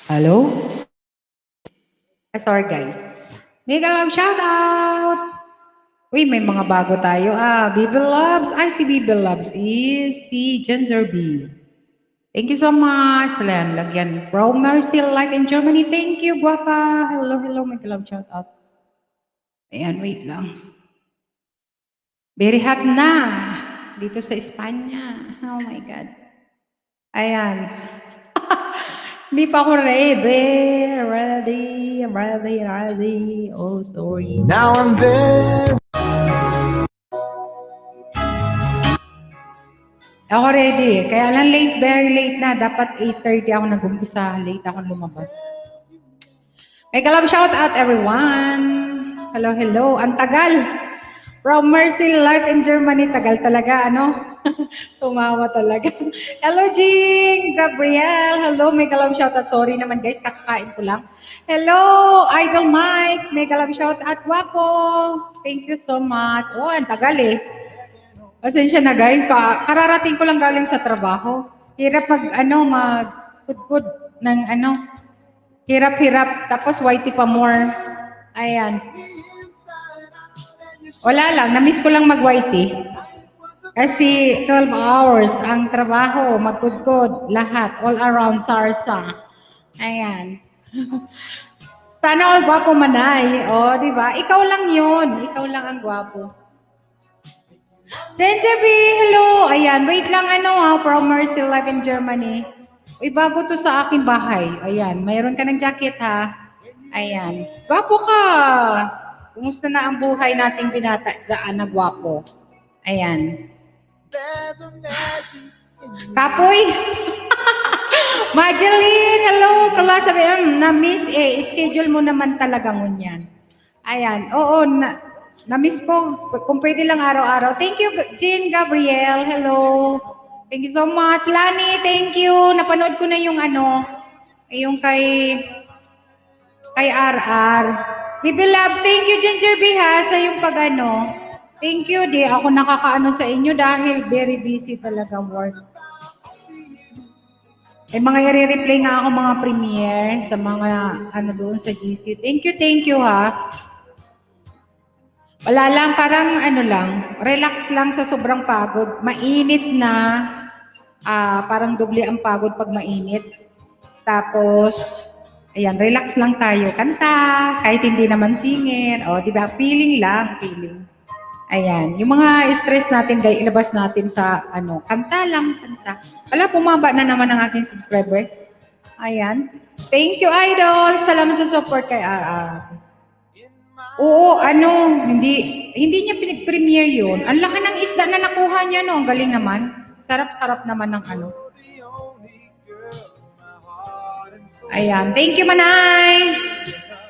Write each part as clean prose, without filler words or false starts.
Hello? Sorry guys. Mega love shoutout! Uy, may mga bago tayo. Bibel Loves. Ay, si Bibel Loves is si Ginger B. Thank you so much. Lagyan. Bro Mercy Life in Germany. Thank you, guapa. Hello. Mega love shoutout. Ayan, wait lang. Very hot na. Dito sa Espanya. Oh my God. Ayan. Hindi pa ako ready. Ready. Oh, sorry. Now I'm there. Ako ready. Kaya lang late, very late na. Dapat 8:30 ako nag-umpisa. Late ako lumabas. Mega love shout out everyone. Hello. Ang tagal. From Mercy Life in Germany. Tagal talaga, ano? Tumawa talaga. Hello, Jing! Gabriel! Hello, mega love shoutout. Sorry naman guys, kakakain ko lang. Hello, Idol Mike! Mega love shoutout. Wapo! Thank you so much. Oh, ang tagal eh. Pasensya na guys, kararating ko lang galing sa trabaho. Hirap mag-kudkud ng hirap-hirap. Tapos whitey pa more. Ayan. Wala lang, na-miss ko lang mag-whitey. Kasi 12 hours ang trabaho, magkudkod, lahat, all around sarsa. Ayan. Sana all gwapo manay. O, di ba? Ikaw lang yun. Ikaw lang ang gwapo. Danger B, hello. Ayan, wait lang from Mercy Life in Germany. Uy, bago to sa aking bahay. Ayan, mayroon ka ng jacket ha. Ayan. Gwapo ka. Kumusta na ang buhay nating binata daan na gwapo? Ayan. Kapoy! Madeline, hello! Kala sabi, na-miss schedule mo naman talaga ngunyan. Ayan, oo, na-miss ko. Kung pwede lang araw-araw. Thank you, Jean Gabriel. Hello. Thank you so much. Lani, thank you. Napanood ko na yung yung kay RR. Bibi Labs, thank you, Ginger B, ha, sa yung Thank you, di ako nakakaano sa inyo dahil very busy talaga work. Mga i-replay nga ako mga premiere sa mga doon sa GC. Thank you, ha. Wala lang, parang relax lang sa sobrang pagod. Mainit na, parang doble ang pagod pag mainit. Tapos, ayan, relax lang tayo. Kanta, kahit hindi naman singer. O, di ba? Feeling. Ayan, yung mga stress natin, guys, ilabas natin sa kanta lang. Wala, pumaba na naman ang aking subscriber. Ayan. Thank you, Idol. Salamat sa support kay RR. Oo, hindi niya pinag-premiere yun. Ang laki ng isda na nakuha niya, no? Ang galing naman. Sarap-sarap naman ng Ayan. Thank you, Manay.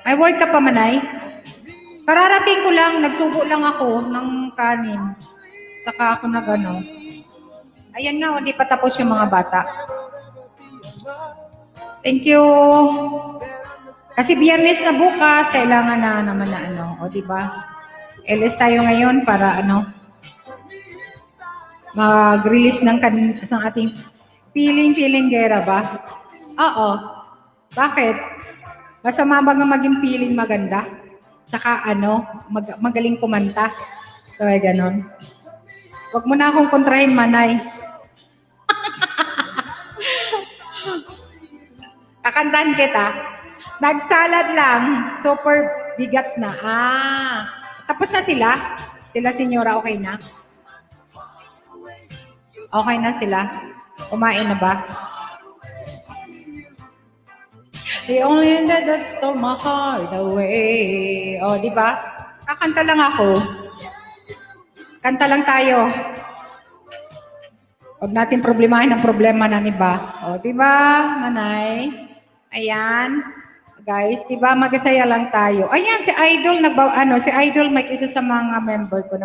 May work ka pa, Manay? Kararating ko lang, nagsubo lang ako ng kanin. Saka ako Ayan na, hindi pa tapos yung mga bata. Thank you. Kasi Biyernes na bukas, kailangan na naman o diba? LS tayo ngayon para mag-release ng ating feeling gera ba? Oo. Bakit? Masama ba nga maging feeling maganda? Saka magaling kumanta. So, ganon. Huwag mo na akong kontrahin, Manay. Kakantahan kita. Nagsalad lang. Super bigat na. Tapos na sila? Sila, senyora, okay na? Okay na sila? Kumain na ba? The only thing that stole my heart away. O, di ba? Kakanta lang ako. Kanta lang tayo. Huwag natin problemahin ang problema ng iba. O, di ba, Manay? Ayan. Guys, di ba, magsaya lang tayo. Ayan, si Idol, si Idol Mike, isa sa mga member ko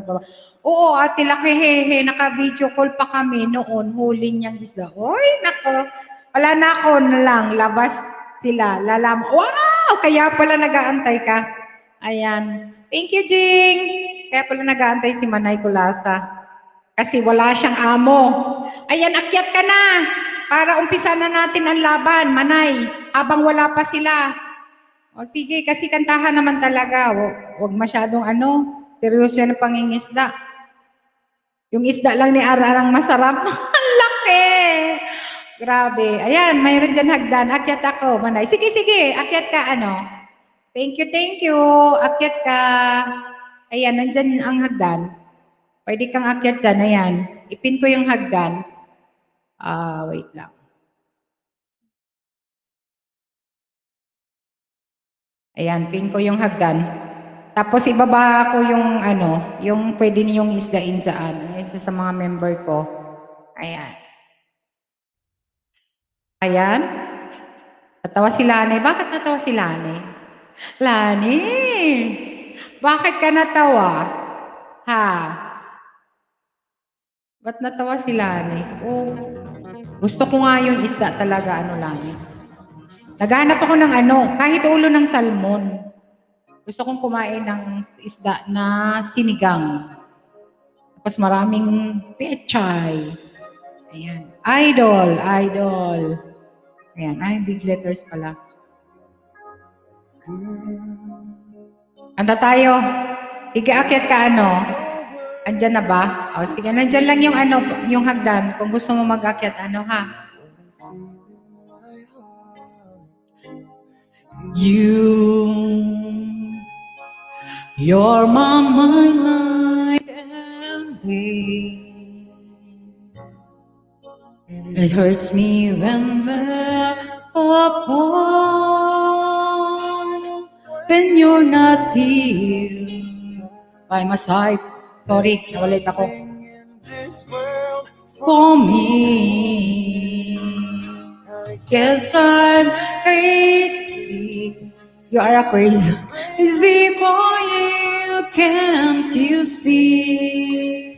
Oo, Ate Laki, naka-video call pa kami noon, huli niyang isda. Oy, nako. Wala na ako na lang, labas sila. Wow! Kaya pala nag-aantay ka. Ayan. Thank you, Jing. Kaya pala nag-aantay si Manay Kulasa. Kasi wala siyang amo. Ayan, akyat ka na. para umpisa na natin ang laban, Manay, habang wala pa sila. O sige, kasi kantahan naman talaga. Huwag masyadong seryoso yan ang pangingisda. Yung isda lang ni Ararang masarap. Ang laki! Grabe. Ayan, mayroon dyan hagdan. Akyat ako, Manay. Sige, akyat ka, Thank you. Akyat ka. Ayan, nandyan ang hagdan. Pwede kang akyat dyan. Ayan. Ipin ko yung hagdan. Wait lang. Ayan, pin ko yung hagdan. Tapos ibaba ko yung yung pwede niyong isdain dyan. Isa sa mga member ko. Ayan. Ayan. Natawa si Lani. Bakit natawa si Lani? Lani! Bakit ka natawa? Ha? Ba't natawa si Lani? Oh, gusto ko nga yung isda talaga, Lani. Naghanap ako ng kahit ulo ng salmon. Gusto kong kumain ng isda na sinigang. Tapos maraming pechay. Ayan. Idol. Ayan. Ay, big letters pala. Anta tayo. Sige, akyat ka Andyan na ba? O, sige, nandyan lang yung yung hagdan. Kung gusto mo mag-akyat, ha? You're my night and day. It hurts me when we're apart. When you're not here by my side. Sorry, nawalit ako. For me, guess I'm crazy. You are a crazy for you, can't you see?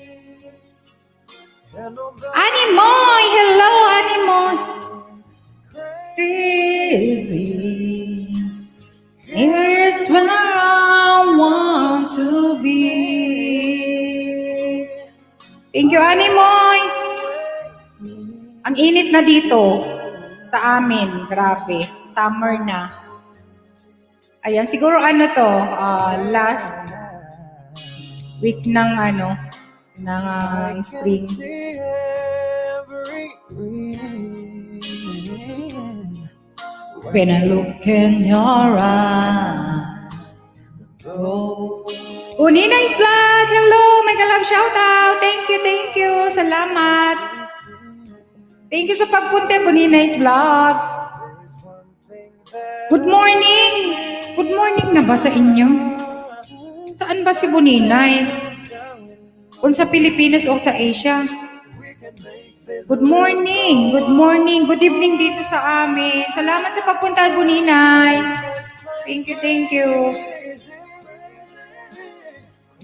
Animoy, hello, Animoy. Crazy, here's where I want to be. Thank you, Animoy. Ang init na dito sa amin, grabe. Summer na. Ayan, siguro last week ng spring. When I look in your eyes, Nice Vlog, hello, mega love shout out. Thank you. Salamat. Thank you sa pagpunta, Nice Vlog. Good morning. Good morning na ba sa inyo? Saan ba si Buninay? Kung sa Pilipinas o sa Asia? Good morning. Good evening dito sa amin. Salamat sa pagpunta, Buninay. Thank you.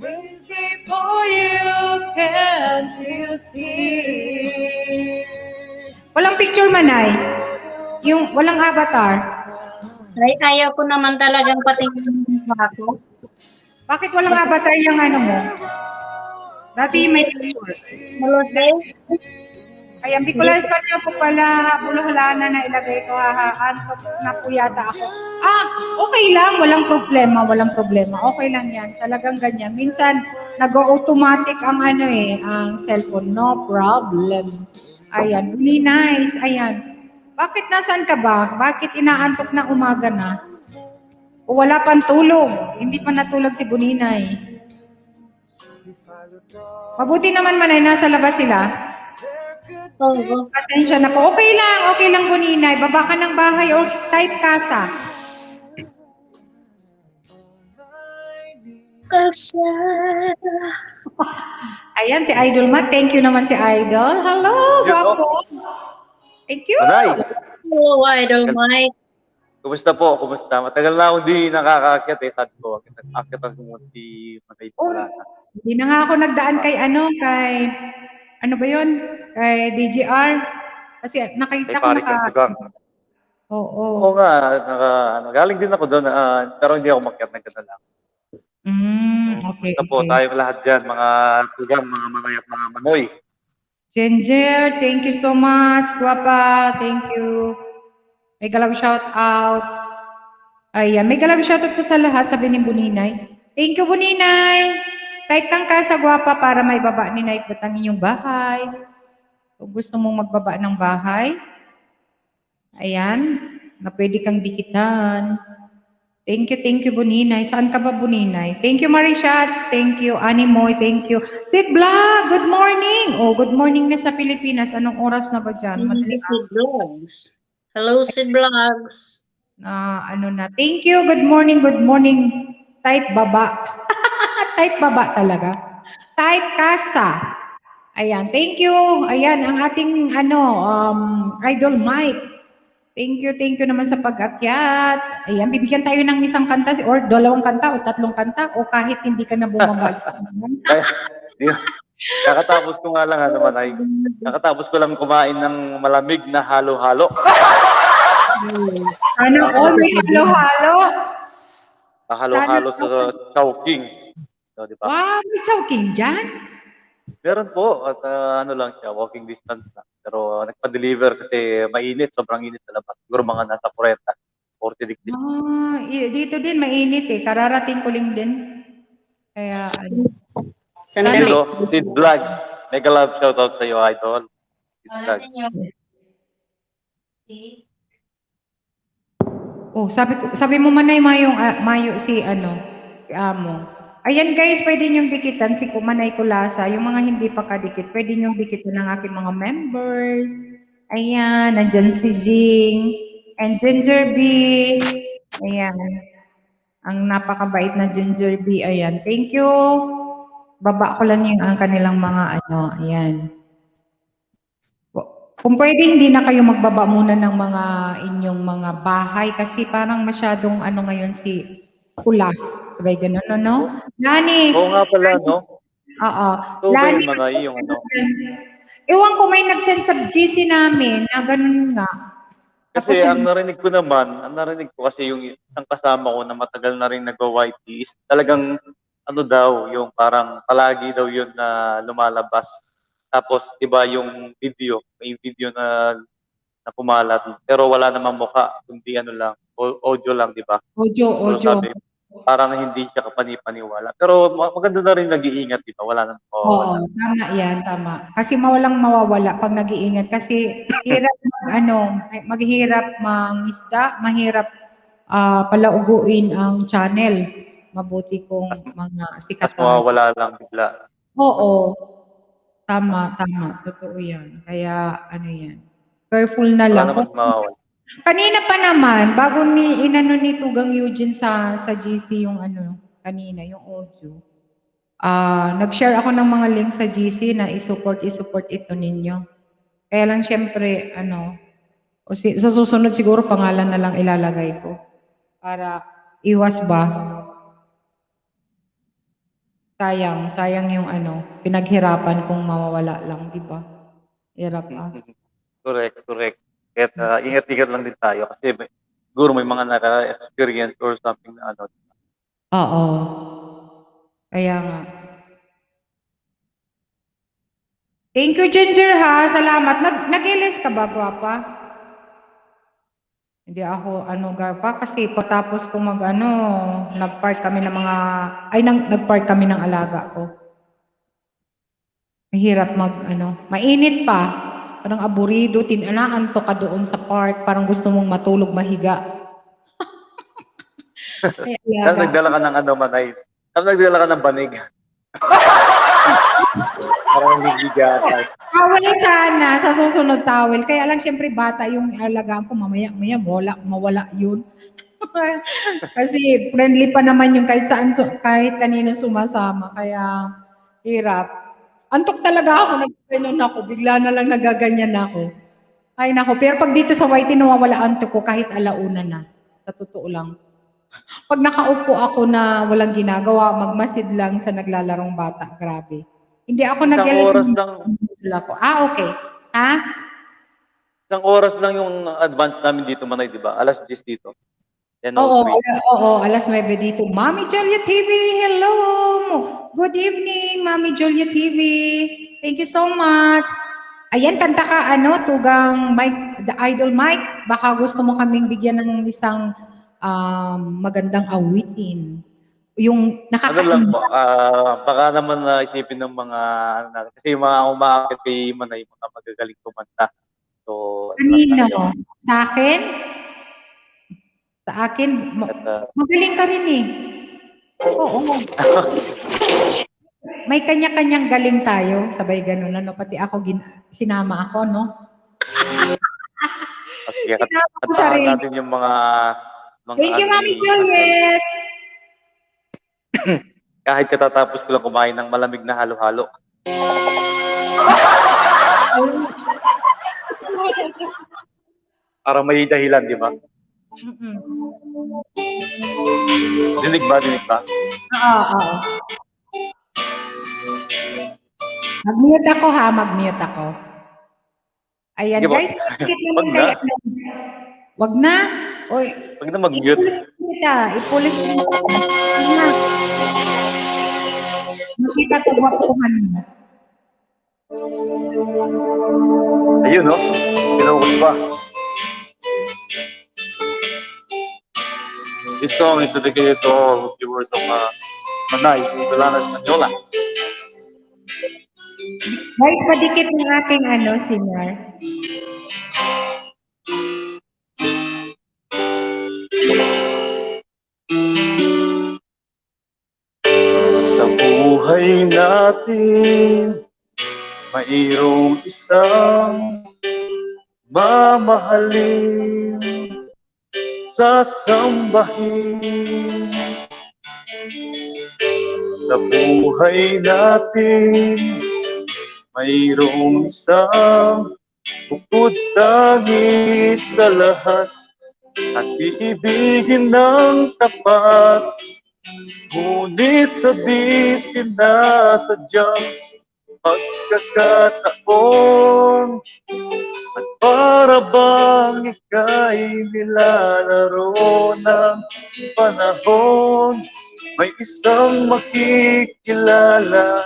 Crazy for you, can't you see? Walang picture, Manay. Yung walang avatar. Ay, ayaw ko naman talagang patingin ako. Bakit walang avatar yung mo? Dati may picture. Malosay? Ay, ang Bicolars pa niyo po pala, buluhalana na ilagay ko, antok na po yata ako. Okay lang, walang problema. Okay lang yan, talagang ganyan. Minsan, nag-automatic ang ang cellphone, no problem. Ayan, really nice, ayan. Bakit nasaan ka ba? Bakit inaantok na umaga na? O wala pang tulog, hindi pa natulog si Buninay. Mabuti naman Manay, nasa labas sila. Oo. Pasensya na po. Okay lang Buninay. Baba ka ng bahay or type kasa. Ayan, si Idol Matt. Thank you naman si Idol. Hello, guwapo. Thank you. Manay. Hello, Idol Mike. Kumusta po? Matagal na akong di nakakaakyat sabi ko. Akyat ang kumunti, Manay pala. Hindi na nga ako nagdaan kay ano ba yun? Kay DGR. Kasi nakita ko Oo. Oo nga, galing din ako doon, pero hindi ako makyat ng ganda lang. Okay. Basta po tayong lahat dyan, mga tugang, mga manay at mga manoy. Ginger, thank you so much. Guapa, thank you. Mega love shout out. Ayan, mega love shout out po sa lahat, sabi ni Buninay. Thank you, Buninay. Type kang ka sa Guapa para may baba ni Night Bat ang inyong bahay. Kung gusto mong magbaba ng bahay, ayan, na pwede kang dikitan. Thank you, Buninay. Saan ka ba, Buninay? Thank you, Marishats. Thank you, Animoy. Thank you. Sid Vlog, good morning. Oh, good morning na sa Pilipinas. Anong oras na ba dyan? Madaling Si Vlogs. Hello, si Vlogs. ano na. Thank you. Good morning. Good morning. Type baba. Type baba talaga. Type kasa. Ayan. Thank you. Ayan. Ang ating Idol Mike. Thank you naman sa pag-akyat. Ayan, bibigyan tayo ng isang kanta or dalawang kanta o tatlong kanta o kahit hindi ka na bumaba. Kaya, kakatapos ko nga lang kakatapos ko lang kumain ng malamig na halo-halo. Ano, all may halo-halo? Halo-halo sa Chowking. So, di ba? Wow, may Chowking dyan? Meron po at ano lang siya, walking distance lang. Pero nagpa-deliver kasi mainit, sobrang init sa labas. Siguro mga nasa 40 degrees. Dito din mainit eh. Kararating ko lang din. Kaya, Sandali. Hello, Sid Vlogs. Mega love shoutout sa iyo, idol. Sid Vlogs. oh, sabi mo Manay Mayo si Amo. Ayan guys, pwede niyong dikitan si Kumanay Kulasa. Yung mga hindi pa kadikit, pwede niyong dikitan ng aking mga members. Ayan, nandyan si Jing and Ginger B. Ayan. Ang napakabait na Ginger B. Ayan. Thank you. Baba ko lang yung ang kanilang mga ayan. Kung pwede, hindi na kayo magbaba muna ng mga inyong mga bahay kasi parang masyadong ngayon si Kulas. Sabay ganun, no? Lani. Oo nga pala, no? Oo. So, ba Lani, yun, Manay, yung ewan ko may nag-send sa GC namin na ganun nga. Kasi ang narinig ko kasi yung isang kasama ko na matagal na rin nag-YT is talagang yung parang palagi daw yun na lumalabas. Tapos iba yung video, may video na pumalat pero wala namang mukha, kundi lang, audio lang, di ba? Audio. Sabi, parang hindi siya kapani-paniwala. Pero maganda na rin nag-iingat, di ba? Wala namang mawawala. Oo, tama yan, tama. Kasi mawalang mawawala pag nag-iingat. Kasi hirap maghirap mangisda, mahirap palauguin ang channel. Mabuti kung mga sikat. Mas mawawala lang bigla. Oo. Tama. Totoo yan. Kaya, yan. Careful na Wala lang. naman mawawala. Kanina pa naman, bago ni Tugang Eugene sa GC yung kanina, yung audio. Nag-share ako ng mga link sa GC na i-support ito ninyo. Kaya lang syempre, sa susunod siguro pangalan na lang ilalagay ko. Para iwas ba? Sayang yung pinaghirapan kung mawawala lang, di ba? Hirap pa. Correct. Kaya ingat-ingat lang din tayo kasi siguro may mga naka-experience or something na Oo. Kaya nga. Thank you, Ginger, ha? Salamat. Nag-LS ka ba, Guapa? Hindi ako, Guapa, kasi patapos ko nag-park kami ng nag-park kami ng alaga ko. Mahirap mainit pa. Parang aburido, tinanaanto ka doon sa park, parang gusto mong matulog, mahiga. Tapos nagdala ka ng Manay. Tapos nagdala ka ng banig. Parang hihiga ka. Towel sana, sa susunod towel. Kaya lang siyempre bata yung alagaan ko, maya mawala yun. Kasi friendly pa naman yung kahit kanino sumasama. Kaya hirap. Antok talaga ako, nagpanon ako, bigla na lang nagaganyan ako. Ay nako, pero pag dito sa YT nawawala antok ko kahit alauna na. Sa totoo lang. Pag nakaupo ako na walang ginagawa, magmasid lang sa naglalarong bata, grabe. Hindi ako Isang oras lang. Okay. Ha? Isang oras lang yung advance namin dito, Manay, di ba? Alas 10 dito. Oo, alas 9 dito. Mami Julia TV, hello! Good evening, Mami Julia TV. Thank you so much. Ayan, kanta ka, Tugang Mike, the Idol Mike. Baka gusto mo kaming bigyan ng isang magandang awitin. Yung Ano lang po, nakakaiyak. baka naman isipin ng mga, kasi yung mga umaakit kay Manay, mga magagaling kumanta. So, ano lang Kanino? tayo. Sa akin? Sa akin, At, magaling ka rin eh. Oo. May kanya-kanyang galing tayo. Sabay ganun, Pati ako, sinama ako, no? sige, Sinama ko kantahan sarili. natin yung mga Thank you, ano Mami ni Manay. Juliet. Kahit katatapos ko lang kumain ng malamig na halo-halo. Para may dahilan, di ba? Mm-mm. Dinig ba? Dinig ba? Oo. Mag-mute ako ha, mag-mute ako. Ayan, Sige, boss. guys, pakikit naman Wag kay na. Wag na. Oy, Wag na mag-mute. ipulis kita. Ipulis mo. Wag na. Makita to gwapuhan mo. Ayun, no? Pinukus pa. This song is dedicated to all viewers of Manay, Tulana Española. Guys, padikit ng ating singer. Sa buhay natin, mayroong isang mamahalin, sasambahin. Sa buhay natin, mayroong isang bukod tangi sa lahat at iibigin ng tapat. Ngunit sa di sinasadyang pagkakataon at para bang ika'y nilalaro ng panahon, may isang makikilala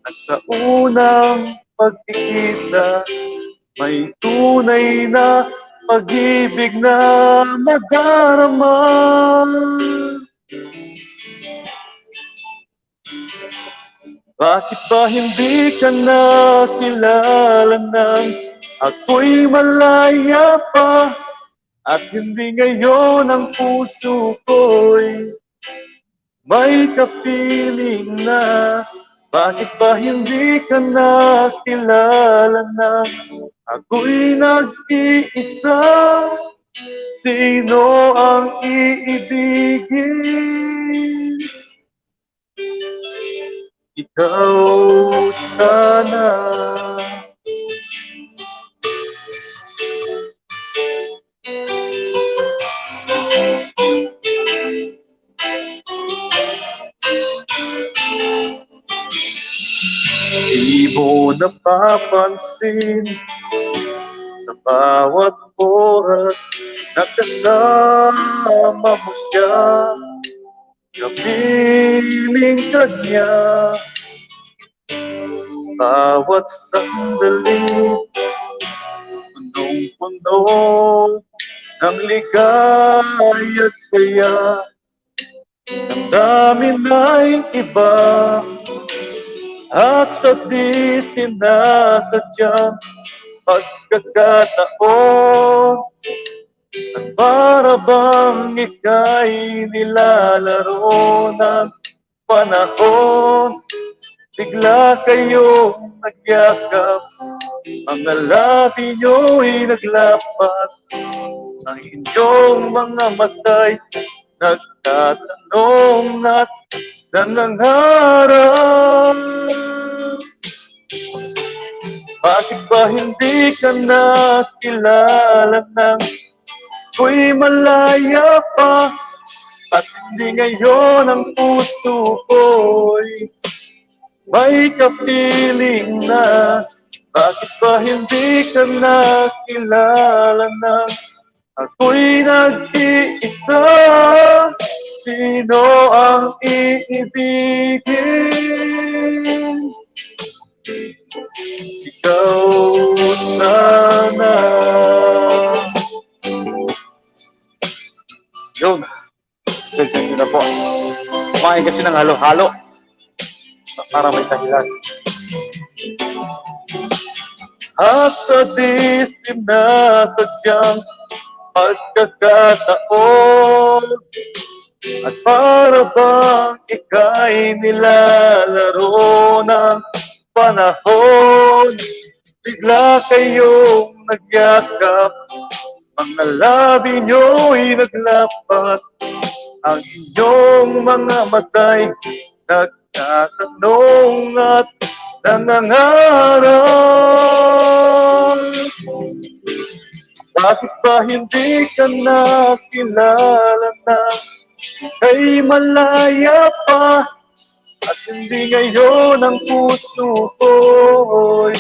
at sa unang pagkikita may tunay na pag-ibig na madarama. Bakit ba hindi ka nakilala nang ako'y malaya pa at hindi ngayon ang puso ko'y may kapiling na? Bakit ba hindi ka nakilala nang ako'y nag-iisa? Sino ang iibigin? Ikaw sana. Di mo napapansin sa bawat oras na kasama mo siya, kapiling ka niya. Bawat sandali, punong-puno ng ligay at saya. Damdamin ay iba at sa di sinasadyang pagkakataon at para bang ika'y nilalaro ng panahon, bigla kayong nagyakap, mga labi nyo'y naglapat, ang inyong mga matay nagtatanong at nangangarap. Bakit ba hindi ka nakilala nang ako'y malaya pa at hindi ngayon ang puso ko'y may kapiling na? Bakit ba hindi ka nakilala nang ako'y nag-iisa? Sino ang iibigin? Ikaw Yun. Sensyon na po. Kumain kasi ng halo-halo. Para may dahilan. At sa dilim na sadyang pagkakataon, at para bang ika'y nilalaro ng panahon, bigla kayong nagyakap, mga labi nyo'y naglapat, ang inyong mga matay nagtatanong at nangangarap. Bakit ba hindi ka nakilala na kay malaya pa, at hindi ngayon ang puso ko'y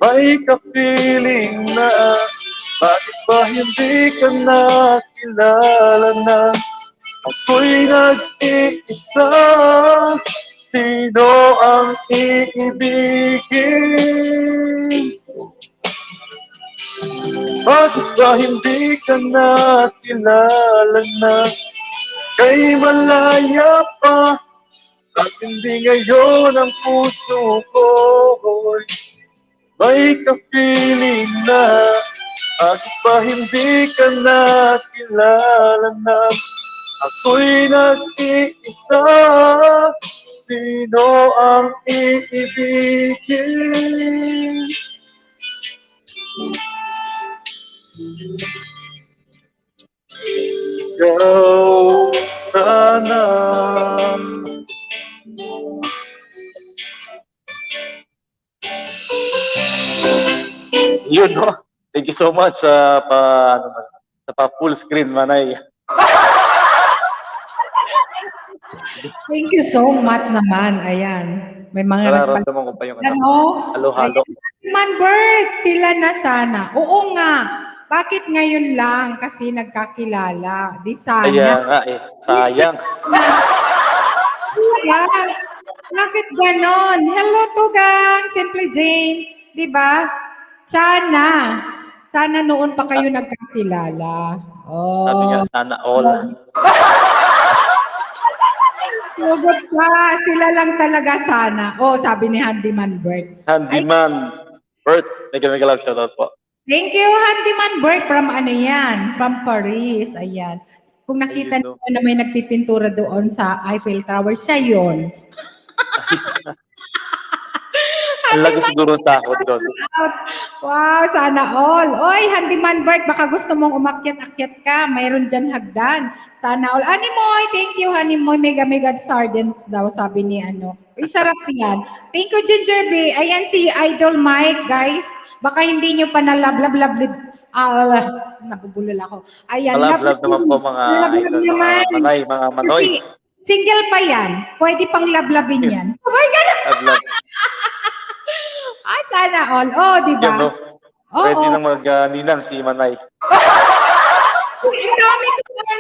may kapiling na? Bakit ba hindi ka nakilala na ako'y nag-iisa? Sino ang iibigin? Bakit ba hindi ka nakilala na kay malaya pa, at hindi ngayon ang puso ko'y may kapiling na? Bakit ba hindi ka nakilala na ako'y nag-iisa? Sino ang iibigin? Ikaw sana. Yun, no? Thank you so much sa full screen, Manay. Thank you so much naman. Ayan. May mga Nararamdaman ko pa yung ano? halo-halo. Manbert, sila na sana. Oo nga. Bakit ngayon lang kasi nagkakilala? Di sana. Kaya nga eh, sayang. Sayang. Bakit ganon? Hello, Tugang. Simple Jane. Di ba? Sana. Sana noon pa kayo nagkakilala. Oh. Sabi nga, sana all. Hugot ka. Sila lang talaga sana. Oh, sabi ni Handyman Bert. Handyman Bert. Mega love shoutout po. Thank you, Handyman Bert. From ano yan? From Paris. Ayan. Kung nakita niyo na may nagpipintura doon sa Eiffel Tower, siya yun. Ang lagi siguro sa sahod doon. Wow, sana all. Oy, Handyman Bert, baka gusto mong umakyat-akyat ka. Mayroon dyan hagdan. Sana all. Animoy, thank you, Animoy. Mega sardines daw, sabi ni ano. Uy, sarap yan. Thank you, Ginger B. Ayan si Idol Mike, guys. Baka hindi nyo pa nalablab. Nabubulol ako. Ayan. Malablab naman po mga idol, mga manay, mga manoy. Single pa yan. Pwede pang lablabin yan. Sabay ka na. Lablab. Ah, sana all. Oh, di ba? Yan, no? Ready nang mag-ninang si Manay.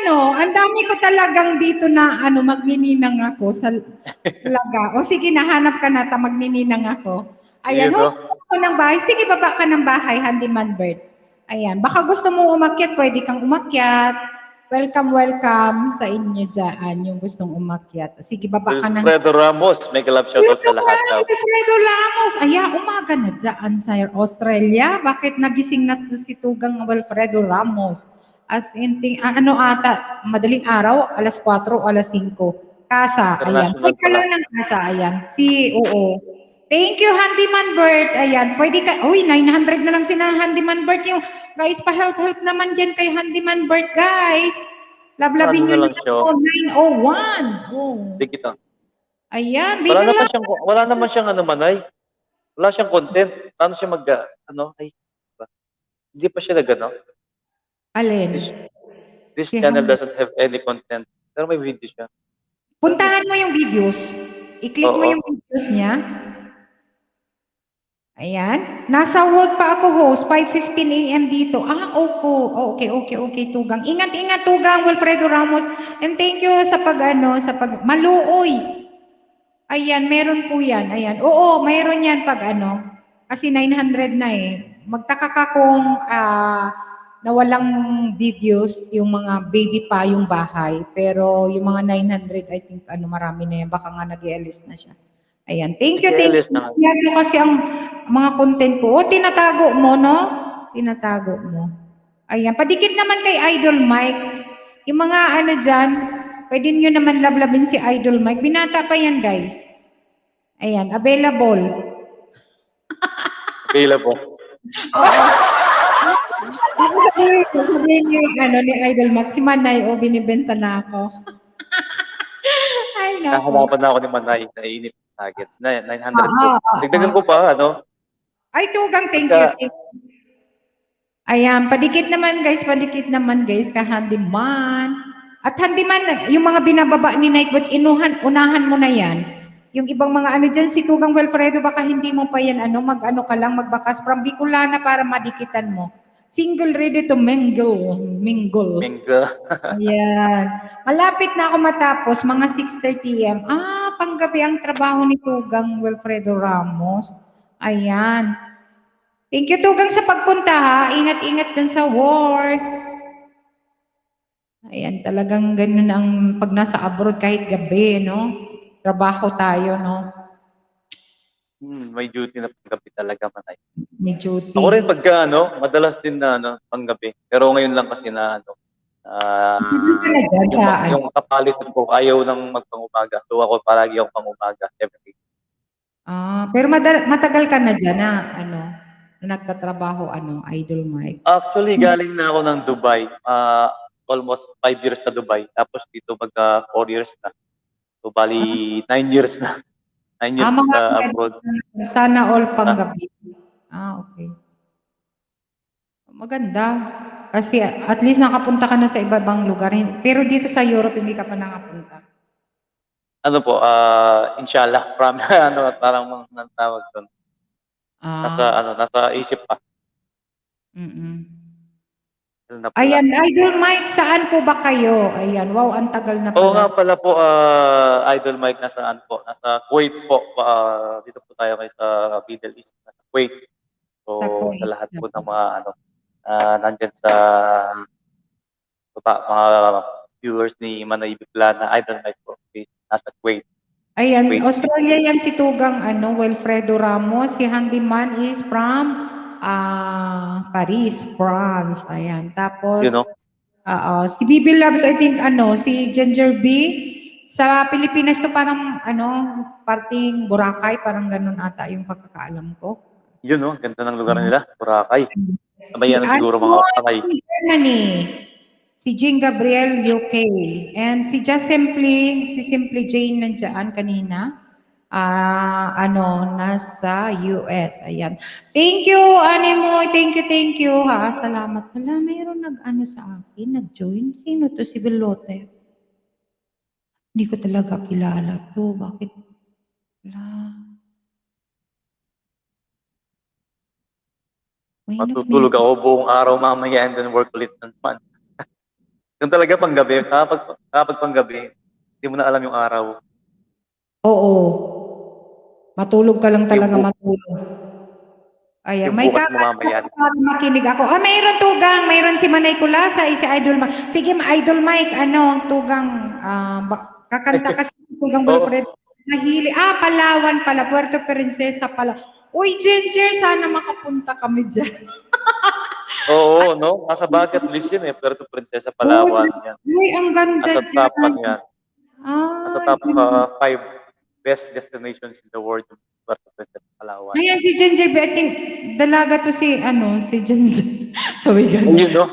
Ang dami ko talagang dito na magnininang ako sa talaga. O sige, nahanap ka na magnininang ako. Ayan, Yun, no? host ko ng bahay. Sige, baba ka ng bahay, Handyman Bert. Ayan, baka gusto mo umakyat, pwede kang umakyat. Welcome sa inyo dyan, yung gustong umakyat. Sige, baba ka ng... Wilfredo Ramos, mega love shoutout sa lahat daw. Wilfredo Ramos, umaga na dyan sa Australia. Bakit nagising na to si Tugang Wilfredo Ramos? As in, madaling araw, alas 4 o alas 5. Kasa, ayan. Pwede ka lang ng kasa, ayan. Oo. Thank you, Handyman Bert. Ayan, pwede ka, 900 na lang sila Handyman Bert. Yung, guys, pa-help naman dyan kay Handyman Bert, guys. Lablabin nyo na lang 901. Oh. Hindi kita. Ayan, wala naman siyang Manay. Wala siyang content. Paano siya hindi pa siya Alin? This channel doesn't have any content. Pero may video siya. Puntahan mo yung videos. I-click mo yung videos niya. Ayan. Nasa work pa ako, host. 5:15 AM dito. Okay, Tugang. Ingat, Tugang, Wilfredo Ramos. And thank you sa maluoy. Ayan, meron po yan. Ayan. Oo, mayroon yan kasi 900 na eh. Magtaka ka kung na walang videos, yung mga baby pa yung bahay. Pero yung mga 900, I think, marami na yan. Baka nga nag-i-alis na siya. Ayan. Thank you, thank Nag-i-LS you. na. Yan po kasi ang mga content ko. O, tinatago mo, no? Tinatago mo. Ayan. Padikit naman kay Idol Mike. Yung mga dyan, pwede nyo naman lablabin si Idol Mike. Binata pa yan, guys. Ayan. Available. Available. Sabihin niyo yung ni Idol Mike. Si Manay, binibenta na ako. Ay, nako. Nahanapan na ako ni Manay. Naiinip sa akin. 900 po. Dagdagan Oo. ko pa, ano? Ay, tugang, thank you. Pagka, Thank you. Ayan, padikit naman guys, ka-handyman. At handyman, yung mga binababa ni Nightbot, unahan mo na yan. Yung ibang mga dyan, si Tugang Wilfredo, baka hindi mo pa yan, ka lang, magbakas from Bicolana para madikitan mo. Single ready to mingle. Mingle. Ayan. Malapit na ako matapos, mga 6:30 AM. Panggabi ang trabaho ni Tugang Wilfredo Ramos. Ayan. Thank you, Tugang, sa pagpunta, ha. Ingat-ingat dyan sa work. Ayan, talagang ganun ang pag nasa abroad kahit gabi, no? Trabaho tayo, no? May duty na panggabi talaga, Manay. May duty. Ako rin pagka, madalas din na, panggabi. Pero ngayon lang kasi na, yung kapalit ko, ayaw nang magpangumaga. So ako palagi akong pangumaga every day. Pero matagal ka na dyan, na nagtatrabaho, Idol Mike? Actually, galing na ako ng Dubai. Almost 5 years sa Dubai. Tapos dito magka 4 years na. So bali 9 years na. 9 years na sa abroad. Sana all panggabi. Okay. Maganda. Kasi at least nakapunta ka na sa iba-ibang lugar. Pero dito sa Europe, hindi ka pa nakapunta. Ano po, inshallah, parang tawag doon. Nasa isip pa. Ayan, Idol Mike, saan po ba kayo? Ayan, wow, ang tagal na pala. Oo nga pala po, Idol Mike, nasaan po? Nasa Kuwait po. Dito po tayo kayo sa Middle East, nasa Kuwait. So, sa lahat po ng mga, nandyan sa mga viewers ni Manay Bicolana, Idol Mike po, nasa Kuwait. Ayan, Australia yan si Tugang, Wilfredo Ramos. Si Handyman is from Paris, France. Ayan. Tapos, si Bibi Loves, I think, si Ginger B. Sa Pilipinas to parang, parting Boracay, parang ganun ata yung pagkakaalam ko. Yun, ganda ng lugar nila, Boracay. Sabayan na siguro mga Patay. Germany. Si Jean Gabriel, UK. And si Simply Jane nandiyan kanina. Nasa US. Ayan. Thank you, Animoy. Thank you, ha. Salamat. Wala, mayroon sa akin, nag-join. Sino to? Si Belote. Hindi ko talaga kilala to. Bakit? Wala. Matutulog ako buong araw mamaya and then work ulit naman. Yung talaga panggabi, kapag panggabi, hindi mo na alam yung araw. Oo. Matulog ka lang talaga, matulog. Ayan, may makinig ako. Mayroon Tugang, mayroon si Manay Kulasa, si Idol Mike. Sige, Idol Mike, Tugang, kakanta kasi Tugang Wilfred. Nahili. Palawan pala, Puerto Princesa pala. Uy, Ginger, sana makapunta kami dyan. Oo, no? Nasa bucket list yun Puerto Princesa, Palawan yan. Uy, ang ganda dyan. Nasa top 1 yan. Nasa top 5 best destinations in the world, Puerto Princesa, Palawan. Ayan, si Ginger, I think, dalaga to si Ginger. Sabi ganun. Yun, no?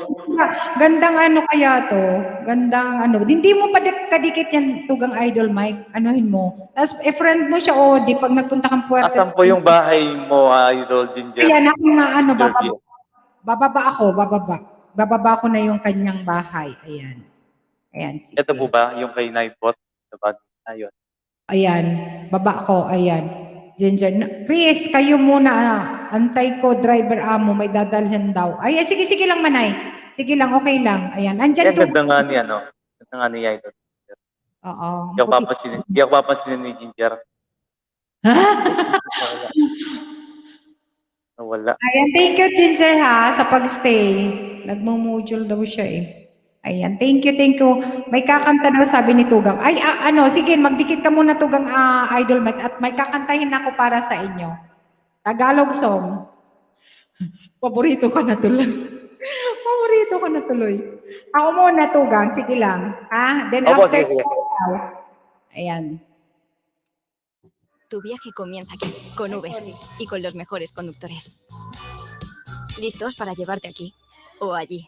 Gandang kaya to. Gandang Hindi mo pa kadikit yan, Tugang Idol Mike. Anuhin mo. Tapos, friend mo siya, di pag nagpunta kang Puerto. Asan po yung bahay mo, Idol Ginger? Ayan, ako nga, Bababa ako na yung kanyang bahay. Ayan. Sige. Ito po ba, yung kay Nightbot? Ayun. Ayan, baba ko, ayan. Ginger, Chris, kayo muna, antay ko, driver amo, may dadalhin daw. Ay, sige lang, Manay. Sige lang, okay lang. Ayan, andyan to. Ganda nga ni, ganda nga ni Idol. Oo. Hindi ako papansinin ni Ginger. Nawala. Ayan, thank you, Ginger, ha, sa pagstay. Nagmo-module daw siya eh. Ayan, thank you, thank you. May kakanta daw sabi ni Tugang. Ay, ano, sige, magdikit ka muna Tugang Idol Mike at may kakantahin ako para sa inyo. Tagalog song. Paborito ka na tuloy. Paborito ka na tuloy. Ako muna Tugang, sige lang. Ha? Then Opo, after sige, sige. ikaw. Ayan. Tu viaje comienza aquí, con Uber y con los mejores conductores. ¿Listos para llevarte aquí o allí?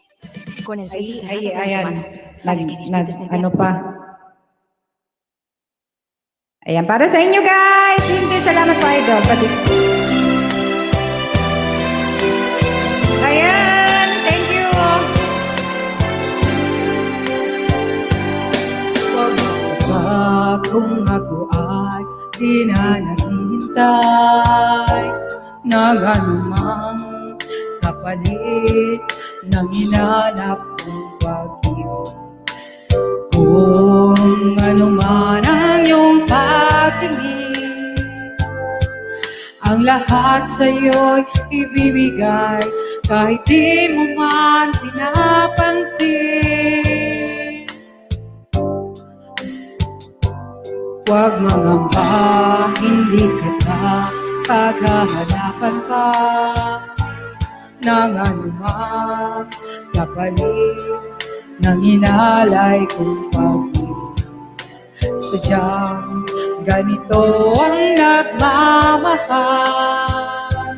Con el pecho cerrado de Ayan. antemano, para que disfrutes del Ano viaje. pa? Ayan, para sa inyo guys. Hindi, salamat po idol. Ayan, thank you. Wag ba kung ako ay di na naghihintay ng anumang kapalit ng hinanap kong pag-ibig. Kung ano man ang iyong pagtingin, ang lahat sa'yo'y ibibigay kahit di mo man pinapansin. Huwag mangamba, hindi kita paghahanapan pa ng anumang kapalit ng inalay kong pag-ibig. Sadyang ganito ang nagmamahal.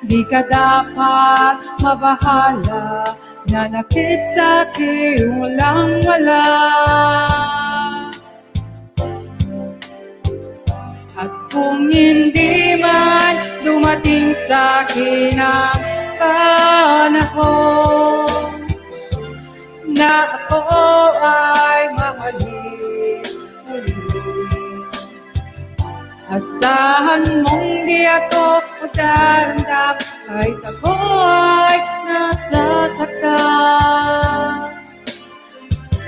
Di ka dapat mabahala, nanakit sa'kin walang wala. At kung hindi man dumating sa'kin ang panahon na ako ay mahalin muli, asahan mong di ako magdarandam kahit ako ay nasasaktan.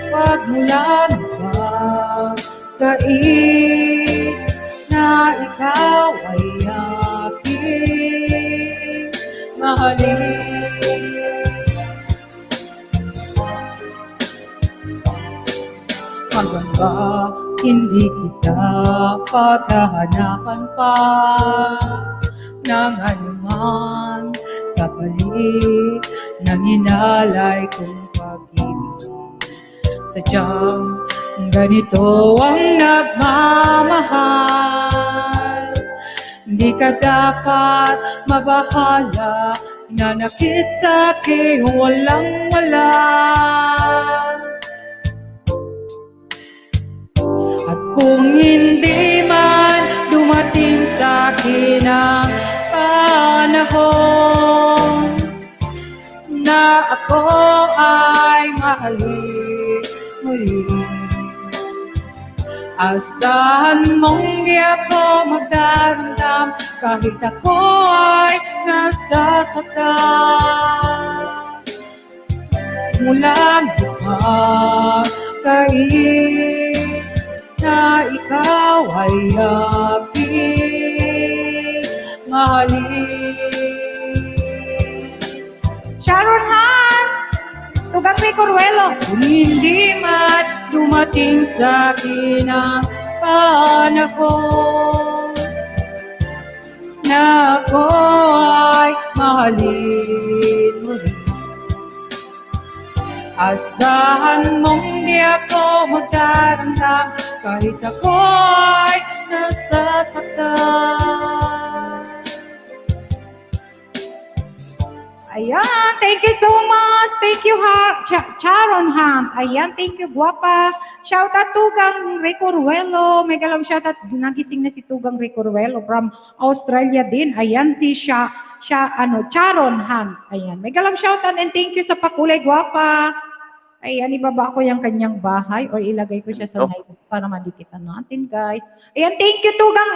Huwag mo lang magpakain na ikaw ay aking mahalin. Hanggang ba hindi kita paghahanapan pa ng anuman kapalit ng inalay kong pag-ibig. Sadyang ganito ang nagmamahal. Di ka dapat mabahala, nanakit sa'kin walang wala. At kung hindi man dumating sa'kin ang panahon na ako ay mahalin muli, asahan mong di ako magdarandam kahit ako ay nasasaktan. Mulang ipagkain na ikaw ay aking mahalin. Sharon Han, Tugang Ricorwelo. Kung hindi man dumating sa'kin ang panahon na ako ay mahalin mo rin, asahan mong di ako magdarandam kahit ako ay nasasaktan. Ayan, thank you so much. Thank you, Sharon Han. Ayan, thank you, guwapa. Shout out Tugang Ricorwelo. May galang shout out. Nagising na si Tugang Ricorwelo from Australia din. Ayan, si Sharon Han. Ayan, may galang shout out and thank you sa pakulay, guwapa. Ayan, ibaba ko yung kanyang bahay or ilagay ko siya sa night para madikitan natin, guys. Ayan, thank you, Tugang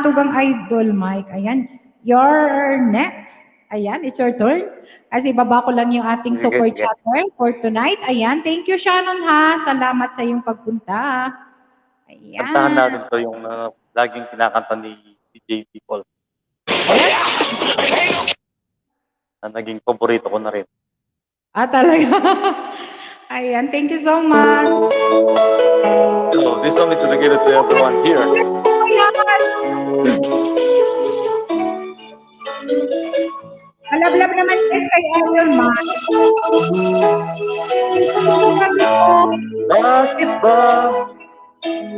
Tugang Idol Mike. Ayan, you're next. Ayan, it's your turn. Kasi baba ko lang yung ating Sige, super sige. chatter for tonight. Ayan, thank you, Shannon, ha. Salamat sa iyong pagpunta. Ayan. Kantahan natin to yung laging kinakanta ni DJ People. Na naging paborito ko na rin. Talaga. Ayan, thank you so much. So, this song is dedicated to everyone here. Malablab naman guys kay Iron Man. Bakit ba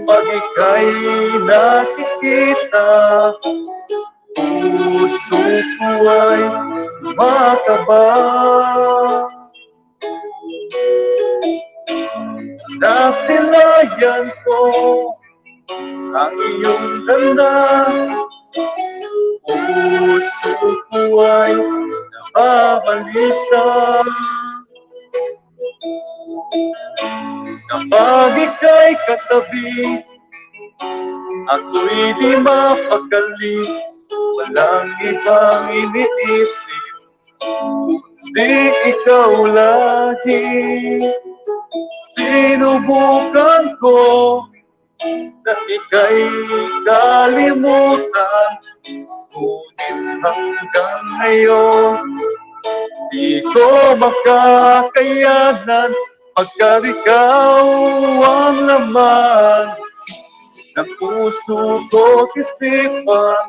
pag ika'y nakikita, puso ko ay makaba? Nasilayan ko ang iyong ganda, puso ko ay nababalisa. Kapag ika'y katabi, ako'y di mapakali, walang ibang iniisip, kundi ikaw lagi. Sinubukan ko na ika'y kalimutan, ngunit hanggang ngayon di ko makakayanan, pagkat ikaw ang laman ng puso ko't isipan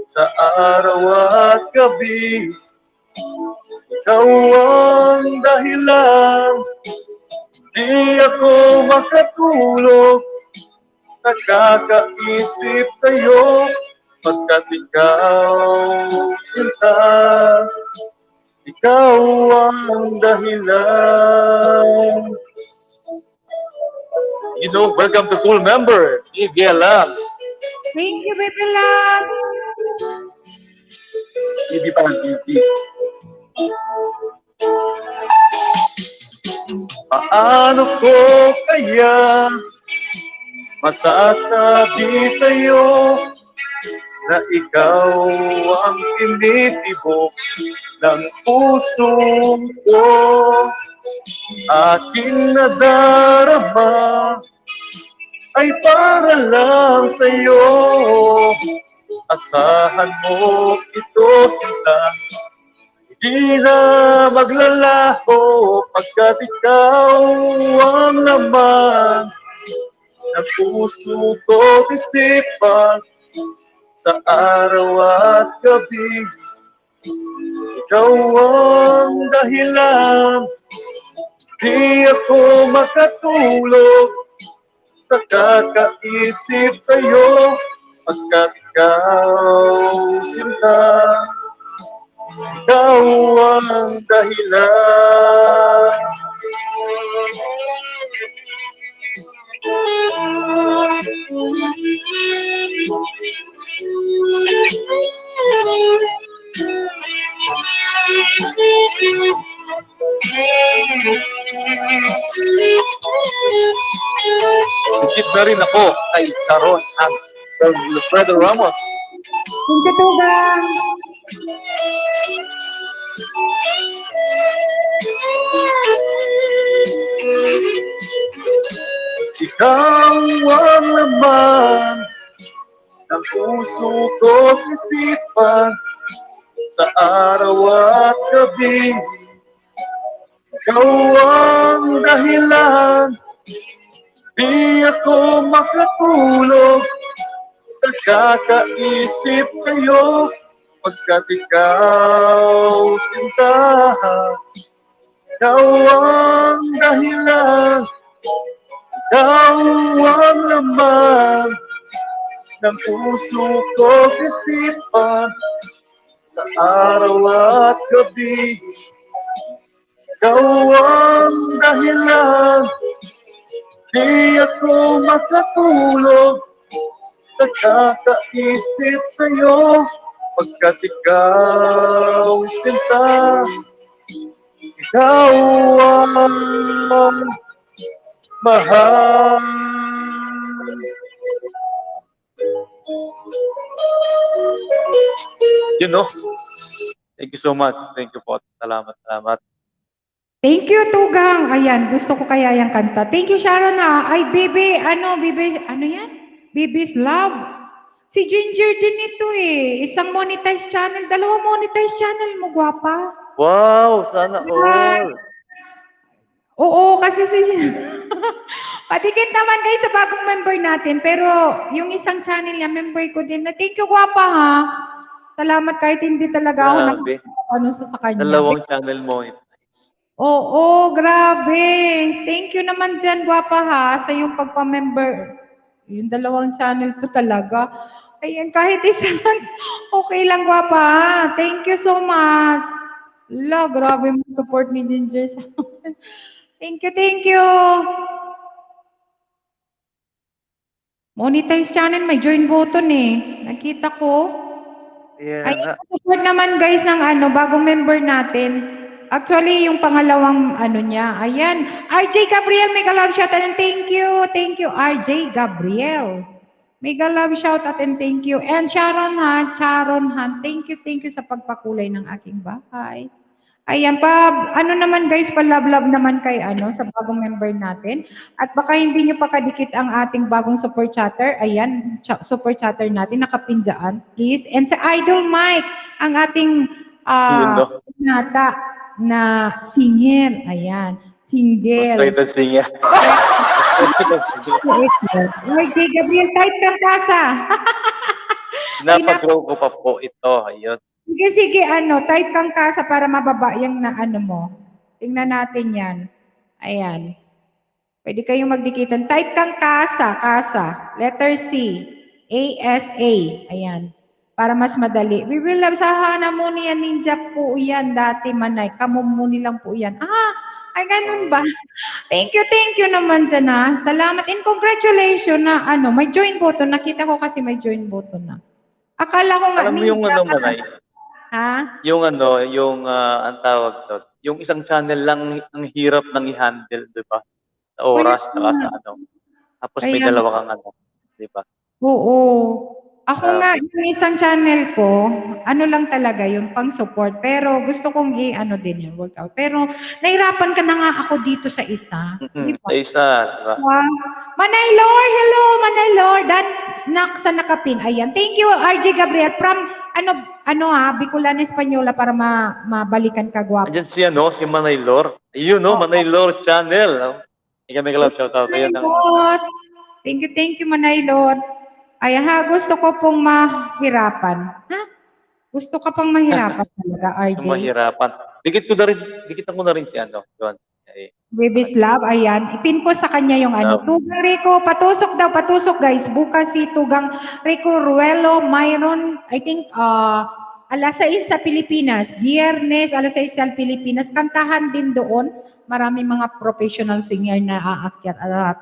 sa araw at gabi. Ikaw ang dahilan, di ako makatulog sa kakaisip sa'yo, pagkat ikaw, sinta, ikaw ang dahilan. You know, welcome to Cool Member, EVL Labs. Thank you, Baby Love. Hindi pa ng TV. Paano ko kaya masasabi sa'yo na ikaw ang tinitibok ng puso ko? Aking nadarama ay para lang sa'yo. Asahan mo ito, sinta, di na maglalaho, pagkat ikaw ang laman ng puso ko't isipan sa araw at gabi. Ikaw ang dahilan, di ako makatulog sa kakaisip sa'yo, pagkat ikaw, sinta, ikaw ang dahilan. Sikip na rin ako kay Sharon at Wilfredo Ramos. Thank you, Tugang. Ikaw ang laman ng puso ko't isipan sa araw at gabi. Ikaw ang dahilan, di ako makatulog sa kakaisip sa'yo, pagkat ikaw, sinta, ikaw ang dahilan, ikaw ang laman ng puso ko't isipan sa araw at gabi. Ikaw ang dahilan, di ako makatulog sa kakaisip sa'yo, pagkat ikaw, sinta, ikaw ang mahal. You know, thank you so much. Thank you po. Salamat, salamat. Thank you, Tugang. Ayan, gusto ko kaya yung kanta. Thank you, Sharon. Ay, Bibi, ano yan? Bibi's Love. Si Ginger din ito eh. Isang monetized channel. 2 monetized channel mo, gwapa. Wow, sana all. Oo, kasi si padikit naman guys sa bagong member natin. Pero yung isang channel niya, member ko din. Na thank you, gwapa ha. Salamat kahit hindi talaga ako Grabe. ano sa kanya. Dalawang channel monetize. Oo, grabe. Thank you naman dyan, gwapa ha, sa yung pagpa-member. Yung dalawang channel ko talaga. Ayan, kahit isa lang, okay lang, gwapa ha. Thank you so much. La, grabe mo support ni Ginger sa akin. Thank you, thank you. Monetize channel, may join button eh. Nakita ko. Kaya nga. Ayan, support naman guys ng ano, bagong member natin. Actually, yung pangalawang ano niya, ayan. RJ Gabriel, mega love shout out and thank you. Thank you, RJ Gabriel. Mega love shout out and thank you. And Sharon Han, thank you sa pagpakulay ng aking bahay. Ayan pa, ano naman guys, pa-love naman kay ano sa bagong member natin. At baka hindi nyo pa kadikit ang ating bagong super chatter. Ayan, super chatter natin, nakapindyan, please. And sa Idol Mike, ang ating Yun, no? nata na singer. Ayan, Mas single. title singer. Mas title singer. RJ Gabriel, type kang kasa. Pinapag-grow ko pa po ito. Ayun. Sige, ano, type kang kasa para mababa yung na ano mo. Tingnan natin yan. Ayan. Pwede kayong magdikitan. Type kang kasa. Letter C. A-S-A. Ayan. Para mas madali. We will love sa Hana mo niya ninja po yan dati manay. Kamumuni lang po yan. Ay ganun ba? Thank you naman dyan ha. Salamat and congratulations na ano, may join button. Nakita ko kasi may join button na. Akala ko nga Alam mo yung ano, Manay? Ha? Yung ano, yung ang tawag doon. Yung isang channel lang ang hirap nang i-handle, di ba? Sa oras, saka sa ano. Tapos may Kaya- dalawa kang ano, di ba? Oo. Ako nga, Grabe. yung isang channel ko, ano lang talaga, yung pang-support. Pero gusto kong i-ano din yung workout. Pero nahirapan ka na nga ako dito sa isa. Di ba? Sa isa, di ba? Wow. Manay Lord, hello, Manay Lord. Dance snack sa nakapin. Ayan. Thank you, RJ Gabriel. From, Bicolan Espanyola para mabalikan ka, guwapo. Andyan si ano, si Manay Lor. Ayun, no? Manay Lor channel. No? Ika may love shoutout. Manay Ayun ang Lord. Thank you, Manay Lord. Ay, gusto ko pong mahirapan. Ha? Gusto ka pang mahirapan talaga, RJ? mahirapan. Dikitan ko na rin si ano, doon. Baby's Love, ayan. Ipin ko sa kanya yung ano. Love. Tugang Rico, patusok guys. Bukas si Tugang Rico Ruelo, Myron, I think, alas 6 sa Pilipinas. Biyernes, alas 6 sa Pilipinas. Kantahan din doon. Maraming mga professional singer na aakyat. At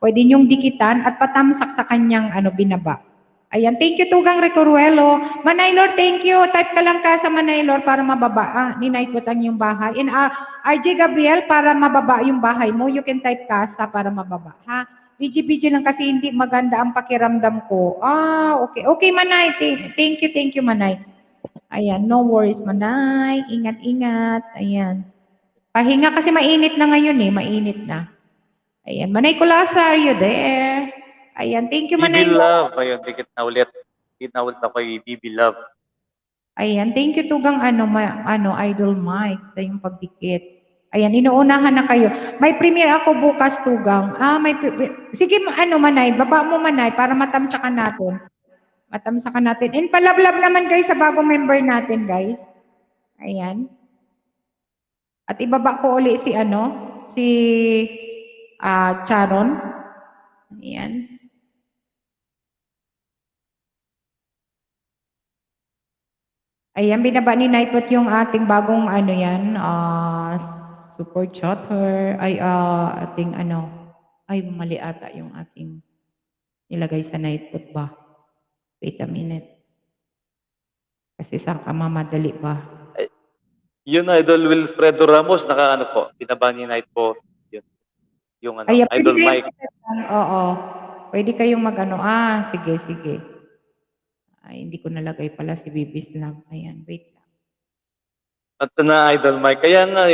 pwede niyong dikitan at patamsak sa kanyang binaba. Ayan, thank you Tugang Rico Ruelo. Manaylor, thank you. Type ka lang ka sa Manaylor para mababa. Ninaipot ang yung bahay. And RJ Gabriel, para mababa yung bahay mo, you can type kasa para mababa. Ha? BG lang kasi hindi maganda ang pakiramdam ko. Okay. Okay, Manay. Thank you, Manay. Ayan, no worries, Manay. Ingat. Ayan. Pahinga kasi mainit na ngayon eh. Mainit na. Ayan, Manay Kulasa, are you there? Ayan, thank you, Manay. BB Love. Ayun, dikit na ulit ako kay BB Love. Ayan, thank you Tugang Idol Mike sa yung pagdikit. Ayan, inuunahan na kayo. May premiere ako bukas Tugang. Sige, Manay, baba mo Manay para matamsakan natin. And palablab naman guys sa bagong member natin, guys. Ayan. At ibaba ko uli si Charon. Ayan. Ayan, binaba ni Nightbot yung ating bagong super chatter. Mali ata yung ating nilagay sa Nightbot ba? Wait a minute. Kasi saan ka mamadali ba? Yun, Idol Wilfredo Ramos, po, binaba ni Night po. Yun. Yung Ayan, Idol pwede Mike. Oo. Pwede kayong sige. Ay, hindi ko nalagay pala si Bibis lang. Ayan, wait lang. At na Idol Mike. Kaya nga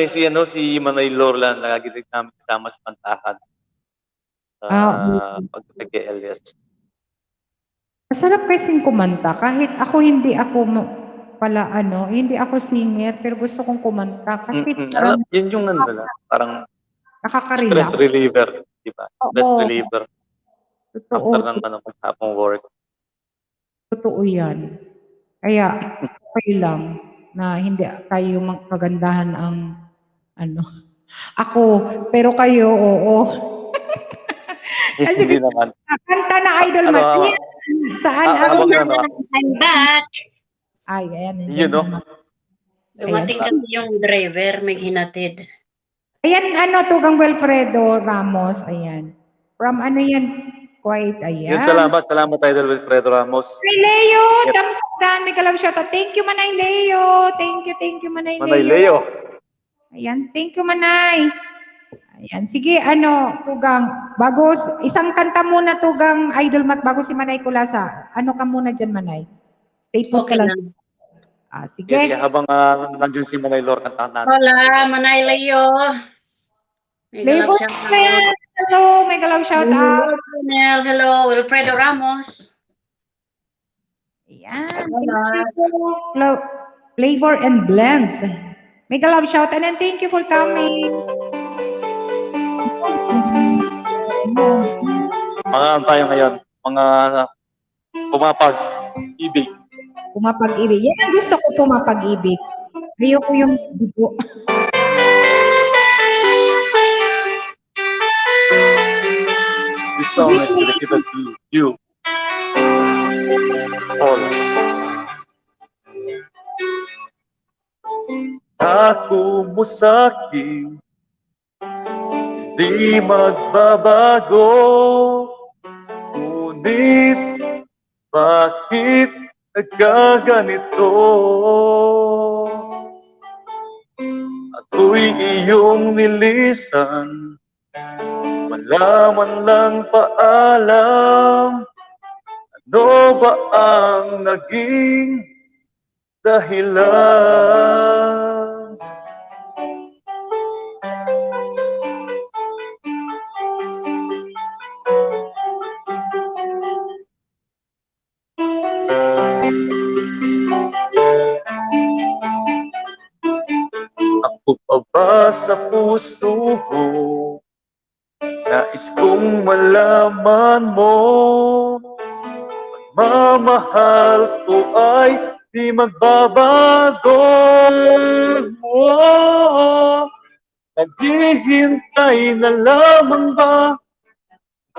si Manay Lorla lagi din namin kasama sa pantahan. Pagdating kay Elias. Masarap kasing kumanta. Kahit ako pala hindi ako singer pero gusto kong kumanta kasi Alam, parang yun yung parang stress nakaka-relax. reliever, di ba? Stress Oo, reliever totoo, after ng maghapong work. totoo 'yan. Kaya okay lang na hindi tayo kagandahan ang ano, ako, pero kayo, oo. Kasi Hindi naman. kanta na Idol Ano, Matt, ayan, saan habang I'm back. ay ayan, yun, no? Dumating kasi yung driver, may hinatid. Ayan, Tugang Wilfredo Ramos, ayan. From yan, Kuwait, Yung ayan. salamat Idol Wilfredo Ramos. Kay Leo, Yep. Damsdan, may galaw shoutout. Thank you, Manay Leo. Thank you, Manay Manay Leo. Leo. Ayan, thank you, Manay. Ayan, sige, Tugang, isang kanta muna, Tugang Idol Matt, bago si Manay Kulasa. Ano ka muna dyan, Manay? Stay put Okay ka na. lang. Sige. Sige, habang nandiyan si Manay Lor, kantahan natin. Hola, Manay Leo. May Labor galap siya. friends, hello, may galaw shoutout. Hello, Wilfredo Ramos. Ayan, thank you. Flavor and Blends. Mega love shout and thank you for coming. Mga tayo ngayon, mga pumapag-ibig. Pumapag-ibig. Yan ang gusto ko, pumapag-ibig. Ayoko yung dugo. This song is dedicated to you. All. Ako mo sa'kin, di magbabago. Ngunit, bakit nagkaganito? Ako'y iyong nilisan, wala man lang paalam. Ano ba ang naging dahilan? Ako pa ba sa puso ko? Nais kong malaman mo, pagmamahal ko ay di magbabago. Naghihintay na lamang ba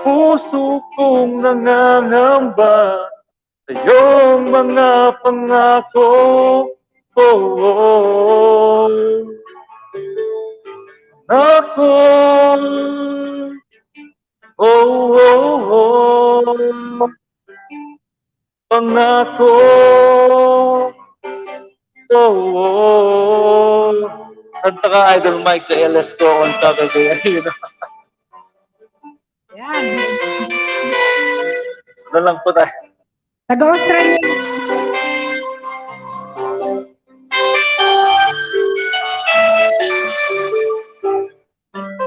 puso kong nangangamba sa iyong mga pangako? Ako, pangako, kanta ka Idol Mike sa LS ko on Saturday. Ayun. Yan. Ano lang po tayo. Taga-Australia.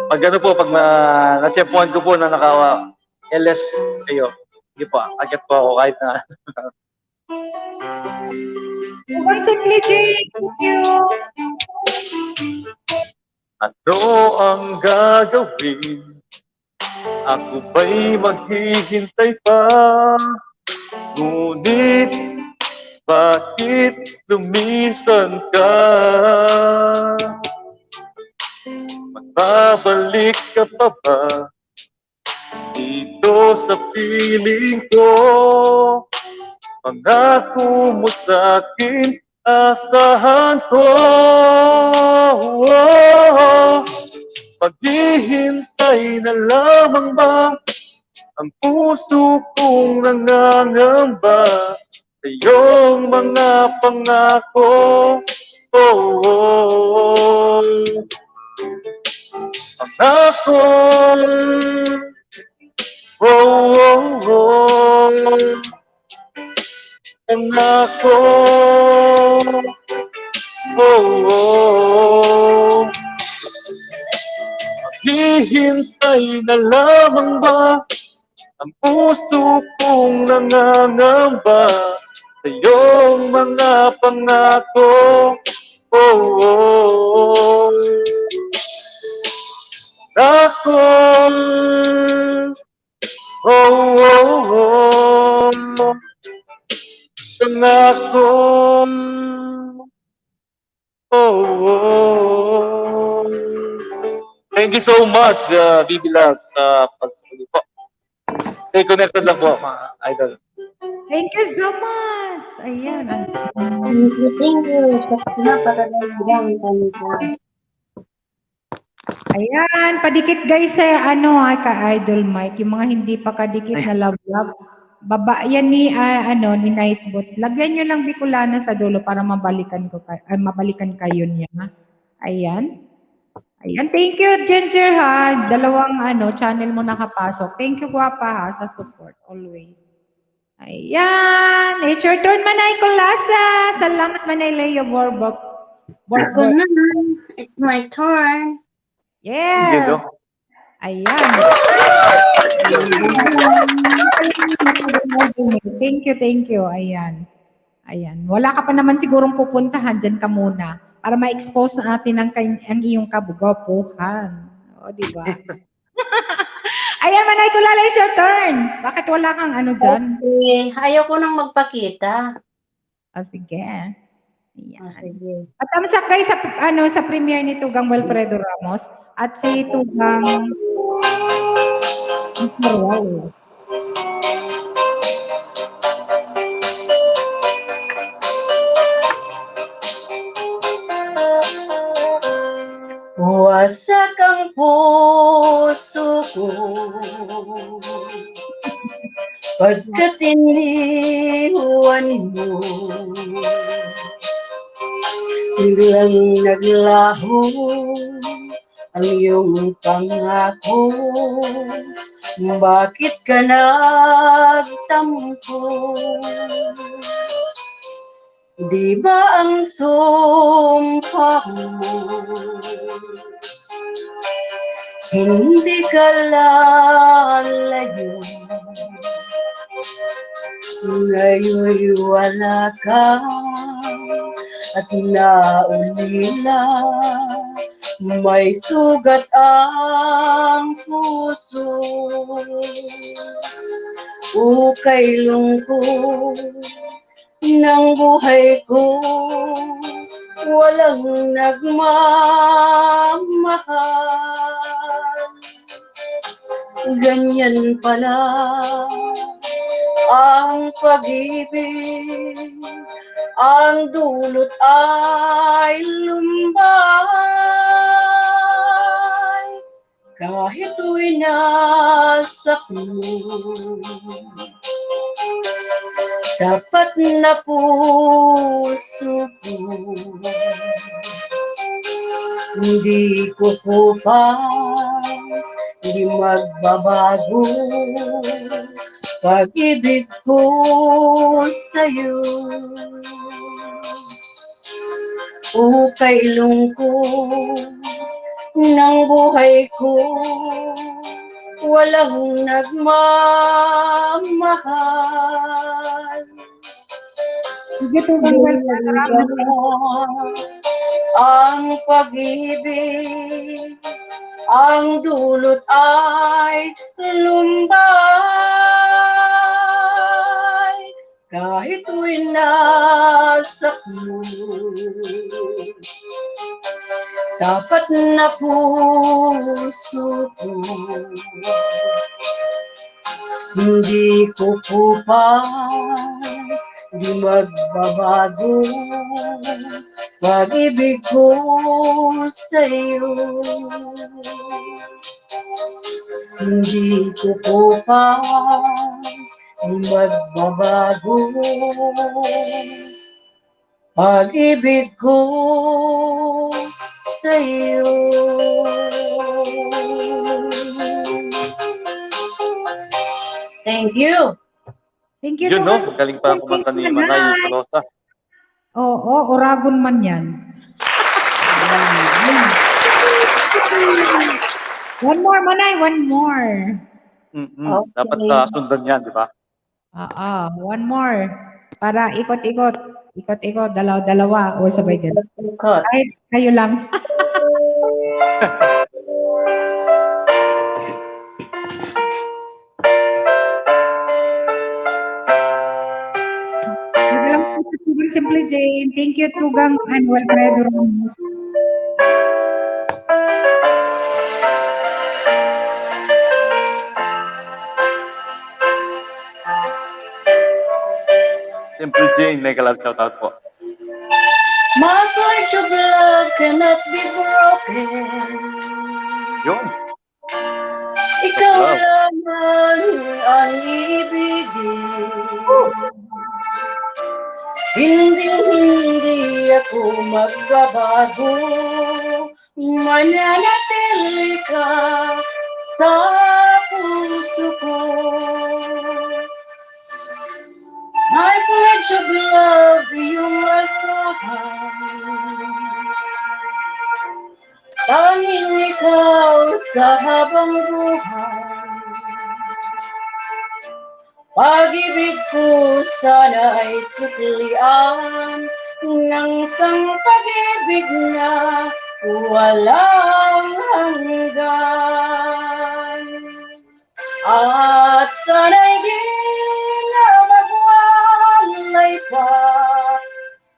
Pag ano po, pag na-check-point ko po na naka-LS kayo, hindi po, agad po ako kahit na. Tugang Simply J, thank you. Ano ang gagawin? Ako ba'y maghihintay pa? Ngunit, bakit lumisan ka? Magbabalik ka pa ba dito sa piling ko? Pangako mo sa'kin, asahan ko. Paghihintay na lamang ba ang puso kong nangangamba sa iyong mga pangako? Pangako, pangako, hihintay na lamang ba ang puso kong nangangamba sa iyong mga pangako. Oh, oh, ako. Oh, oh, oh, pangako. Oh, oh. Thank you so much, BB Love, sa pagsuli po. Stay connected lang po, mga idol. Thank you so much. Ayan. Thank you. Napakagandang kanita. Ayan, padikit guys sa ka-idol Mike, yung mga hindi pa kadikit na love. Baba yan ni ni Nightbot. Lagyan niyo lang Bicolana sa dulo para mabalikan kayo niya. Ayan. Ayan, thank you Ginger ha. Dalawang channel mo nakapasok. Thank you Guapa ha sa support always. Ayan, it's your turn Manay Colasa. Salamat Manay Leo Borbok. Ako na. It's my turn. Yes. Yun, no? Ayan. Thank you. Ayan. Ayan. Wala ka pa naman sigurong pupuntahan, dyan ka muna. Para ma-expose natin ang iyong kabugapuhan. O, di ba? Ayan, Manay Kulala, is your turn. Bakit wala kang dyan? Okay. Ayaw ko nang magpakita. O, sige. Ayan. Sige. At tamsak guys sa premiere ni Tugang Wilfredo Ramos at si Tugang Israel. Wasak ang puso ko pagkat iniwan mo. Biglang naglaho ang iyong pangako. Bakit ka nagtampo? Di ba ang sumpa mo hindi ka lalayo? Ngayon'y wala ka at naulila, may sugat ang puso. Ukay lungkot ng buhay ko, walang nagmamahal. Ganyan pala ang pag-ibig, ang dulot ay lumbay. Kahit winasak mo, dapat na puso ko. Hindi ko kupas, hindi magbabago pag-ibig ko sa'yo. Ukay lungkot ng buhay ko, walang nagmamahal. Sige, Tugang Wilfredo Ramos. Ang pag-ibig, ang dulot ay lumbay. Kahit winasak mo, dapat na puso ko. Hindi ko kupas, di magbabago pag-ibig ko sa'yo. Hindi ko kupas, di magbabago pag-ibig ko sa'yo. Thank you. Thank you, Yun, no? Tugang. Galing pa kumanta ni Manay Colosa. Oo, Oragon man yan. One more, Manay, one more. Dapat sundan yan, di ba? One more. Para ikot-ikot. Ikot-ikot, dalawa-dalawa. O sabay din. Ikot. Kahit kayo lang. Tugang po sa Tugang Simple Jane. Thank you, Tugang and Wilfredo Ramos. Simple Jane, mega love shoutout po. My pledge of love cannot be broken. Yun. Ikaw Love. lamang ang ibigin. Hindi ako magbabago. Mananatili ka sa puso ko. My pledge of love, iyong asahan. Tanging ikaw sa habang buhay. Pag-ibig ko sana'y suklian ng isang pag-ibig na walang hanggan. At sana'y di na magwalay pa,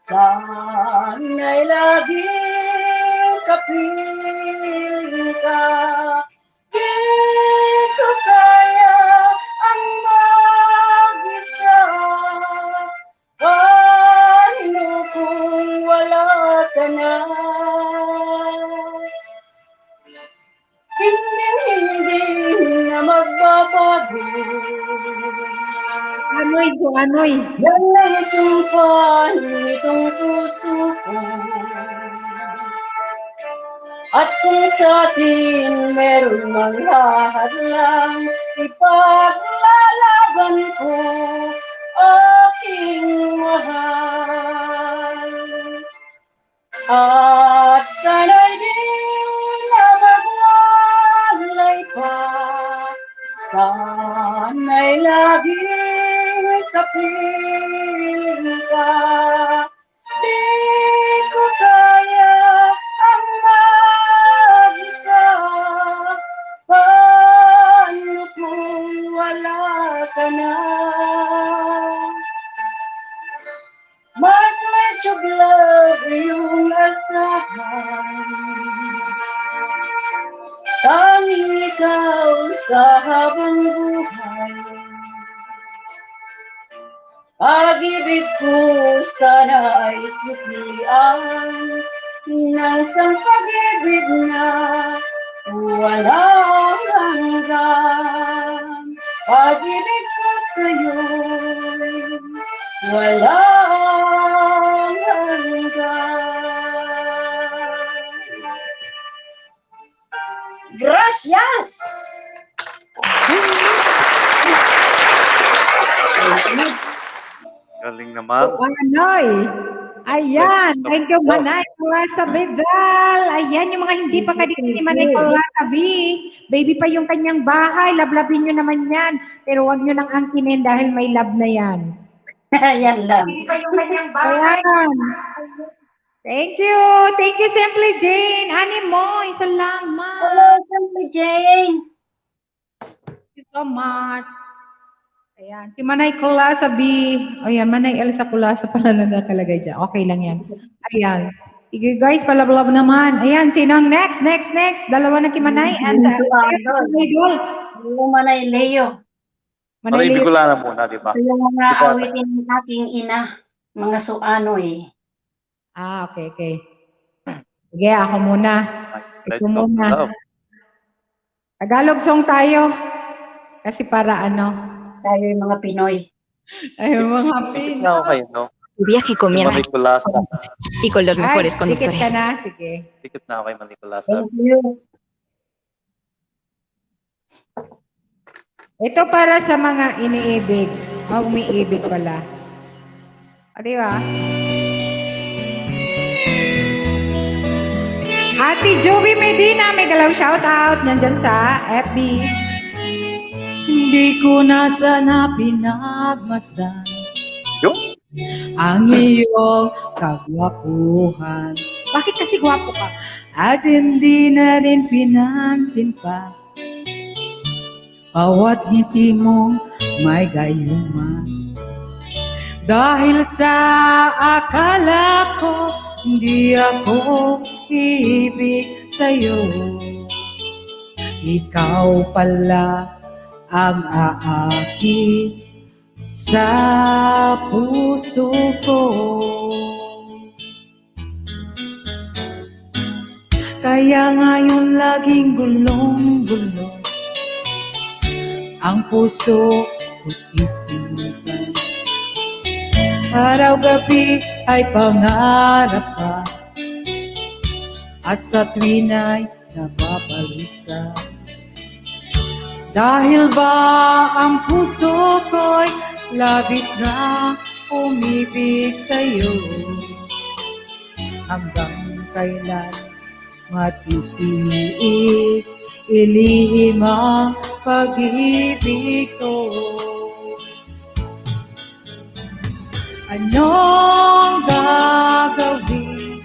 sana'y laging kapiling ka. Di ko kaya ang mag-isa, paano kung wala ka na? Hindi na magbabago. Anoy, jo, anoy. Yan ang sumpa nitong puso ko. At kung sa atin meron mang lahadlang, ipaglalaban ko aking mahal. At sana'y di na magwalay pa, sana'y laging kapiling ka. Di ko kaya ang mag-isa, paano kung wala ka na? My pledge of love, iyong asahan. Tanging ikaw sa habang buhay. Pag-ibig ko sana ay suklian ng isang pag-ibig na walang hanggan. Pag-ibig ko sa'yo'y walang hanggan. Gracias! Galing naman. Anoy. Ayan. Thank you, Manay Colasa Bedal. Ayan, yung mga hindi pa kadikit ni Manay Colasa B. Baby pa yung kanyang bahay. Lablabin nyo naman yan. Pero huwag nyo nang angkinin dahil may love na yan. Yan lang. Ayan. Thank you. Thank you, Simply Jane. Ani mo, salamat. Hello, Simply Jane. Thank you so much. Ayan. Si Manay Colasa B. Ayan, Manay Elsa Colasa pala na nakalagay dyan. Okay lang yan. Ayan. Sige guys, palablab naman. Ayan, sinong next? Dalawa na kay Manay. And Idol. Yung Manay Leo. Manay Bicolana muna, di ba? Ito yung mga awitin ng aking ina. Mga suano eh. Ah, okay. Sige, ako muna. Ito muna. Tagalog song tayo. Kasi para Tayo yung mga Pinoy. ay mga Tikit na ako kayo, no? Tu viaje Si comienza Manay Colasa. y con los mejores Tikit ka conductores. na, sige. Tikit na ako kay Manay Colasa. Thank you. Ito para sa mga iniibig. Umiibig pala. Di ba? Ate Joey Medina, may galaw shoutout nandyan sa FB. Hindi ko na sana pinagmasdan Yung? ang iyong kagwapuhan. Bakit kasi gwapo ka? At hindi na rin pinansin pa bawat ngiti mong may gayuman. Dahil sa akala ko hindi ako ibig sa'yo, ikaw pala ang aakit sa puso ko. Kaya ngayon laging gulong-gulong ang puso ko't isipan. Araw-gabi ay pangarap ka at sa tuwin ay nababalisa. Dahil ba ang puso ko'y labis na umibig sa'yo, hanggang kailan matitiis ilihim ang pag-ibig ko. Anong gagawin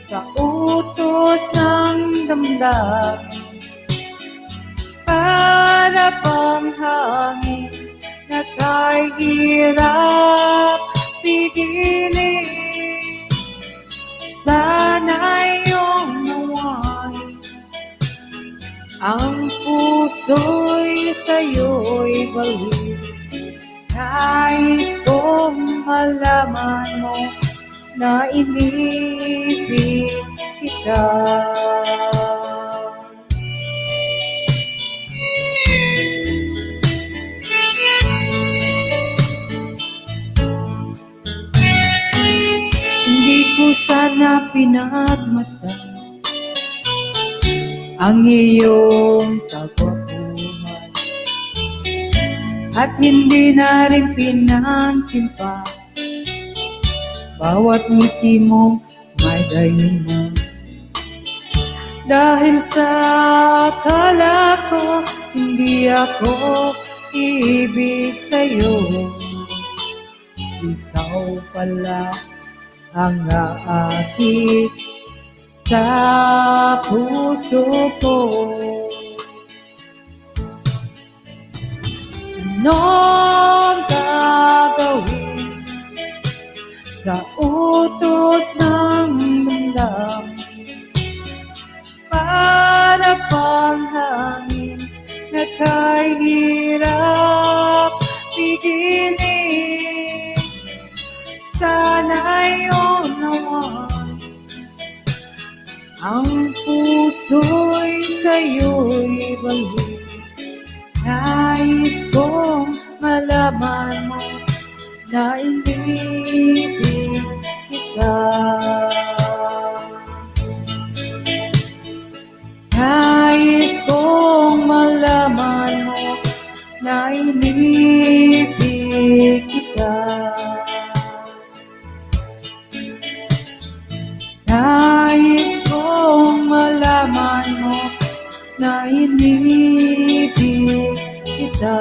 sa utos ng damdamin? Para bang hangin na kay hirap pigilin? Sana iyong naway ang puso'y sa'yo'y balik. Nais kong malaman mo na inibig kita. Hindi ko sana pinagmasdan ang iyong kagwapuhan, at hindi na rin pinansin pa bawat ngiti mo may gayuman. Dahil sa akala ko hindi ako ibig sa'yo, ikaw pala ang aakit sa puso ko. Anong gagawin sa utos ng damdamin? Para bang hangin na kay hirap pigilin? Sana'y unawan ang puso'y sa'yo'y balik. Nais kong malaman mo na inibig kita. Nais kong malaman mo na inibig kita. Nais kong malaman mo na inibig kita.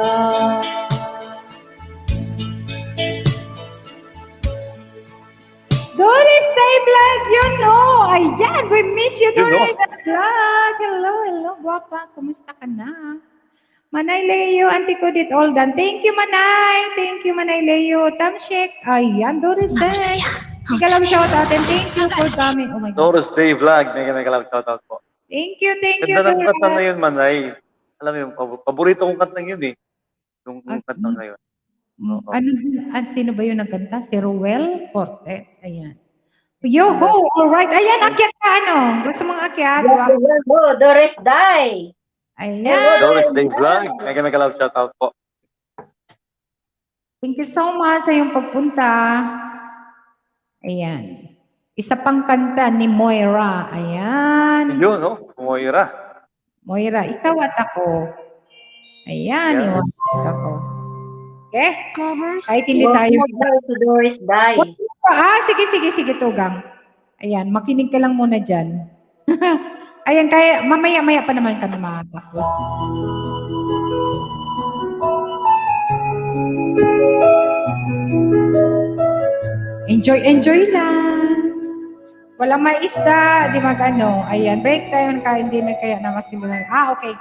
Doris Day Vlog, you know. Ayan, we miss you, You know. Doris Day Vlog. Hello, hello, guwapa. Kumusta ka na? Manay Leo, Auntie ko dit all done. Thank you, Manay. Thank you, Manay Leo. Tamshik. Ayan, Doris Day. Ika lang shout out and thank you for coming. Oh my God. Doris Day Vlog, mega love shoutout po. Thank you, Ganda ng Doris. kanta na yun, Manay. Alam mo yung paborito kong kanta yun eh. Yung kanta na yun. Sino ba yung nagkanta? Si Ruel Cortez. Ayan. Yo-ho! Alright. Ayan, akyat ka ano? Gusto mong akyat? Hello, Doris Day. Ayan. Doris Day Vlog, mega love shoutout po. Thank you so much sa iyong pagpunta. Ayan. Isa pang kanta ni Moira. Ayan. Yun, no? Moira. Moira, ikaw at ako. Ayan, Yeah. ikaw at ako. Okay? Covers. Kahit hindi tayo. To Doris Day. Sige, Tugang. Ayan, makinig ka lang muna dyan. Ayan, kaya mamaya-maya pa naman kami makatapos. Enjoy lang. Walang may isda, di magano. Ayan, break time kain din na kaya na masimulan. Okay.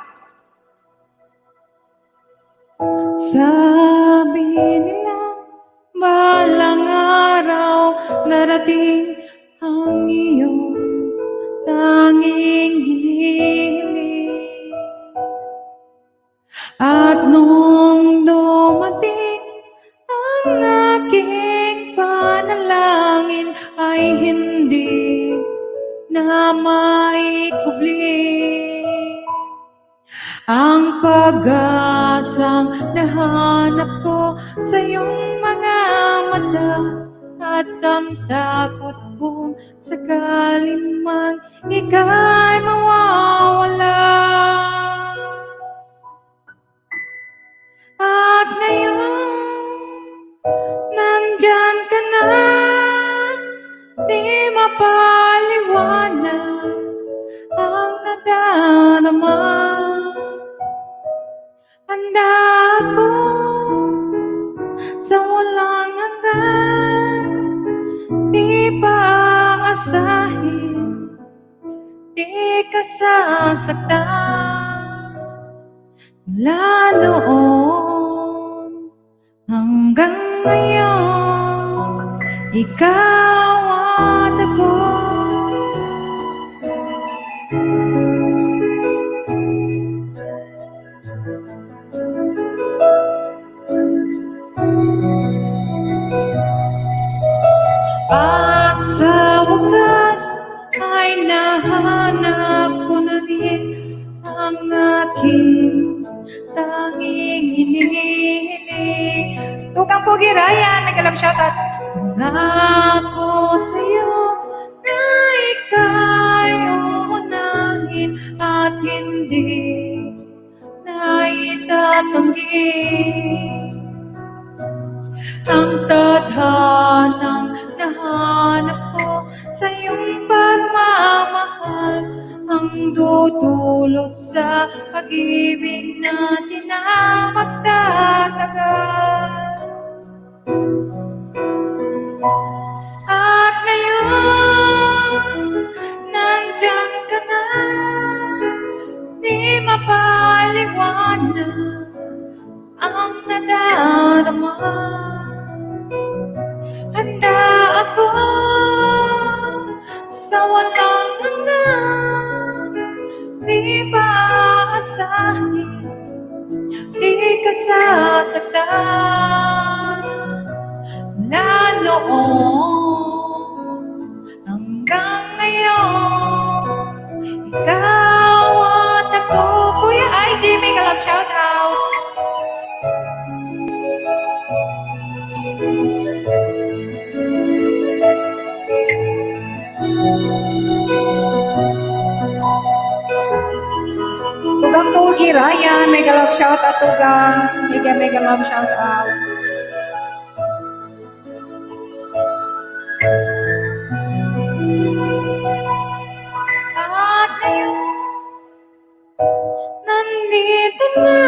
Sabi nila, balang araw darating ang iyong tanging hinihiling. At nung dumating ang aking panalangin ay hindi na maikubli. Ang pag-asang nahanap ko sa iyong mga mata at ang takot kong sakaling mang ika'y mawawala. At ngayon, nandyan ka na, di mapaliwanag ang nadarama. Handa ako sa walang hanggan, di pa aasahin, di ka sasaktan. Mula noon hanggang ngayon, ikaw at ako. At sa wakas ay nahanap ko na rin ang aking tanging hinihiling. Tukang Pogi Ryan, nag-alam shoutout. Nangako sa'yo na ika'y uunahin at hindi na itatanggi. Ang tadhanang nahanap ko sa iyong pagmamahal, ang dudulot sa pag-ibig natin na magtatagal. At ngayon, nandyan ka na, di mapaliwanag ang nadarama. Handa ako sa walang hanggan, di ba aasahin, di ka sasaktan. Mula noon hanggang ngayon, ikaw at ako. Kuya IG, may kalap shoutout. Tugang Pogi Ryan, mega love shout out Tugang. Mega love shout out. At ngayon, nandito na,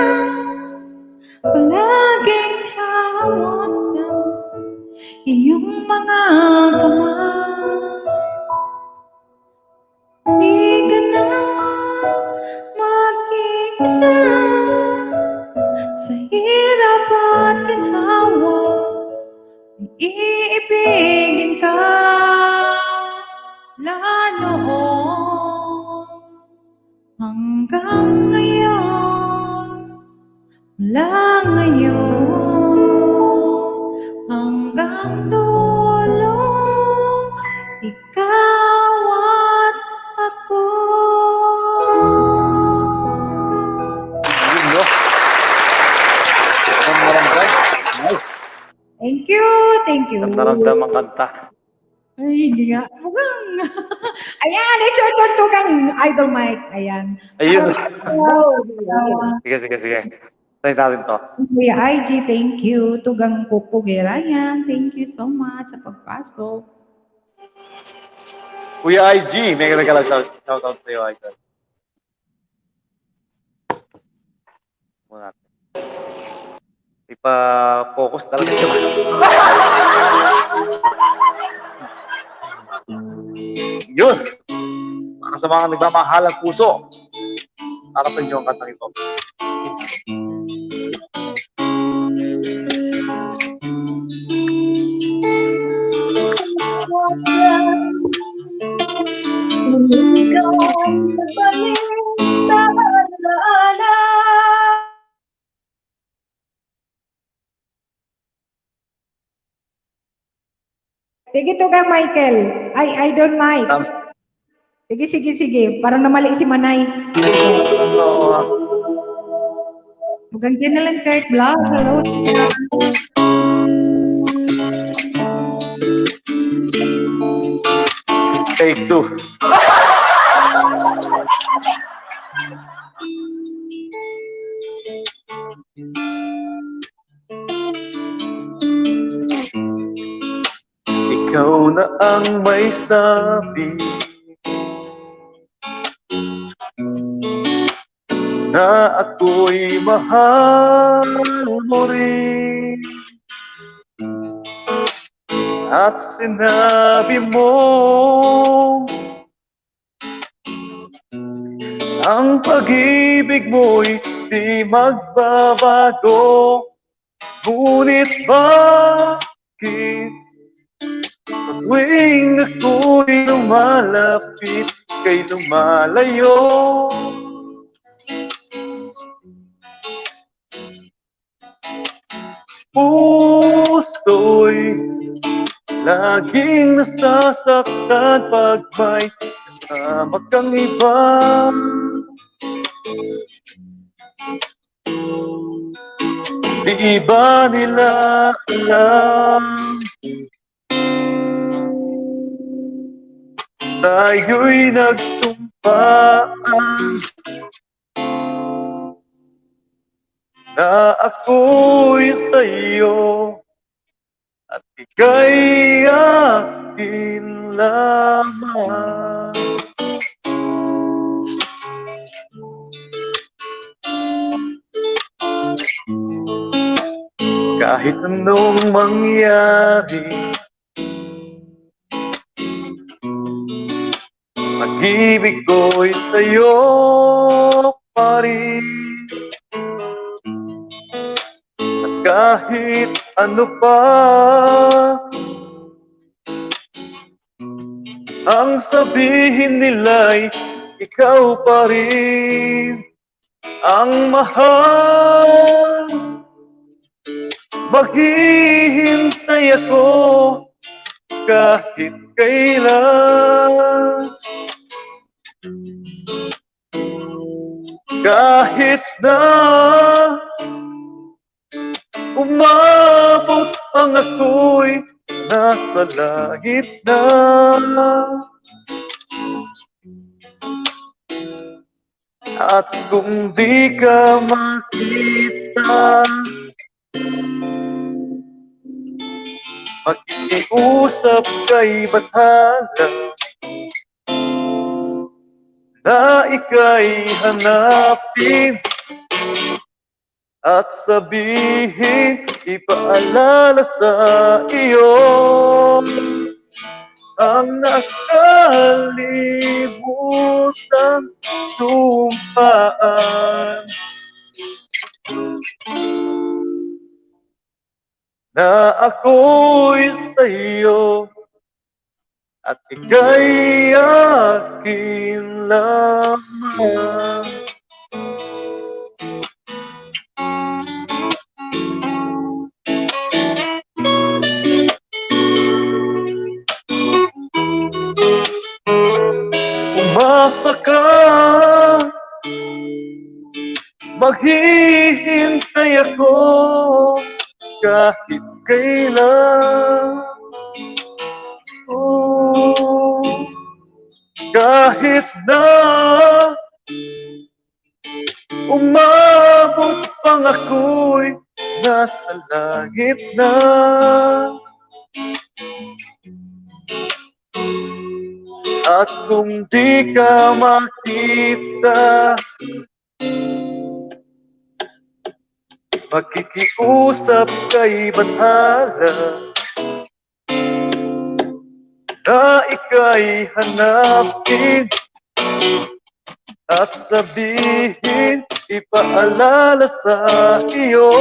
palaging hawak na iyong mga kamay. Di ka na mag-iisa sa hirap at ginhawa, iibigin ka noon hanggang ngayon, mula ngayon hanggang dulo, ikaw at ako. Yun, no? Ang maramdam. Nice. Thank you, thank you. Ang naramdam ang kanta. Ay, hindi nga. Mugang. Ayan, it's your turn, Tugang Idol Mike. Ayan. Ayun. Wow. Sige. Try natin to. Kuya IG, thank you. Tugang Pogi Ryan, thank you so much sa pagpasok. Kuya IG, may nagkala shoutout sa'yo, Idol. Muna natin. Ipa-focus talaga siya. Yun. Para sa mga nagmamahalang puso. Para sa inyo ang kantang ito. Ikaw ang nagbalik sa alaala. Sige to ka, Michael. I don't mind. Tams. Sige. Parang namali si Manay. Maganda na lang, Kurt Blau. Hello. Take two. Ikaw na ang may sabi na ako'y mahal mo rin. At sinabi mo ang pag-ibig mo'y di magbabago. Ngunit bakit sa tuwing ako'y lumalapit kay lumalayo? Puso'y laging nasasaktan pag may kasama kang iba. Di ba nila alam tayo'y nagsumpaan na ako'y sa'yo at ika'y akin lamang. Kahit anong mangyari, pag-ibig ko'y sa'yo pa rin. At kahit ano pa ang sabihin nila'y ikaw pa rin ang mahal. Maghihintay ako kahit kailan. Kahit na umabot ang ako'y nasa langit na. At kung di ka makita, makikiusap kay Bathala na ika'y hanapin at sabihin, ipaalala sa iyo ang nakalimutan sumpaan na ako'y sa'yo at ika'y akin lamang. Umasa ka, maghihintay ako kahit kailan. Kahit na umabot pang ako'y nasa langit na. At kung di ka makita, makikiusap kay Bathala na ika'y hanapin at sabihin, ipaalala sa iyo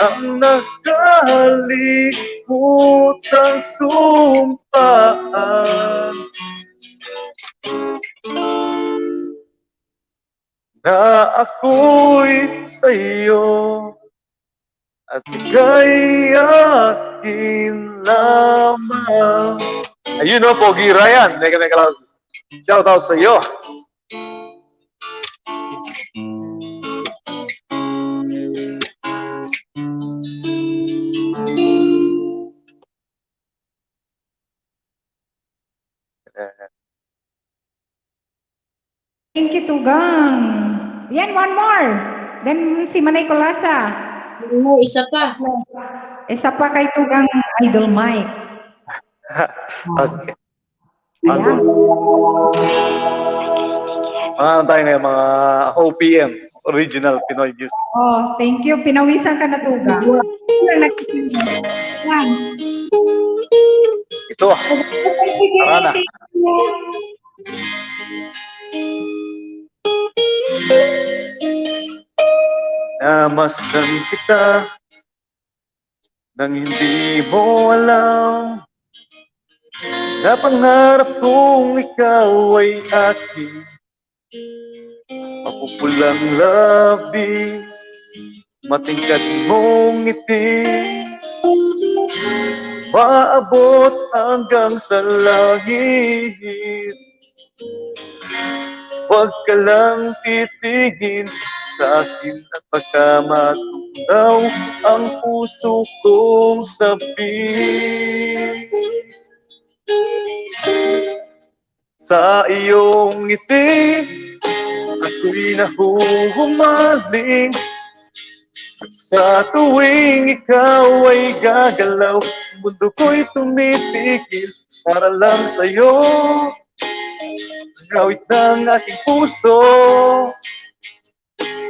ang nakalimutang sumpaan na ako'y sa'yo at ika'y akin lamang. Ayun o, Pogi Ryan. Mega lang. Shout out sa iyo. Thank you, Tugang. Yan, one more. Then si Manay Colasa. Oo, isa pa. Isa pa kay Tugang Idol Mike. Okay. Ayan. Mga ano tayo ngayon, mga OPM, Original Pinoy Music. Oh, thank you. Pinawisan ka na, Tugang. Yan, nagtitinda. Yan. Ito, tara na. Namasdan kita nang hindi mo alam na pangarap kong ikaw ay akin. Mapupulang labi, matingkad mong ngiti, maabot hanggang sa langit. Huwag ka lang titingin sa akin at baka matunaw ang puso kong sabi. Sa iyong ngiti, ako'y nahuhumaling. Sa tuwing ikaw ay gagalaw, mundo ko'y tumitigil para lang sa'yo. Gawit ng aking puso,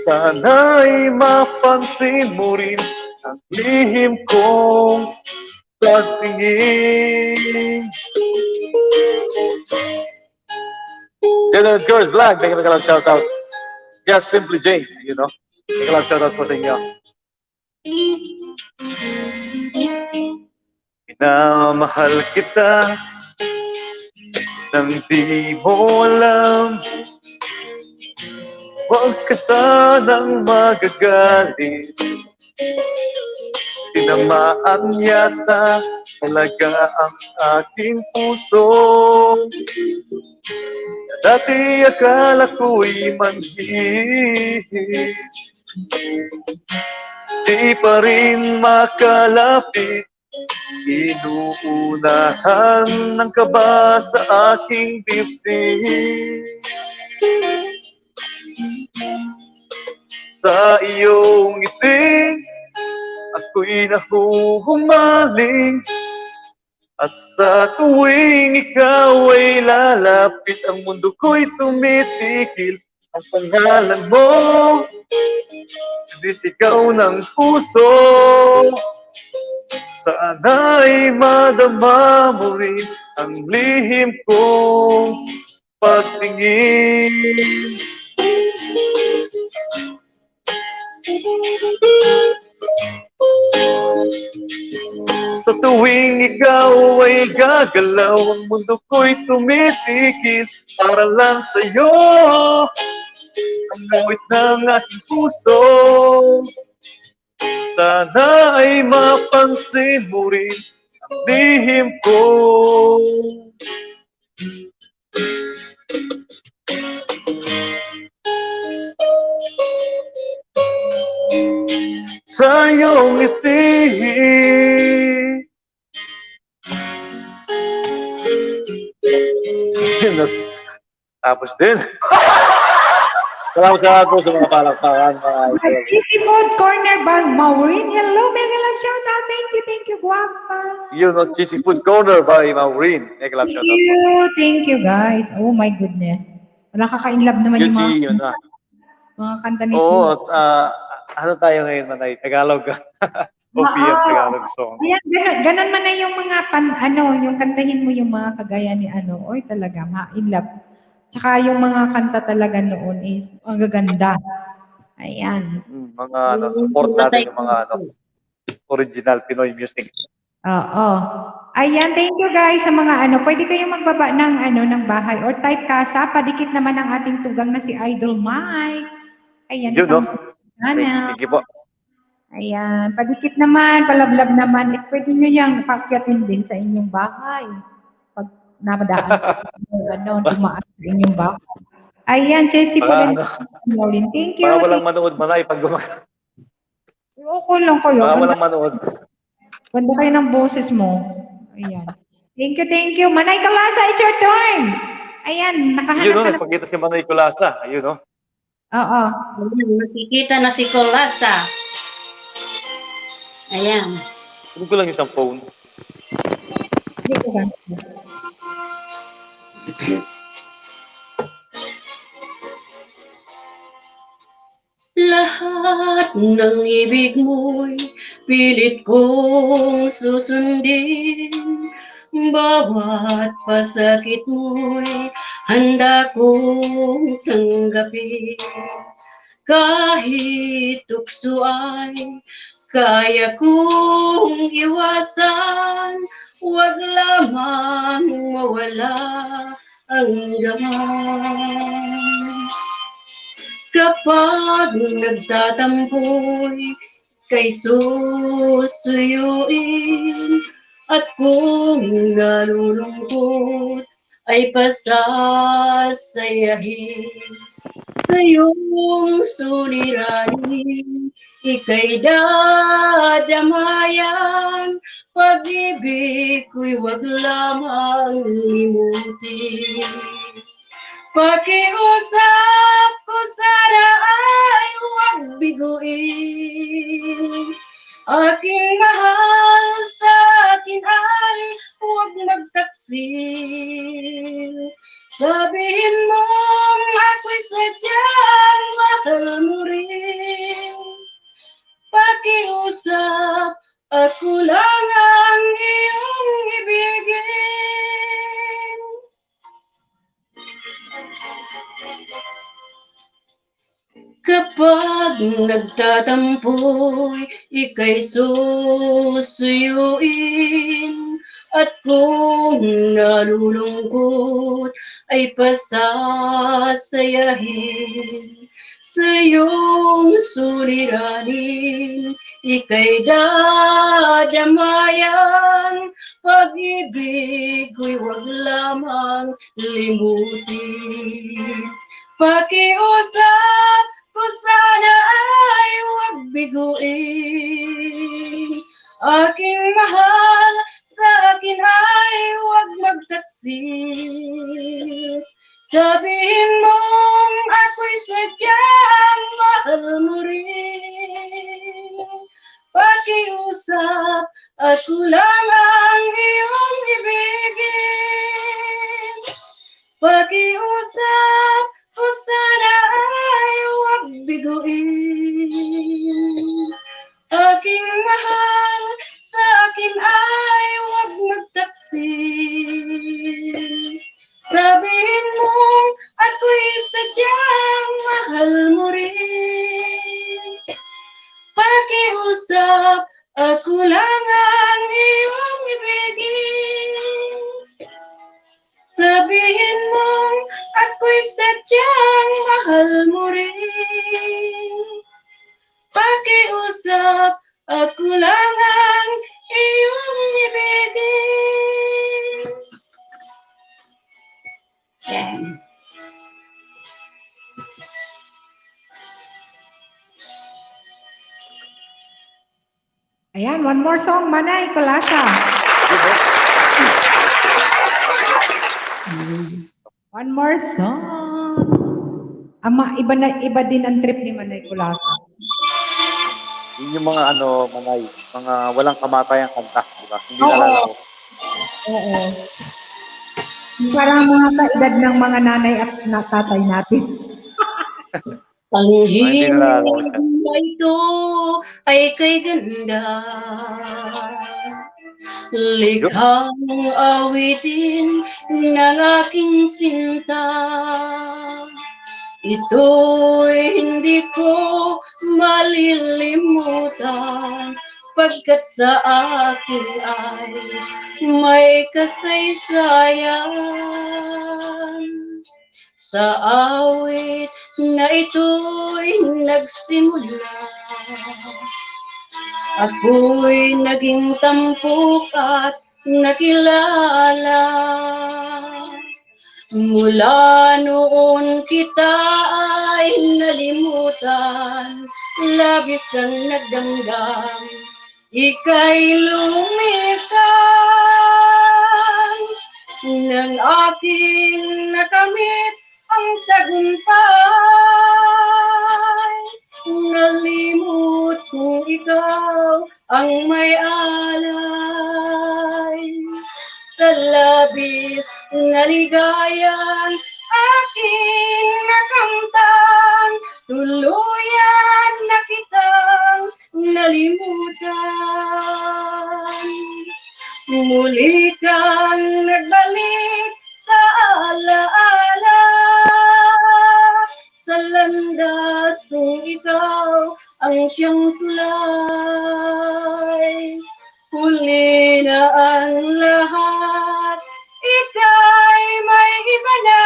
sana'y mapansin mo rin ang lihim kong pagtingin. General Girls Vlog, may kami shout out. Just Simply Jane, you know. May kami shout out po sa inyo. Minamahal kita nang di mo alam. Huwag ka sanang magagalit. Tinamaan yata talaga ang aking puso. Dati akala ko'y manhid, di pa rin makalapit. Inuunahan ng kaba sa aking dibdib. Sa iyong ngiti, ako'y nahuhumaling. At sa tuwing ikaw ay lalapit, ang mundo ko'y tumitigil. Ang pangalan mo, sinisigaw ng puso. Sana'y madama mo rin ang lihim kong pagtingin. Sa tuwing ikaw ay gagalaw, ang mundo ko'y tumitigil para lang sa'yo. Ang awit ng aking puso, sana ay mapansin mo rin ang lihim ko. Sa iyong ngiti, tapos din. Salamat sa lahat po sa mga palakpakan, mga idol. Easy Food Corner Bag Maureen. Hello, mega love shout out. Thank you, guwapa. Yun, no, Cheesy Food Corner by Maureen. Mega love shout out. Thank you, guys. Oh my goodness. Nakaka-inlove naman Yun yung si, mga, yun na. mga kanta ni Oo, at ano tayo ngayon, Manay? Tagalog. OPM Tagalog song. Ayan, ganun man na yung mga yung kantahin mo yung mga kagaya ni oy talaga, in love. Tsaka yung mga kanta talaga noon is ang gaganda. Ayan. Mga support natin yung mga original Pinoy music. Oo. Ayan, thank you guys sa mga pwede kayong magbaba ng bahay or type casa, padikit naman ang ating tugang na si Idol Mike. Ayan, Yun, no? Sana. Thank you po. Ayan, padikit naman, palablab naman. Pwede nyo yang pakyatin din sa inyong bahay. Pag namadaan tumaas sa inyong bahay. Ayan, Jessie po rin. Thank you. Baka walang manood manay pag Okay lang kayo. baka walang manood. Ganda kayo ng boses mo. Ayan. Thank you. Manay Kalasa, it's your turn. Ayan, nakahanap Yun, no? ka na. Nagpakita si Manay Kulasa. Ayun, no? Oo. Nakikita na si Colasa. Ayan. Huwag ko lang isang phone. Dito ka. Lahat ng ibig mo'y pilit kong susundin. Bawat pasakit mo'y handa kong tanggapin. Kahit tukso ay kaya kong iwasan. Huwag lamang mawala ang damang. Kapag nagtatampoy kay susuyuin, at kung nalulungkot ay pasasayahin. Sa iyong suliranin, ika'y dadamayan. Pag-ibig ko'y wag lamang limutin. Pakiusap ko sana ay huwag biguin. Aking mahal sa akin ay huwag magtaksil. Sabihin mo ako'y sadyang mahal mo rin. Pakiusap, ako lang ang iyong ibigin. Kapag nagtatampoy, ika'y susuyuin. At kung nalulungkot, ay pasasayahin. Sa iyong suliranin, ika'y dadamayan. Pag-ibig ko'y wag lamang limutin. Pakiusap ko sana ay huwag biguin. Aking mahal sa akin ay huwag magtaksil. Sabihin mong ako'y sadyang mahal mo rin. Pakiusap, ako lang ang iyong ibigin. Pakiusap ko sana ay huwag biguin. Aking mahal sa akin ay huwag magtaksil. Sabihin mo ako'y sadyang mahal mo rin. Pakiusap, ako lang ang iyong ibigin. Sabihin mo ako'y sadyang mahal mo rin. Pakiusap, ako lang ang iyong ibigin. Yan. Ayan, one more song, Manay Kalasa. One more song. Iba din ang trip ni Manay Kulasa. Yun yung mga Manay, mga walang kamatayang kanta, di ba? Hindi nalalaro. Oo. Yung parang mga kaedad ng mga nanay at tatay natin. Ang Hindi nalalaro siya. hirap ito ay kay ganda. Likhang awitin ng aking sinta, ito'y hindi ko malilimutan, pagkat sa akin ay may kasaysayan. Sa awit na ito'y nagsimula, ako'y naging tampok at nakilala. Mula noon kita ay nalimutan, labis kang nagdamdam, ika'y lumisan. Nang aking nakamit ang tagumpay, nalimot kung ikaw ang may alay. Sa labis na ligayang aking nakamtan, tuluyan na kitang nalimutan. Muli kang nagbalik sa alaala, sa landas kung ikaw ang siyang tulay. Huli na ang lahat, ika'y may iba na,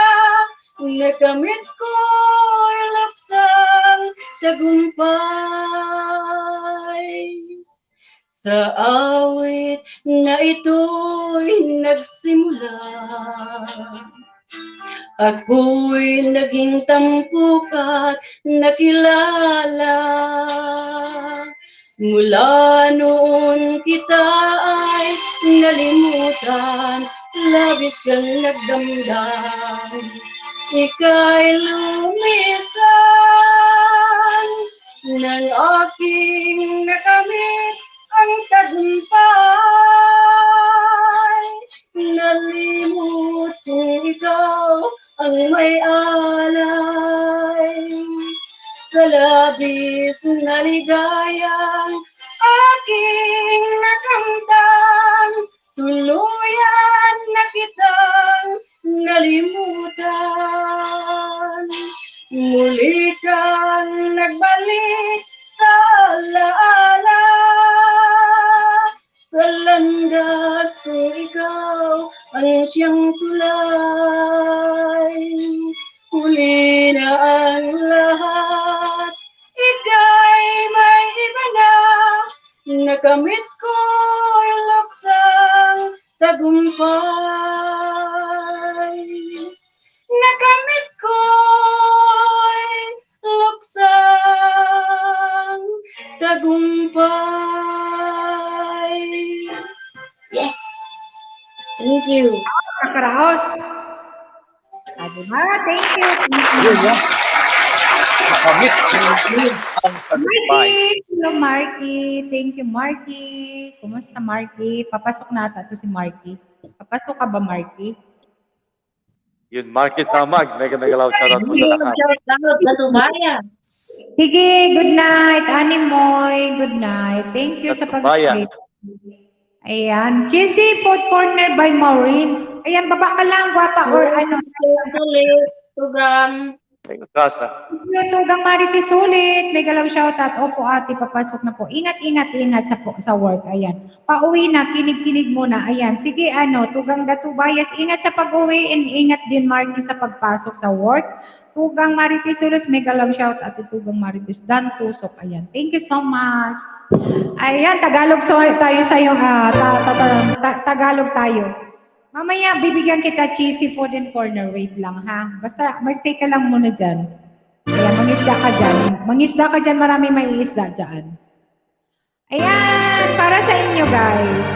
nakamit ko'y luksang tagumpay. Sa awit na ito'y nagsimula, ako'y naging tampok at nakilala. Mula noon kita ay nalimutan, labis kang nagdamdam, ika'y lumisan. Nang aking nakamit ang tagumpay, nalimot kung ikaw ang may alay. Sa labis na ligayang aking nakamtan, tuluyan na kitang nalimutan. Muli kang nagbalik sa alaala, sa landas kung ikaw ang siyang tulay. Huli na ang lahat, ika'y may iba na, nakamit ko'y luksang tagumpay. Nakamit ko'y luksang tagumpay. Yes! Thank you. Kakaraos. Diba? Thank you. Yun yan. Nakamit ang tagumpay. Marky! Hello, Marky. Thank you, Marky. Kumusta, Marky? Papasok na ata to si Marky. Papasok ka ba, Marky? Yun, Market Tamag. Mega love shoutout po sa lahat. Sige, good night. Animoy, good night. Thank you sa Bayan. pag-stay. Ayan. Cheesy Food Corner by Maureen. Ayan, baba ka lang, guwapa, or ano. Program. Kasa. Tugang Marites ulit. May galaw shoutout. Opo, ate, papasok na po. Ingat, ingat, ingat sa work. Ayan. Pauwi na, kinig-kinig muna. Ayan. Sige, Tugang Gatubayas. Ingat sa pag-uwi and ingat din, Marky, sa pagpasok sa work. Tugang Marites ulit. May galaw shoutout. Tugang Marites. Dan Tusok. Ayan. Thank you so much. Ayan, Tagalog tayo sa'yo. Tagalog tayo. Mamaya, bibigyan kita cheesy food and corner. Wait lang, ha? Basta, mag-stay ka lang muna dyan. Ayan, mangisda ka dyan. Mangisda ka dyan, marami may isda dyan. Ayan, para sa inyo, guys.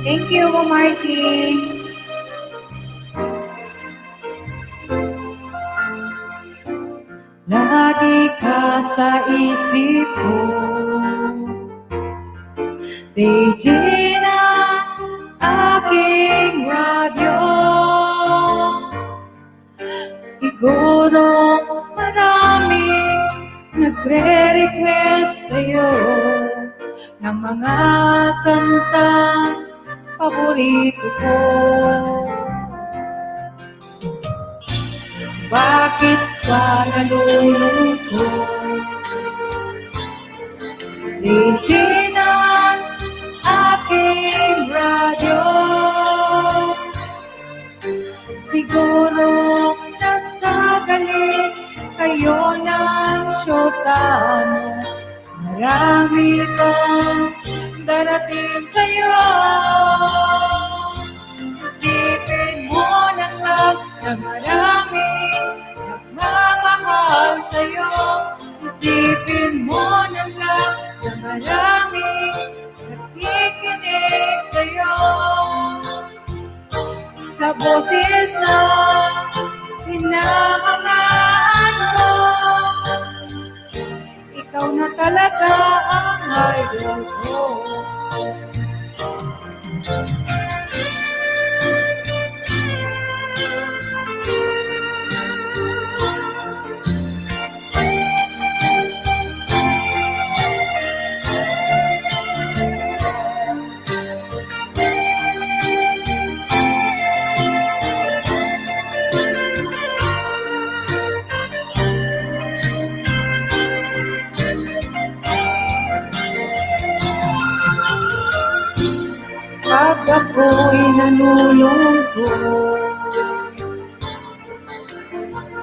Thank you, Marky. Lagi ka sa isip ko, Regina, aking Magre-request sa'yo ng mga kantang paborito ko. Bakit ka nalulungkot? Litin ang aking radyo. Siguro nagkagalit kayo ng syota mo. Marami pang darating sa'yo. Isipin mo na lang na maraming nagmamahal sa'yo. Isipin mo na lang na maraming nakikinig sa'yo. Sa boses na hinahangaan mo, ikaw na talaga ang idol ko. Pag ako'y nalulungkot,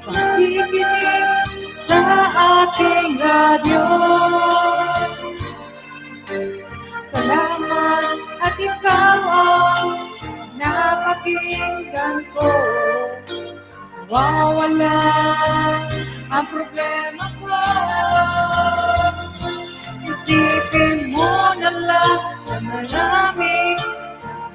pakikinig sa aking radyo. Salamat at ikaw ang napakinggan ko. Wawala ang problema ko. Isipin mo na lang na maraming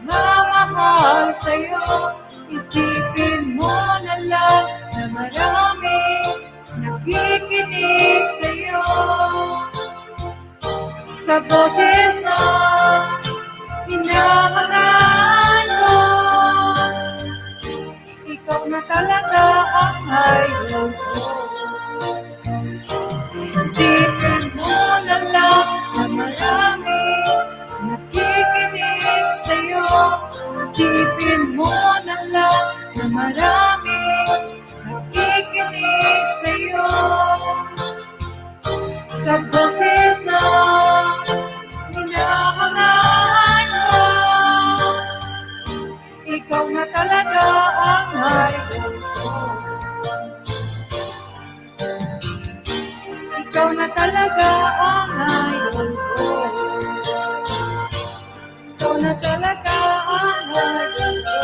mamahal sa'yo. Isipin mo na lang na maraming nakikinig sa'yo. Sa boses na hinahangaan mo, ikaw na talaga ang idol ko. Isipin mo na lang na maraming nakikinig sa'yo. Isipin mo na lang na maraming nakikinig sa'yo. Sa boses na hinahangaan mo, ikaw na talaga ang idol ko. Ikaw na talaga ang idol ko. Ikaw na talaga ang idol ko.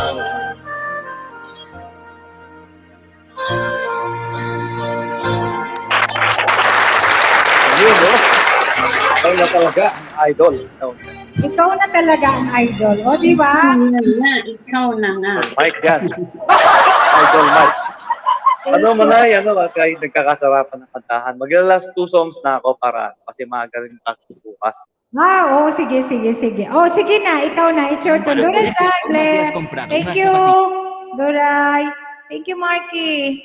Yun, no? Ikaw na talaga ang idol. Ikaw na talaga ang idol. O, di ba? Ikaw na nga. Mike yan. Idol Mike. Ano manay, kahit nagkakasarapan ng kantahan. Magla-last 2 songs na ako para kasi maaga rin kasi bukas. Oo, sige. Oh, sige na, ikaw na. It's your turn. Duray, thank you, Duray. Thank you, Marky.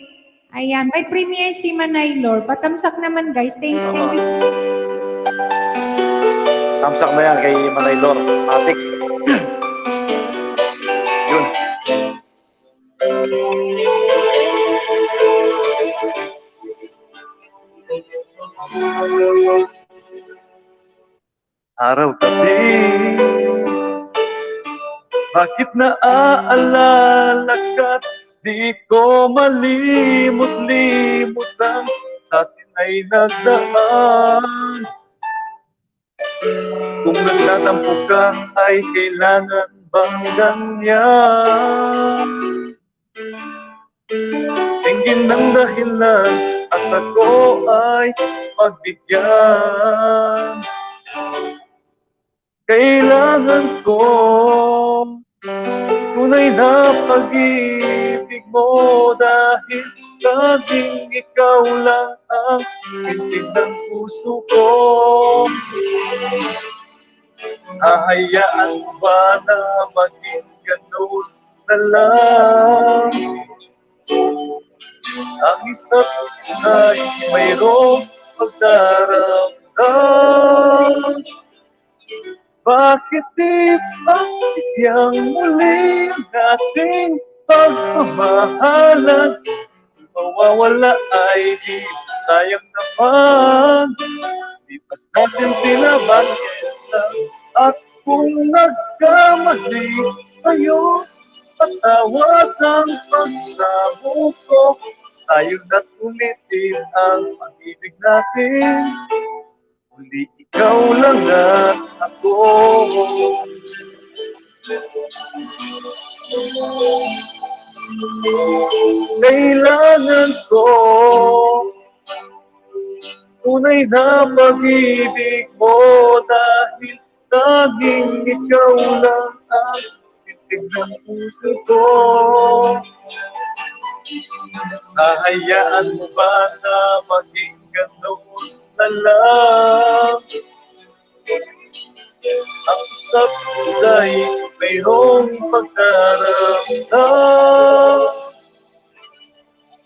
Ayan, may premiere si Manay Lord. Patamsak naman, guys. Thank you. Tamsak na yan kay Manay Lor. Matik. Yun. Araw-gabi, bakit naaalala ka't di ko malimot-limot ang sa atin ay nagdaan. Kung nagtatampo ka ay kailangan bang ganyan? Tingin ng dahilan at ako ay pagbigyan. Kailangan ko tunay na pag-ibig mo dahil laging ikaw lang ang pintig ng puso ko. Hahayaan mo ba na maging ganun na lang? Ang isa't isa'y mayroong pagdaramdam. Bakit di pagbigyan muli ang ating pagmamahalan? Mawawala ay di sayang naman. Lipas natin pinabagyan. At kung nagkamali kayo, patawad ang pagsamo ko. Tayo na't ulitin ang pag-ibig natin. Uli ikaw lang at ako. Kailangan ko tunay na pag-ibig mo, dahil tanging ikaw lang ang titig ng puso ko. Hahayaan mo ba na maging ganoon na lang? Ang usap ay mayroong pagdaramdam.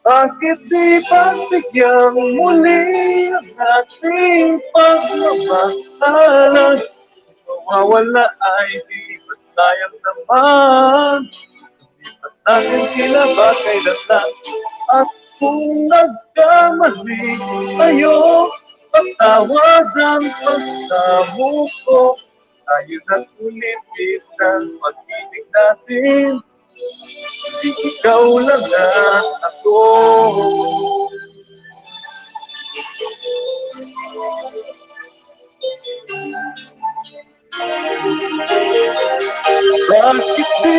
Bakit di pagbigyan muli ang ating pagmamahalan? Mawawala ay di ba't sayang naman. Lipas natin sila ba kailan lang? At kung nagkamali tayo, patawad ang pagsamo ko. Tayo na't ulitin ang pag-ibig natin. Hindi ikaw lang at ako. Bakit di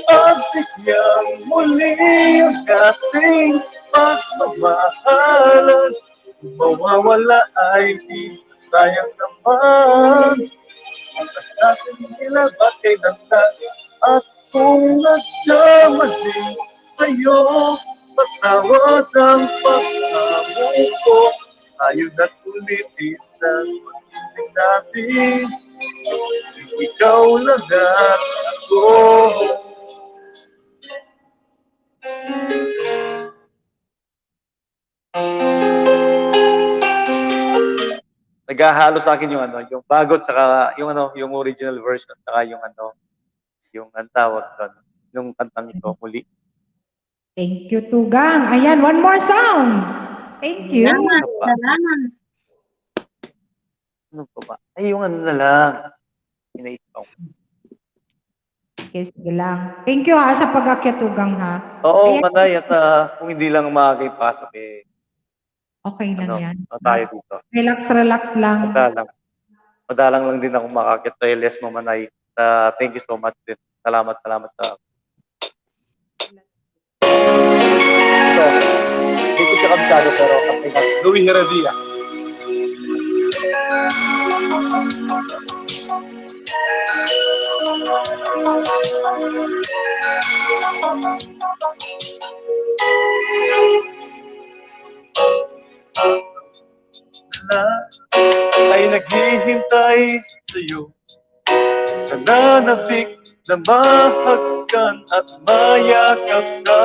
pagbigyan muli ang ating pagmamahalan? Mawawala ay di sayang naman. Lipas natin nila ba kailan lang? At kung nagkamali sa'yo, patawad ang pagsamo ko. Tayo na't ulitin ang pag-ibig natin. Ikaw lang at ako. Naghahalo sa akin yung yung bago tsaka yung original version tsaka yung ang tawag doon, yung kantang ito muli. Thank you, Tugang. Ayan, one more sound. Thank you. Salamat, Ano pa? salamat. Ano pa ba? Ay, yung na lang. Inaisip ko. Okay, sige lang. Thank you sa pag-akyat, Tugang, ha. Oo, Ayan. Manay, at kung hindi lang maaga yung pasok, Okay lang yan. tayo dito. Relax lang. Madalang lang din ako makakit sa LS mo, Manay. Thank you so much din. Salamat sa ito. Hindi ko siya kabisado pero Louis Heredia. Ay naghihintay sa'yo, nananabik na mahagkan at mayakap ka.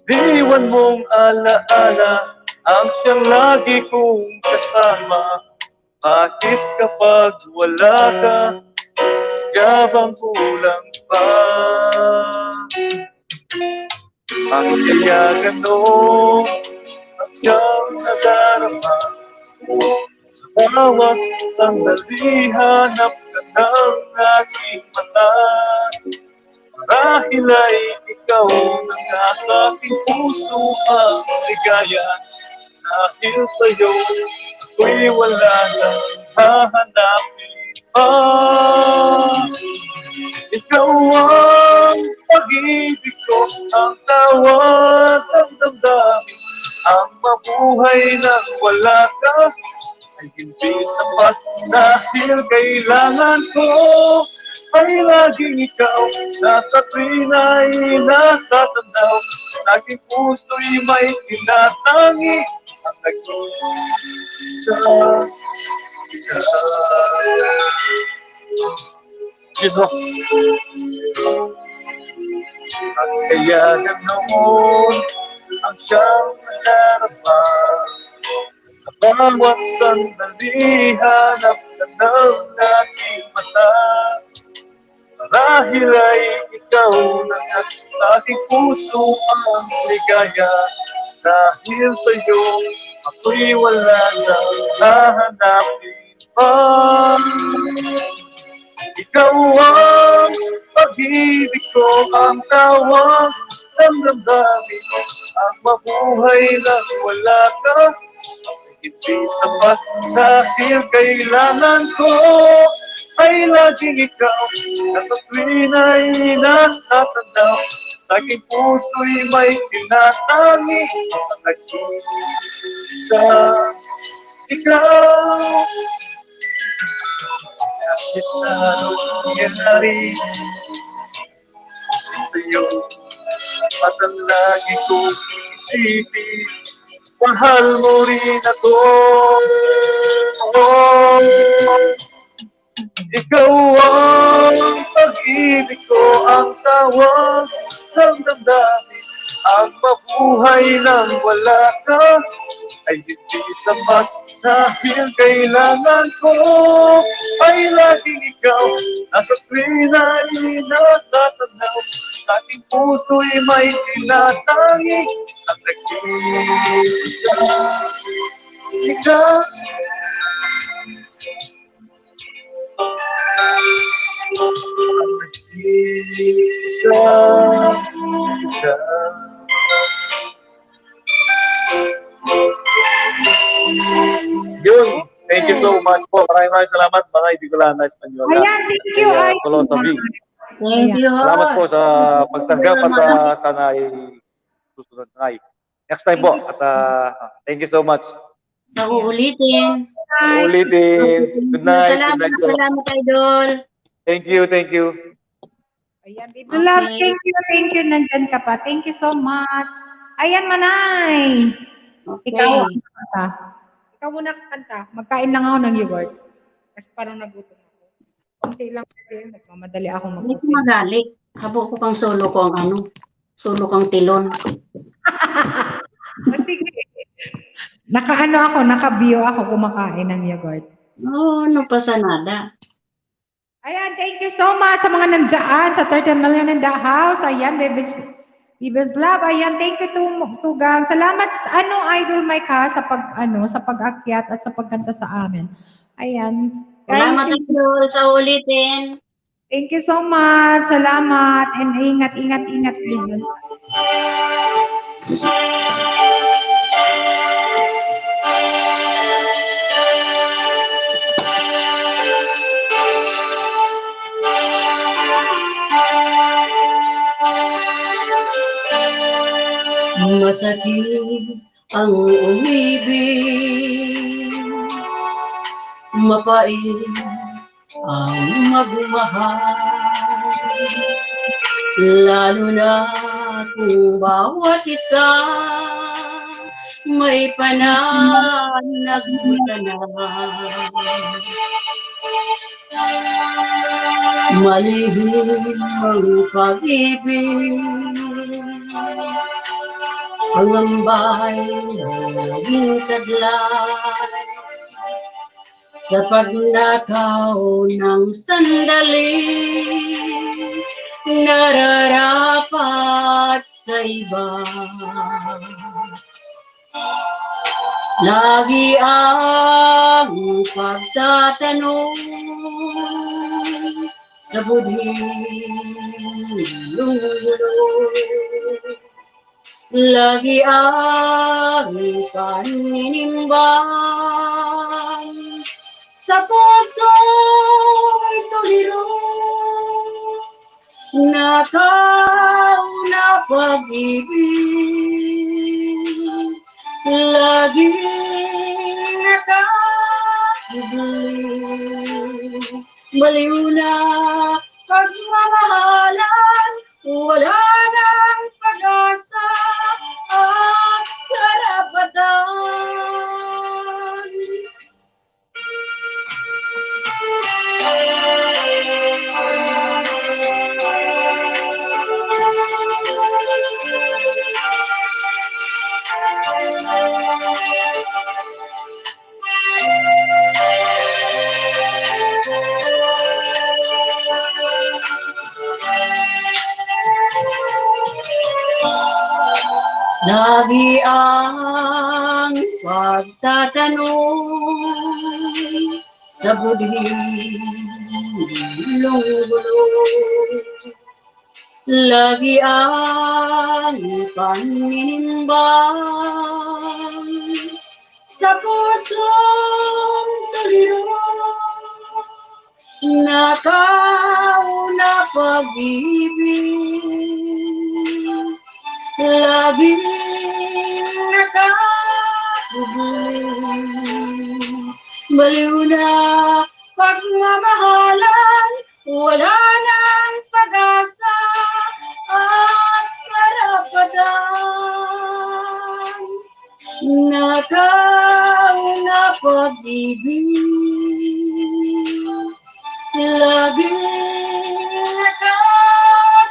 Diwan mong alaala ang siyang lagi kong kasama. Bakit kapag wala ka, sadya bang kulang pa? Ang kaya ganon ang siyang nadarama. Sa bawat sandali hanap ka ng aking mata. Marahil ay ikaw ng aking puso ang ligaya. Dahil sa'yo ako'y wala nang hahanapin pa. Ikaw ang pag-ibig ko, ang tawag ng damdamin. Ang mabuhay nang wala ka ay hindi sapat, dahil kailangan ko ay laging ikaw. Sa tuwin ay natatanaw, aking puso'y may tinatangi. Ang nag-iisa ka. Sino? At kaya ganoon ang siyang nadarama. Bawat sandali hanap ka ng aking mata. Marahil ay ikaw na at aking puso ang ligaya. Dahil sa'yo ako'y wala nang hahanapin pa. Ikaw ang pag-ibig ko, ang tawag ng damdamin. Ang mabuhay nang wala ka, hindi sapat dahil kailangan ko ay laging ikaw. Na sa tuwin ay natatanaw, aking puso'y may tinatangi. Ang nag-iisa ikaw. Kahit na anong nangyari sa'yo, at ang lagi kong isipin, mahal mo rin ako. Ikaw ang pag-ibig ko, ang tawag ng damdamin. Ang mabuhay nang wala ka ay hindi sapat dahil kailangan ko ay laging ikaw. Nasa tuwin ay natatanaw, aking puso'y may tinatangi. Ang nag-iisa ikaw. Ang nag-iisa ikaw. Yun. Thank you so much po. Maraming salamat mga Ibicolana Espanyola. Ayan, thank you. Kay, Tolosa V. Thank you, Salamat po host. sa pagtanggap at sana ay susunod na ay. Next time po. At thank you so much. Sa uulitin. Ulitin. Good night. Good night po. Salamat, idol. Thank you. Thank you. Ayan, baby love, thank you. Nandyan ka pa. Thank you so much. Ayan, Manay. Okay. Ikaw ang kanta. Ikaw muna kanta. Magkain lang ako ng yogurt. Kasi parang nagutom ako. Kunti lang kasi nagmamadali ako Hindi ko mag-open. magalit. Habo ko kang solo ko ang ano. Solo kang tilon. Sige. Naka-bio ako kumakain ng yogurt. Oh, no pasa nada. Ayan, thank you so much sa mga nandiyan sa 30 million in the house. Ayan, Baby's Love. Ayan, thank you to gang. Salamat, Idol Mike ha, sa pag-akyat at sa pagkanta sa amin. Ayan. Salamat, Guys, idol. Sa uulitin. thank you so much. Salamat. And ingat din. Masakit ang umibig, mapait ang magmahal, lalo na kung bawat isa may pananagutan. Malihim ang pag-ibig, pangambay naging taglay sa pagnakaw ng sandali, nararapat sa iba. Lagi ang pagtatanong sa budhing lulong. Lagi ang paninimbang sa puso'y tuliro. Nakaw na pag-ibig, laging nakakibig. Baliw na pagmamahalan, wala nang pag-asa at karapatan. Lagi ang pagtatanong sa budhing gulo. Lagi ang paninimbang sa pusong tuliro na tao na pag-ibig. Laging nakakubling, baliw na pagmamahalan, wala nang pag-asa at karapatan. Nakauna pag-ibig, laging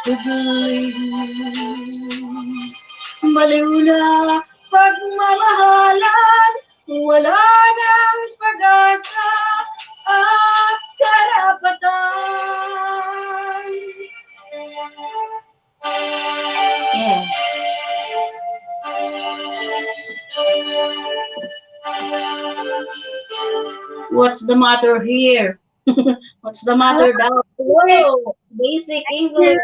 nakakubling, baliw na pagmamahalan, wala nang pag-asa at karapatan. Yes. What's the matter here? What's the matter now? Hello, basic English.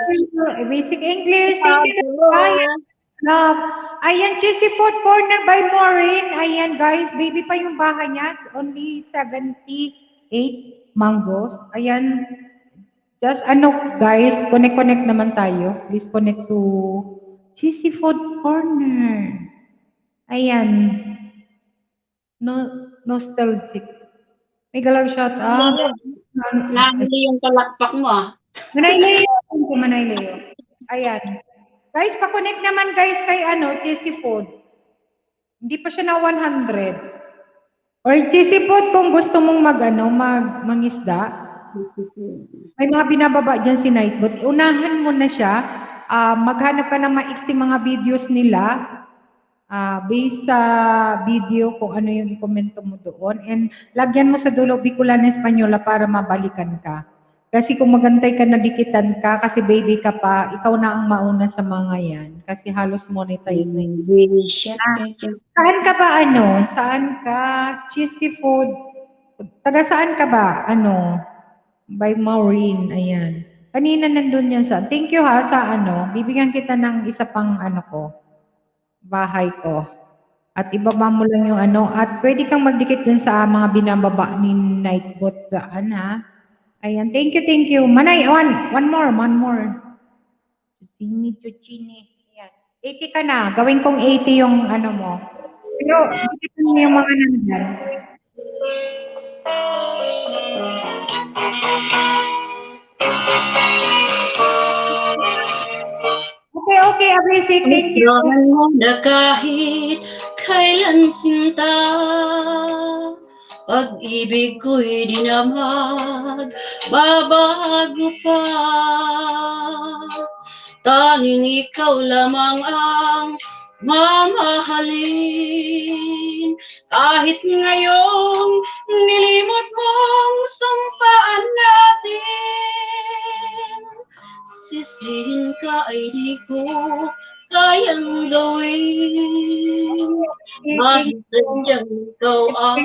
Basic English. Thank you. Hello. Ayan, love. Ayan, Cheesy Food Corner by Maureen. Ayan, guys. Baby pa yung bahay niya. Only 78 mangoes. Ayan. Just guys, connect naman tayo. Please connect to Cheesy Food Corner. Ayan. Nostalgic. May galaw shout out. Nahuli yung palakpak mo ah. Manay Leo. Ayan. Guys, pa-connect naman guys kay Cheesy Food. Hindi pa siya na 100. Or Cheesy Food kung gusto mong mangisda. May mga binababa dyan si Nightbot. Unahan mo na siya. Maghanap ka ng maiksing mga videos nila. Based sa video kung ano yung i-komento mo doon. And lagyan mo sa dulo Bicolana Espanyola para mabalikan ka. Kasi kung magantay ka na dikitan ka, kasi baby ka pa, ikaw na ang mauna sa mga yan. Kasi halos monetize na yun. Saan ka ba Saan ka? Cheesy Food. Taga saan ka ba? By Maureen. Ayan. Kanina nandun yan sa. Thank you ha sa bibigyan kita ng isa pang bahay ko. At ibaba mo lang yung at pwede kang magdikit dun sa mga binababa ni Nightbot saan ha. Ayan, thank you. Manay, one more. Chuchini. Ayan. 80 ka na. Gawin kong 80 yung mo. Pero, dikit mo yung mga nandyan. Okay, basic. Thank you. Mo na kahit kailan sinta, pag-ibig ko'y di na magbabago pa. Tanging ikaw lamang ang mamahalin. Kahit ngayong nilimot mong sumpaan natin, sisihin ka ay di ko kayang gawin. Mahal sadyang ikaw ay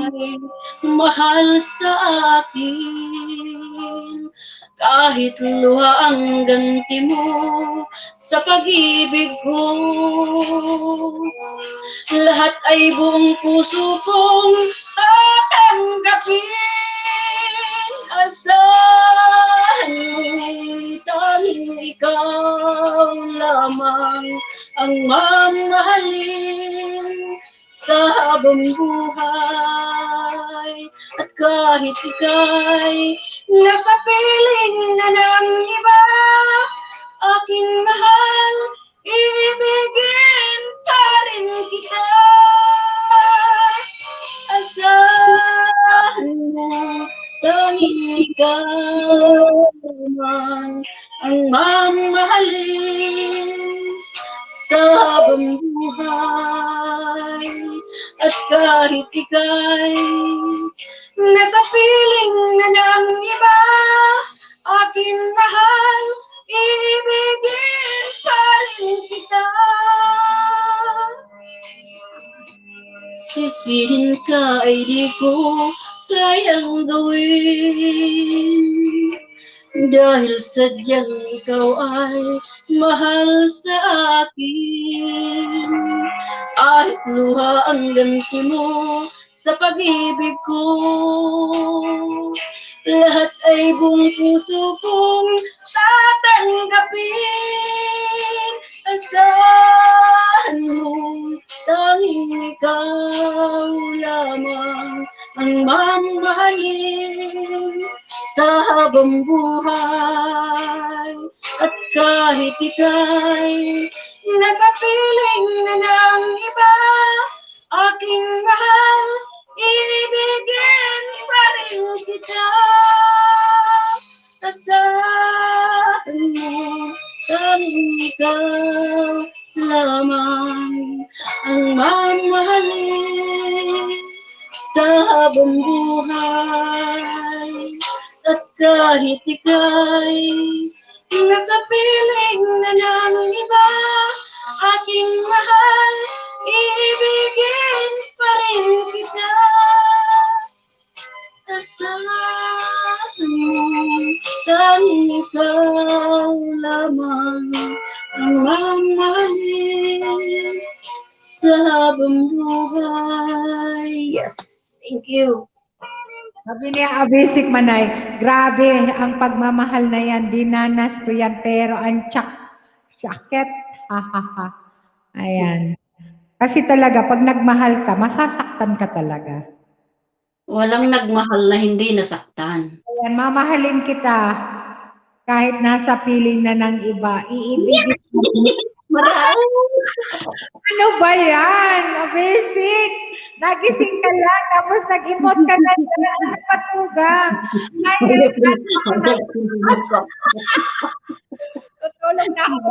mahal sa akin. Kahit luha ang ganti mo sa pag-ibig ko, lahat ay buong puso kong tatanggapin. Asahan mo'y tanging ikaw lamang ang mamahalin sa habang buhay. At kahit ika'y nasa piling na ng iba, aking mahal, ibigin pa rin kita. Asahan mo, tanging ikaw naman ang mamahalin sa habang buhay. At kahit ika'y nasa piling na ng iba, aking mahal, ibigin pa rin kita. sisihin ka ay di ko kayang gawin. Dahil sadyang ikaw ay mahal sa akin. Kahit luha ang ganti mo sa pag-ibig ko, lahat ay buong puso kong tatanggapin. Asahan mo, tanging ikaw lamang ang mamahalin sa habang buhay. At kahit ika'y nasa piling na ng iba, aking mahal, ibigin pa rin kita. Asahan mo, tanging ikaw lamang ang mamahalin sa habang buhay. At kahit ika'y nasa piling na ng iba, aking mahal, iibigin pa rin kita. Asahan mo, tanging ikaw lamang ang mamahalin sa habang buhay. Yes, thank you. Sabi niya, Basic Manay, grabe ang pagmamahal na yan. Dinanas ko yan, pero ang syakit. Ha, ha, ha. Ayan. Kasi talaga, pag nagmahal ka, masasaktan ka talaga. Walang nagmahal na hindi nasaktan. Ayan, mamahalin kita. Kahit nasa piling na ng iba, iibigin mo. Maraming Ano ba yan? Basic. Nagising ka lang, tapos nag-emote ka na dyan. Patugang. Ay, tutulog na ako.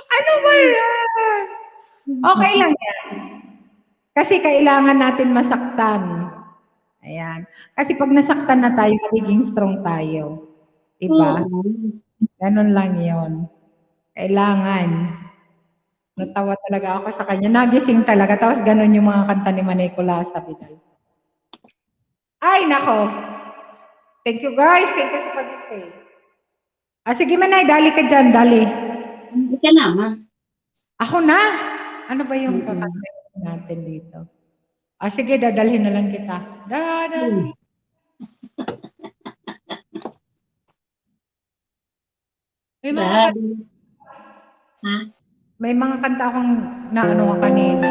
Ano ba yan? Okay lang yan. Kasi kailangan natin masaktan. Ayan. Kasi pag nasaktan na tayo, magiging strong tayo. Diba? Ganun lang yon. Kailangan. Natawa talaga ako sa kanya. Nagising talaga. Tapos ganun yung mga kanta ni Manay Kulasa Vidal. Ay, nako. Thank you guys. Thank you sa pag-stay. Sige Manay, dali ka dyan. Dali. Hindi ka naman. Ako na. Ano ba yung kakanta natin dito? Sige, dadalhin na lang kita. Dadalhin. May mga kanta akong naano kanina.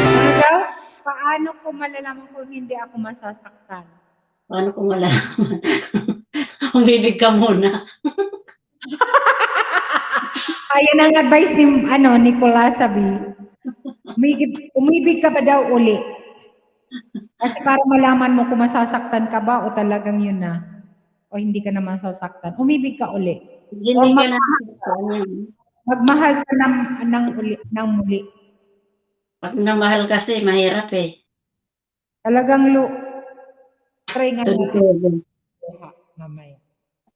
Ano daw? Paano ko malalaman kung hindi ako masasaktan? Paano kung malaman? Umibig ka muna. Ayan ang advice ni Nicolas sabi. Umibig ka ba daw uli? Kasi para malaman mo kung masasaktan ka ba o talagang yun na. O hindi ka na masasaktan. Umibig ka uli. Hindi ka na. Magmahal ka ng muli. Pag namahal kasi, mahirap eh. Talagang try nga natin. Tuloy. Mamaya.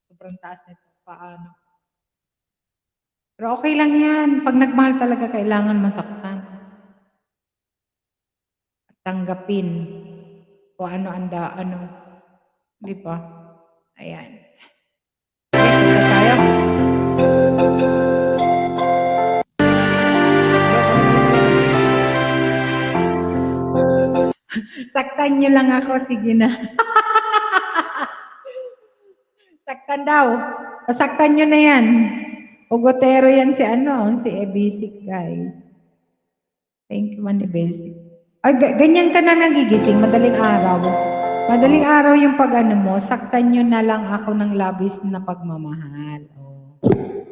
Sobrang taas nito. Paano? Pero okay lang yan. Pag nagmahal talaga, kailangan masaktan. At tanggapin. O ano. Di ba? Ayan. Okay, tayo. Saktan nyo lang ako. Sige na. Saktan daw. Pasaktan nyo na yan. Ugotero yan si Basic guys. Thank you man Basic. Ay, ganyan ka na nagigising, madaling araw. Madaling araw yung pag mo, saktan nyo na lang ako ng labis na pagmamahal. Oh.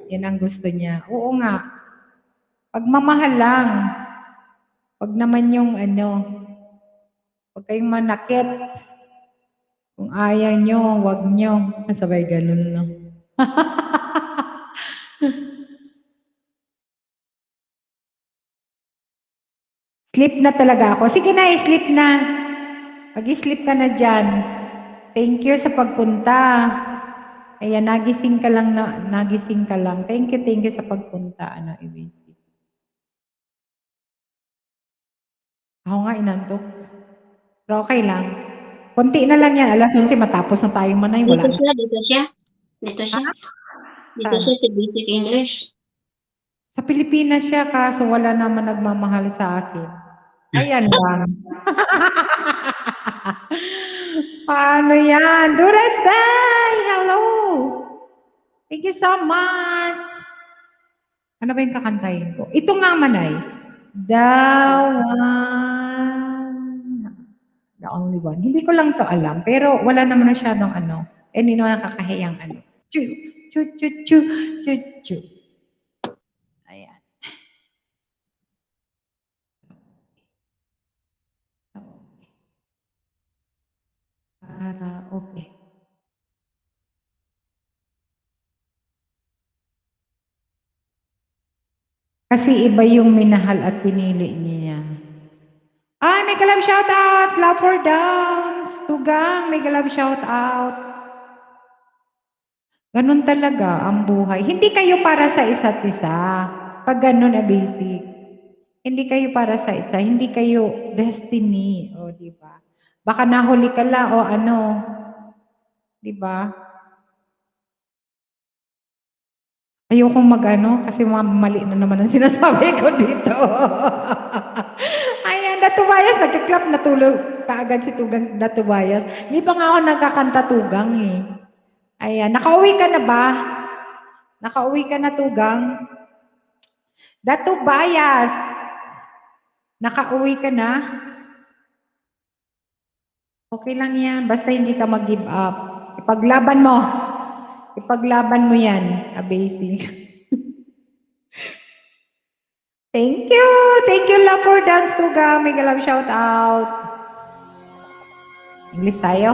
Yan ang gusto niya. Oo nga. Pagmamahal lang. Pag naman yung huwag kayong manakit. Kung ayaw nyo, wag nyo. Sabay ganun lang. Sleep na talaga ako. Sige na, sleep na. Mag-sleep ka na dyan. Thank you sa pagpunta. Ayan, nagising ka lang. Nagising ka lang. Thank you sa pagpunta. Ano, ABC. Ako nga, inantok. Pero okay lang. Konti na lang yan. Alas 11, matapos na tayong manay. Wala Dito na. siya, dito siya. Dito siya. Dito siya sa Basic English. Sa Pilipinas siya, kaso wala naman nagmamahal sa akin. Ayan lang. Paano yan? Dures Day! Hello! Thank you so much! Ano ba yung kakantahin ko? Ito nga manay. The one. The only one. Hindi ko lang to alam, pero wala naman masyadong ano. Hindi naman nakakahiyang ano. Chu, chu, chu, chu, chu, chu. Ayan. Para, okay. Kasi iba yung minahal at pinili niya. Ay, may galab shout out! Love for Downs! Tugang, may galab shout out. Ganun talaga ang buhay. Hindi kayo para sa isa't isa. Pag ganun basic. Hindi kayo para sa isa. Hindi kayo destiny. O, di ba? Baka nahuli ka lang o ano. Di ba? Ayokong mag-ano kasi mali na naman ang sinasabi ko dito. Ayan, Datubayas, nagkiklap, natulog kaagad si Tugang Datubayas. Hindi pa nga ako nagkakanta Tugang eh. Ayan, nakauwi ka na ba? Nakauwi ka na Tugang? Datubayas, nakauwi ka na? Okay lang yan, basta hindi ka mag-give up. Ipaglaban mo. Ipaglaban mo yan, basic. Thank you. Thank you, Love for Dance, Tuga. May galab shout out. English tayo.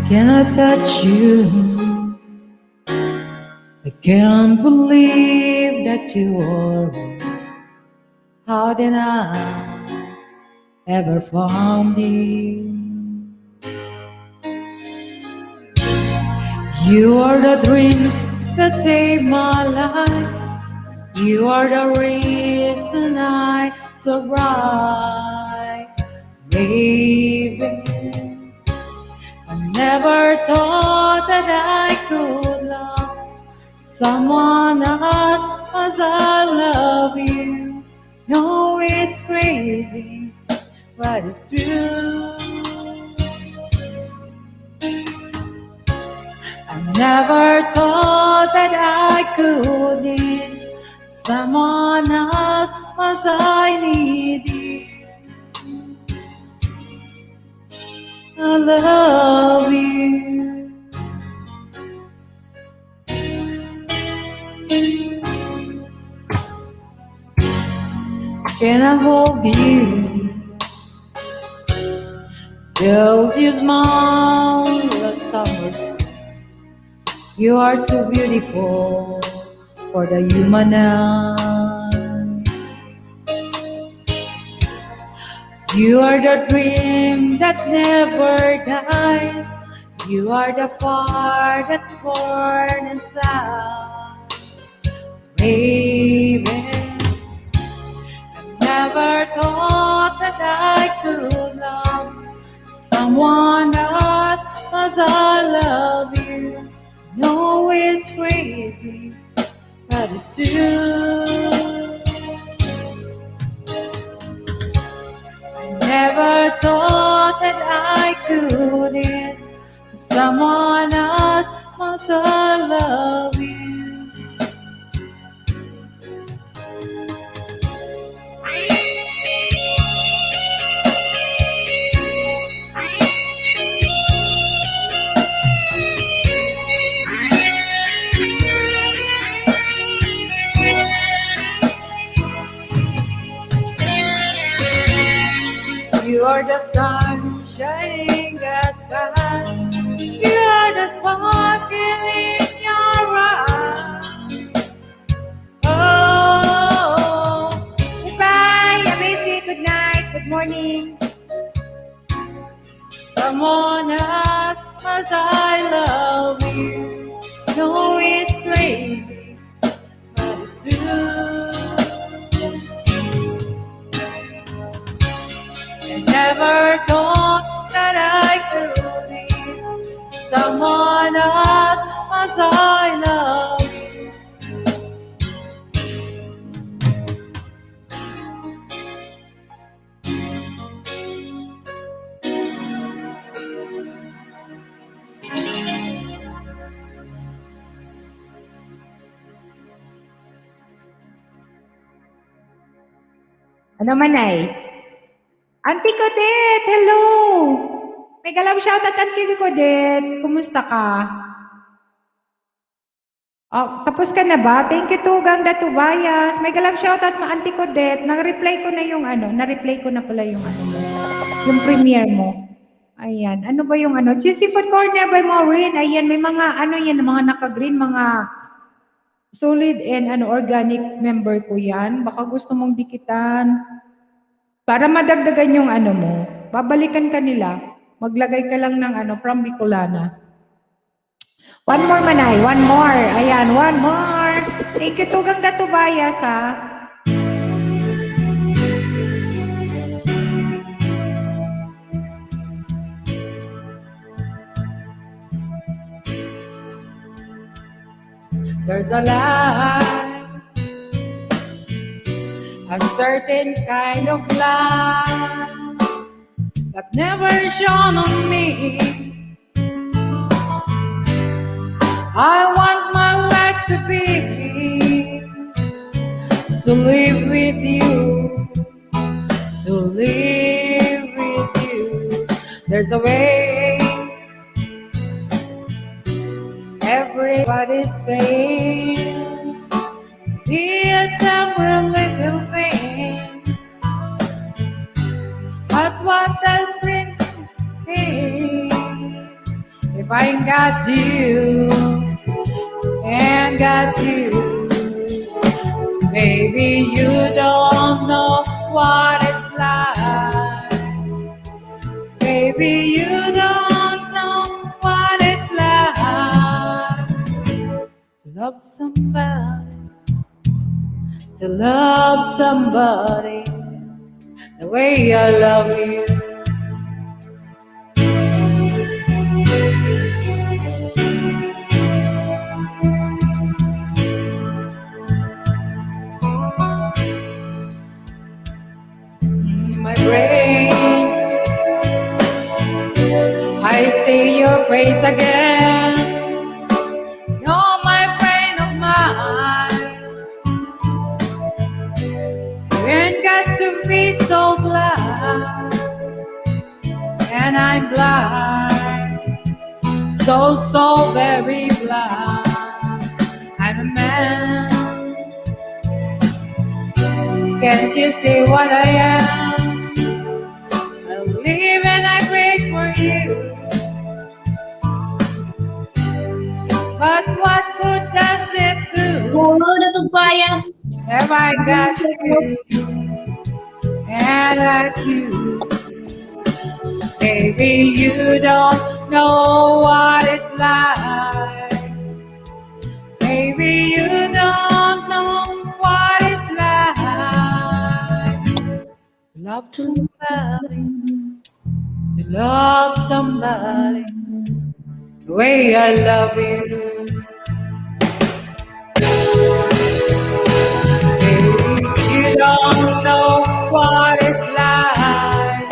Can I touch you? I can't believe that you are. How did I ever found you? You are the dreams that saved my life. You are the reason I so bright, baby. I never thought that I could love someone else as I love you. No, it's crazy, but it's true. I never thought that I could need someone else as I need you. I love you. Can I hold you? Girls, you smile like summer. You are too beautiful for the human eye. You are the dream that never dies. You are the fire that's born inside. Baby, never thought that I could love someone else as I love you. No, it's crazy, but it's true. I never thought that I could need someone else as I love you. You are the sun shining the sky. You are the walking in your eyes. Oh, goodbye, amazing, good night, good morning. Someone else as I love you. Know it's crazy, but it's true. I never thought that I could be someone else as I love you. Ano manay? Auntie Codet, hello! Mega love shoutout, Auntie Codet. Kumusta ka? Oh, tapos ka na ba? Thank you to Gangda Tubayas. Mega love shoutout mo, Auntie Codet. Na-reply ko na yung na-reply ko na pala yung yung premiere mo. Ayan. Ano ba yung Cheesy Food Corner by Maureen. Ayan, may mga yan, mga naka-green, mga solid and organic member ko yan. Baka gusto mong dikitan. Para madagdagan yung mo, babalikan ka nila. Maglagay ka lang ng from Bicolana. One more manay, one more. Ayan, one more. Thank you to Gangda Tubayas, ha. There's a light, a certain kind of light that never shone on me. I want my life to be, to live with you, to live with you. There's a way, everybody's saying, it's every little thing, but what that brings me, if I ain't got you, and got you, baby, you don't know what it's like, baby, you don't know what it's like, to love somebody, the way I love you. My brain, I see your face again. You're my brain of mine. You ain't got to be so blind, and I'm blind, so very blind. I'm a man. Can't you see what I am? I live and I break for you. But what good does it do? Gangda Tubayas. Have I got you? And I you. Baby, you don't know what it's like. Baby, you don't know what it's like. To love somebody, the way I love you. Baby, you don't know what it's like.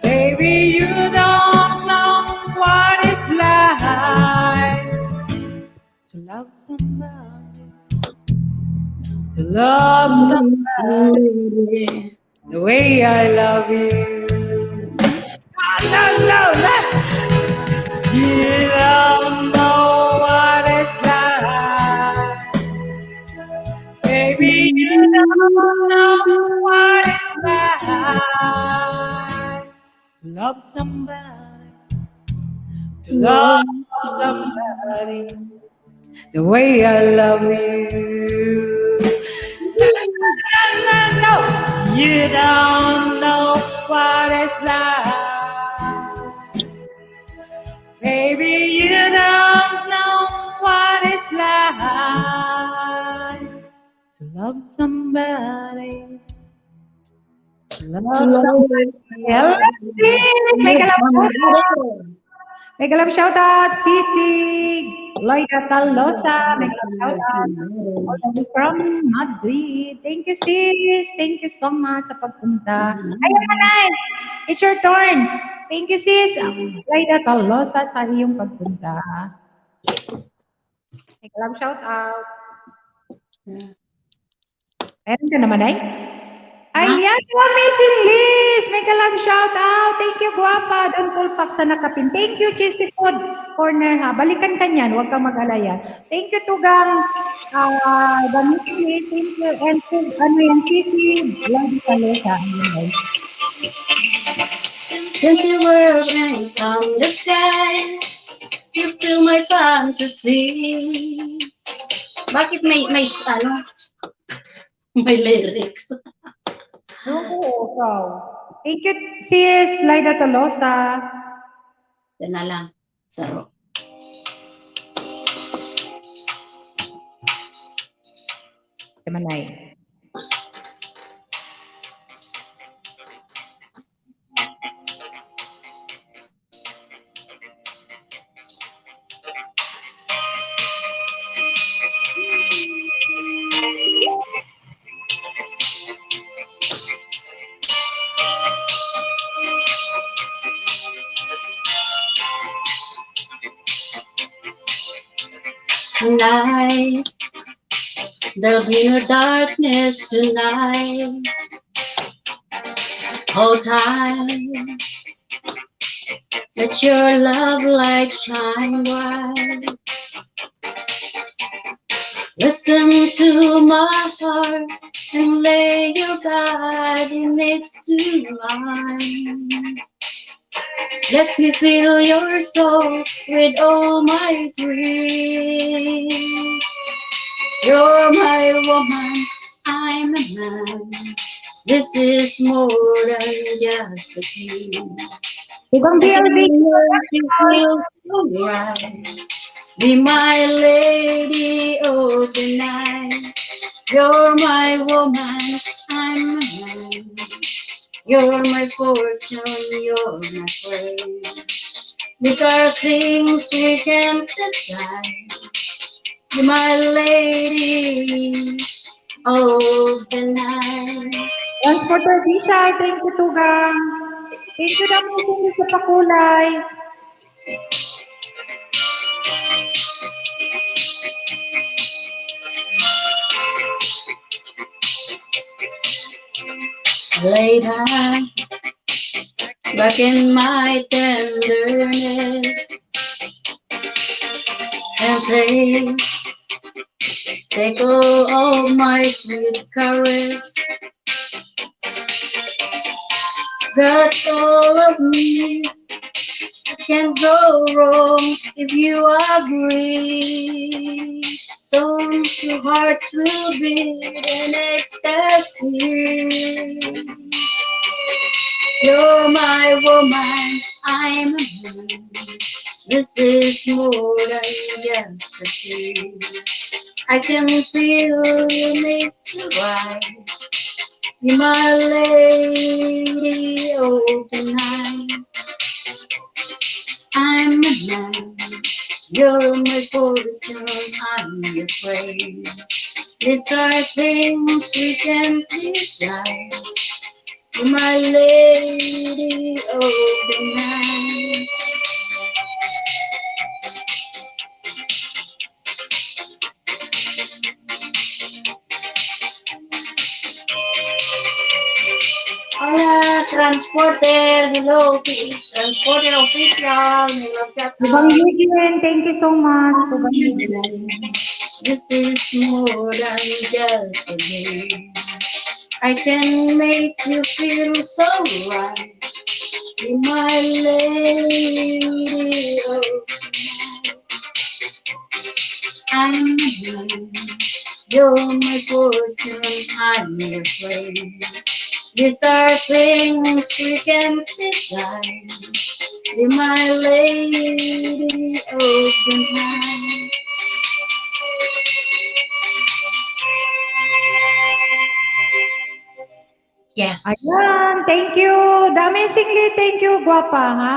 Baby, you don't know what it's like. To love somebody, the way I love you. No. You don't know what it's like. Baby, you don't know what it's like. To love somebody, to love somebody the way I love you. No, you don't know what it's like. Baby, you don't know what it's like to love somebody. Love somebody. Hello, sis. Make a love shout out. Make a love shout out. Sisi. Loida Talosa. Make a love shout out. All the way from Madrid. Thank you, sis. Thank you so much sa pagpunta. Ayun, Manay. It's your turn. Thank you, sis. Loida Talosa sa iyong pagpunta. Make a love shout out. Meron ka naman, ay? Ayan, amazing Liz! Make a love shout out. Thank you, guwapa. Don't pull pack sa nakapin. Thank you, Cheesy Food Corner, ha. Balikan ka niyan. Huwag kang mag-alaya. Thank you, Tugang. Amazing Liz. Thank you. And to, ano yan, Sisi. Love you pala sa amin, guys. Since you were rain from the sky, you fill my fantasy. Bakit may ano? May lyrics. Oo, so. Thank you, sis. Laida Tolosa. Yan na lang. Saro. Manay. Tonight, there'll be no darkness tonight. Hold tight, let your love light shine bright. Listen to my heart and lay your body next to mine. Let me fill your soul with all my dreams. You're my woman, I'm a man. This is more than just a dream. Ibang BLB. Be my lady of the night. You're my woman, I'm a man. You're my fortune, you're my friend. These are things we can't decide. Be my lady of the night. Transporter Disha, thank you, Tugang. Thank you naman din sa pakulay. Lay back in my tenderness, and take all of my sweet caress. That's all of me. Can't go wrong if you agree. So two hearts will beat in ecstasy. You're my woman, I'm a man. This is more than just a dream. I can feel you make me right. Be my lady of the night. I'm a man. You're my fortune, I'm your prey. These are things we can't decide. You're my lady of the night. Hola, Transporter. Hello, Transporter Official. Ibang Vivian, thank you so much. Tugang Vivian. This is more than just a game. I can make you feel so right. Be my lady of the night. I'm blind. You're my fortune, I'm your flame. These are things we can decide. Be my lady of the night. Yes. Ayan, thank you. The amazingly, thank you, guwapa, ha?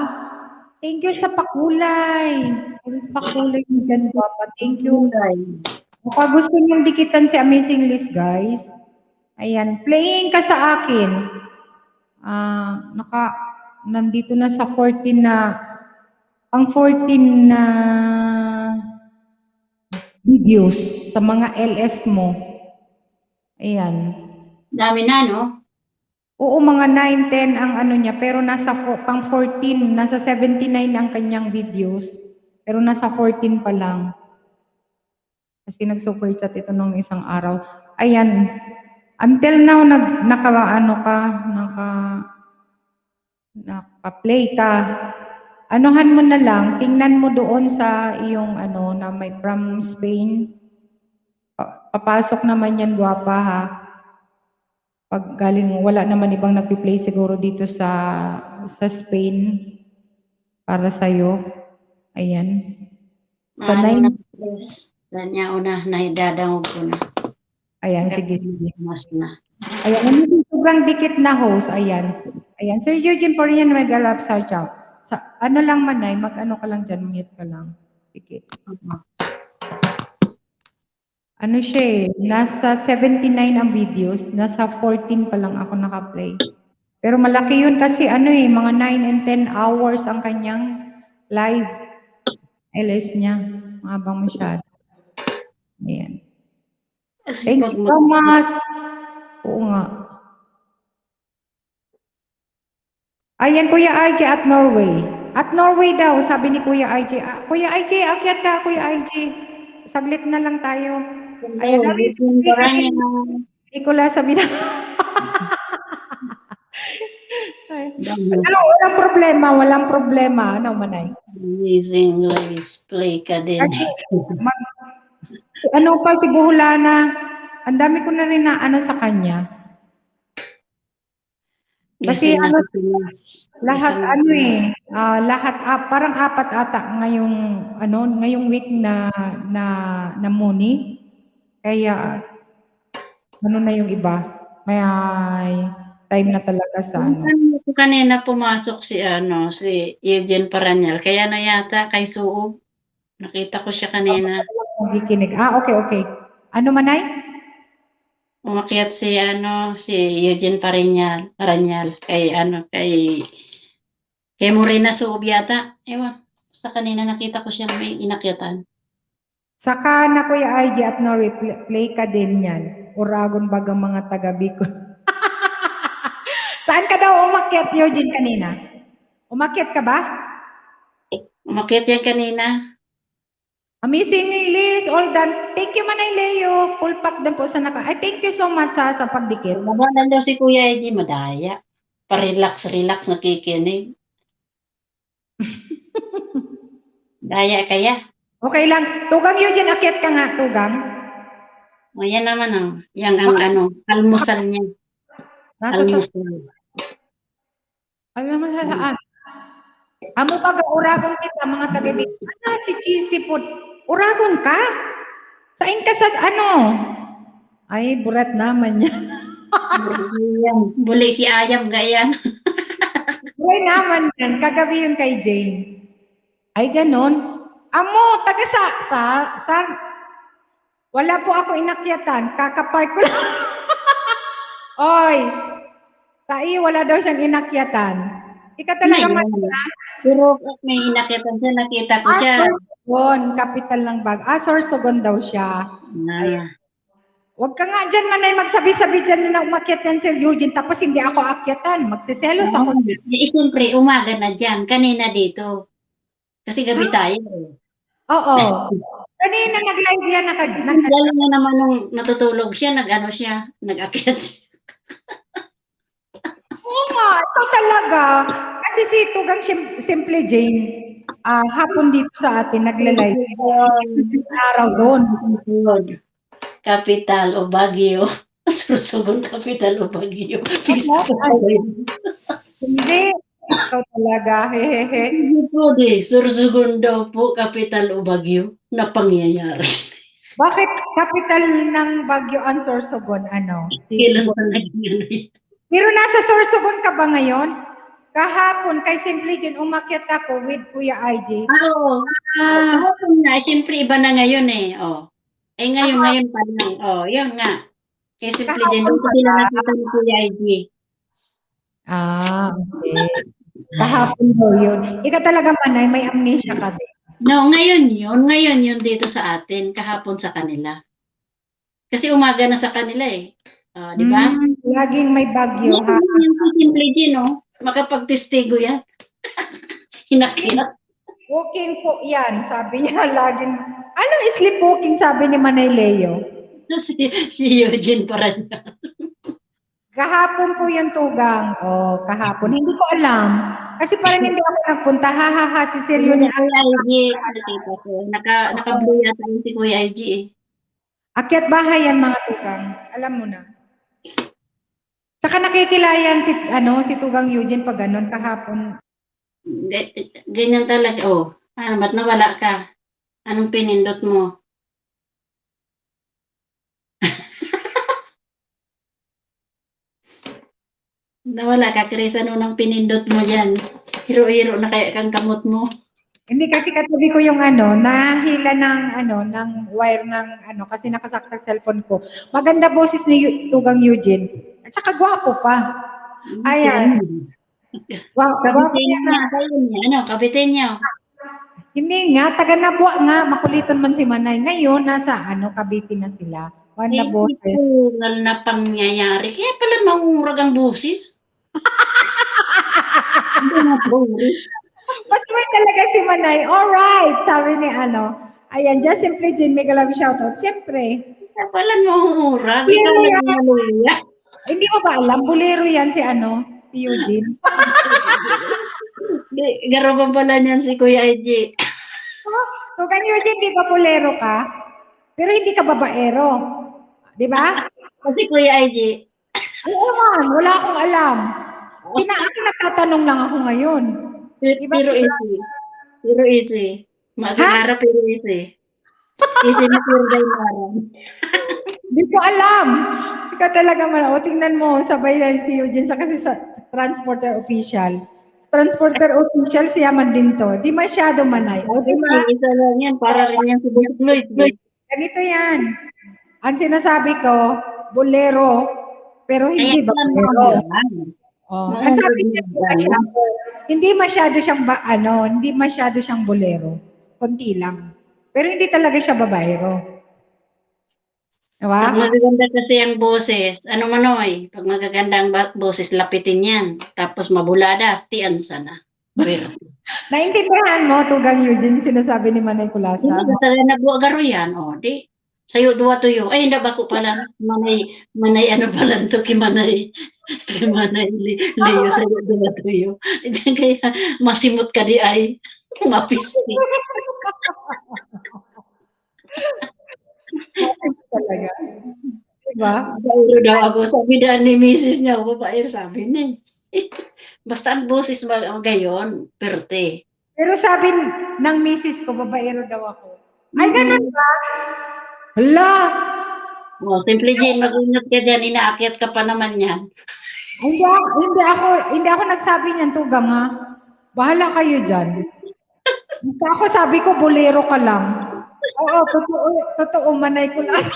Thank you sa pakulay. Sa pakulay mo dyan, guwapa. Thank you. Baka gusto niyong dikitan si Amazing Liz, guys. Ayan, playing ka sa akin. Nandito na sa 14 na, ang 14 na videos sa mga LS mo. Ayan. Dami na, no? Oo, mga 9, 10 ang ano niya, pero nasa pang 14, nasa 79 ang kanyang videos, pero nasa 14 pa lang. Kasi nag-super chat ito nung isang araw. Ayan, until now, naka-play ka. Anuhan mo na lang, tingnan mo doon sa iyong ano, na may from Spain. Papasok naman yan, guwapa, ha? Pag galing, wala naman ibang nagpi-play siguro dito sa Spain para sa'yo. Ayan. Sa Ano na, 9, please. Kanya una, naidadangog ko na. ayan, sige, sige. Mas na. Ayan, ano sobrang dikit na host, ayan. Ayan, Sir Eugene Porian, mag-alap sa chat. Sa, ano lang manay, mag-ano ka lang dyan, mute ka lang. Dikit. Ano siya eh, nasa 79 ang videos, nasa 14 pa lang ako naka-play. Pero malaki yun kasi ano eh, mga 9 and 10 hours ang kanyang live LS niya. Mabang masyado. Ayan. Kasi Thank pag you so much. Oo nga. Ayan, Kuya RJ at Norway. At Norway daw, sabi ni Kuya RJ. Kuya RJ, akyat ka, Kuya RJ. Saglit na lang tayo. Ayan, hindi ko lang sabi na. Walang problema, walang problema. Ano, manay? Amazing Liz, play ka din. Ano pa, si Buholana. Ang dami ko na rin na ano sa kanya. Kasi Gising na ano, sa Pinas. lahat ano eh, lahat parang 4 ata ngayong week na Muni. Kaya ano na yung iba. May time na talaga sa ano. Kanina pumasok si Eugene Paranyal. Kaya na yata kay Suog. Nakita ko siya kanina. Nagikinig. Okay, okay. Ano manay? Umakyat si Eugene Paranyal kay Morena Suog yata. Ewan. Sa kanina nakita ko siyang may inakyatan. Saka na Kuya IG at Nori, play ka din yan. Uragon bagang mga taga Bicol. Saan ka daw umakyat, Eugene, kanina? Umakyat ka ba? Umakyat yan kanina. Amazing Liz, all done. Thank you, Manay Leo. Full pack din po sa thank you so much sa pagdikit. Nabalan daw si Kuya Eji, madaya. Pa-relax, nakikinig. Daya kaya. Okay lang. Tugang Eugene, akyat ka nga, tugang. O yan naman Yan ang almusal niya. Almusal. Ay, naman saan? Amo pag-uragon kita, mga taga-big. Si Cheesy Food. Uragon ka? Sain ka sa Ay, burat naman yan. Buli ki ayam gayan. Buray naman yan. Kagabi yun kay Jane. Ay, ganon. Amo, taga sa wala po ako inakyatan. Kakapark ko lang. Oy, wala daw siyang inakyatan. Ika talaga Pero may inakyatan siya, nakita ko siya. Sorsogon, capital ng bag. Sorsogon daw siya. Huwag ka nga dyan, Manay, magsabi-sabi dyan na umakyat yan si Eugene, tapos hindi ako akyatan. Magsiselos ako. Siyempre, umaga na dyan. Kanina dito. Kasi gabi tayo. Oo. Kanina nag-live yan. Dahil na naman nung natutulog siya, nag-akyat siya. Oo nga, ito talaga. Kasi si Tugang Simple Jane, hapon dito sa atin nagla-live. Araw doon. Capital o Baguio. Sorsogon capital o Baguio. Hindi. Ikaw talaga. Hehehe. Hindi po Sorsogon daw po capital o Baguio na pangyayari. Bakit capital ng Baguio ang Sorsogon? Ano? Kailan pa nangyayari? Pero nasa Sorsogon ka ba ngayon? Kahapon, kay Simply Jun, umakyat ako with Kuya IG. Oo. Siyempre iba na ngayon eh. Oh. Ngayon pa lang. Oh, yun nga. Kaya simple din. Dito sila nakita ni Kuya IG. Okay. Kahapon daw yun. Ikaw talaga, Manay, may amnesia ka din. No, ngayon yun dito sa atin. Kahapon sa kanila. Kasi umaga na sa kanila eh. Di ba? Laging may bagyo, ha? Yung simple din, no? Makapagtestigo yan. Hinakyat. Walking po yan, sabi niya laging. Ano sleepwalking, sabi ni Manay Leo? Si Eugene pa rin. Kahapon po yung tugang. Kahapon. Hindi ko alam. Kasi parang hindi ako nagpunta. Ha, si Sergio ni Kuya IG. Nakita ko. Naka-blue yata yung si Kuya IG eh. Akyat bahay yan mga tugang. Alam mo na. Saka nakikilayan si Tugang Eugene pag ganun kahapon. Ganyan talaga. Ba't nawala ka? Anong pinindot mo? Nawala ka, Chris. Ano nang pinindot mo dyan? Hiro-hiro na kaya kang kamot mo. Hindi kasi katabi ko yung nahila ng wire ng kasi nakasaksak cellphone ko. Maganda boses ni Tugang Eugene. At saka gwapo pa. Ayan. Kapitin niya. Kapitin niya. Hindi nga, taga Nabua nga, makuliton man si Manay. Ngayon, nasa Cavite na sila. Wanda boses. Itugal na pangyayari. Kaya pala mangurag ang boses. Mas may talaga si Manay. Alright, sabi ni ayan, just simply Jane, mega love shoutout. Siyempre. Kaya pala mangurag. Ikaw nag-hallelujah. Hindi ko ba alam, bulero yan si Eugene. Garapan pala niyan si Kuya IG. So, kan Eugene, di ba bulero ka? Pero hindi ka babaero. Di ba? Kasi Kuya IG. Oo man, wala akong alam. Nagtatanong lang ako ngayon. Pero easy. Magkakarap pero easy. Easy na pero dahil Hindi ko alam. Ikaw talaga man. Tingnan mo, sabay lang si Eugene kasi sa transporter official. Transporter official, siya man din to. Di masyado Manay. Diba? Isa lang yan. Para rin yan si Lloyd. Ganito yan. Ang sinasabi ko, bolero, pero hindi bolero. Ang sabi niya, hindi masyado siyang bolero. Konti lang. Pero hindi talaga siya babaero. Diba? Pag magaganda kasi ang boses, Manoy? Pag magaganda ang boses, lapitin yan. Tapos mabulada, tiyan sana. Naintindihan mo, Tugang Eugene, sinasabi ni Manay Kulasa? Hindi ka talaga nagwagaro yan. Di. Sayo duwa tuyo. Hindi ba ko pala manay pala to Manay Leo sayo duwa tuyo. Kaya masimot ka di ay mapispis. Talaga. Diba? Babaero daw ako. Sabi daan ni misis niya, babaero sabi niya. Basta ang boses gayon, perte. Pero sabi ng misis ko, babaero daw ako. Ay, ganun ba? Hala! Simple Jane, mag-ingat ka dyan, inaakyat ka pa naman yan. Hindi ako nagsabi niyan, Tugang ha. Bahala kayo dyan. Basta ako sabi ko, bolero ka lang. Oo, totoo, Manay Kulasa.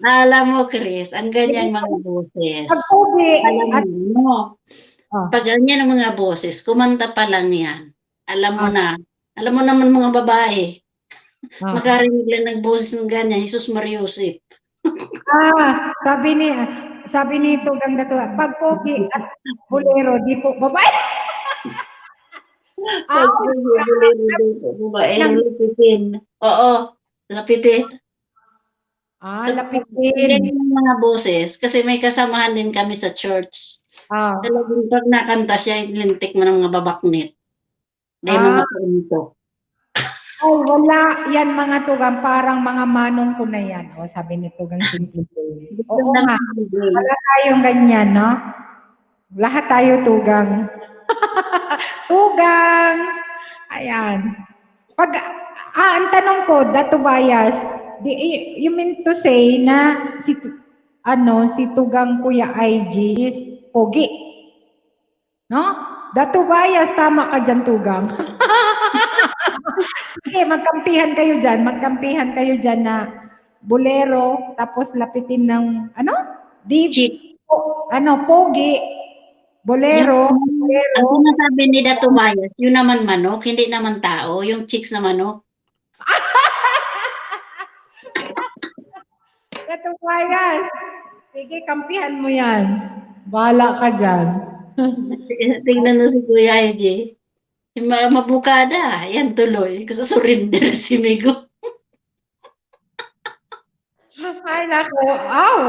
Alam mo, Chris, ang ganyan mga boses. Alam mo, pag ganyan ang mga boses, kumanta pa lang yan. Alam mo na. Alam mo naman mga babae. Magkarinig lang ng boses ng ganyan, Jesus Mariusip. Sabi ni Tugang Dato, pag pogi at bolero, di po babae. Pag bolero, di po babae. Lapitin. Oo, lapitin. Lapitin. Yung mga boses, kasi may kasamahan din kami sa church. Ah. Talagang pag nakanta siya, lintik mo ng mga babaknit. Di mo Ah. makaunto. Ay, wala yan mga tugang, parang mga manong ko na yan. O, sabi ni Tugang Simple Jane. Gusto Oo lang nga, sabihin. wala tayong ganyan, no? Lahat tayo tugang. Tugang! Ayan. Pag, ang tanong ko, Dato Bias, you mean to say na si Tugang Kuya IG is pogi? No? Dato Bias, tama ka dyan, Tugang. Sige, magkampihan kayo dyan na bolero, tapos lapitin ng, Chick. pogi, bolero, Ang sinasabi ni Dato Bias, yun naman manok, hindi naman tao, yung chicks na manok. Dato Bias, sige, kampihan mo yan. Bahala ka dyan. Tingnan mo si Kuya EJ. Mabukada, yan tuloy. Gusto surrender si Migo. Ay, nako. Aw!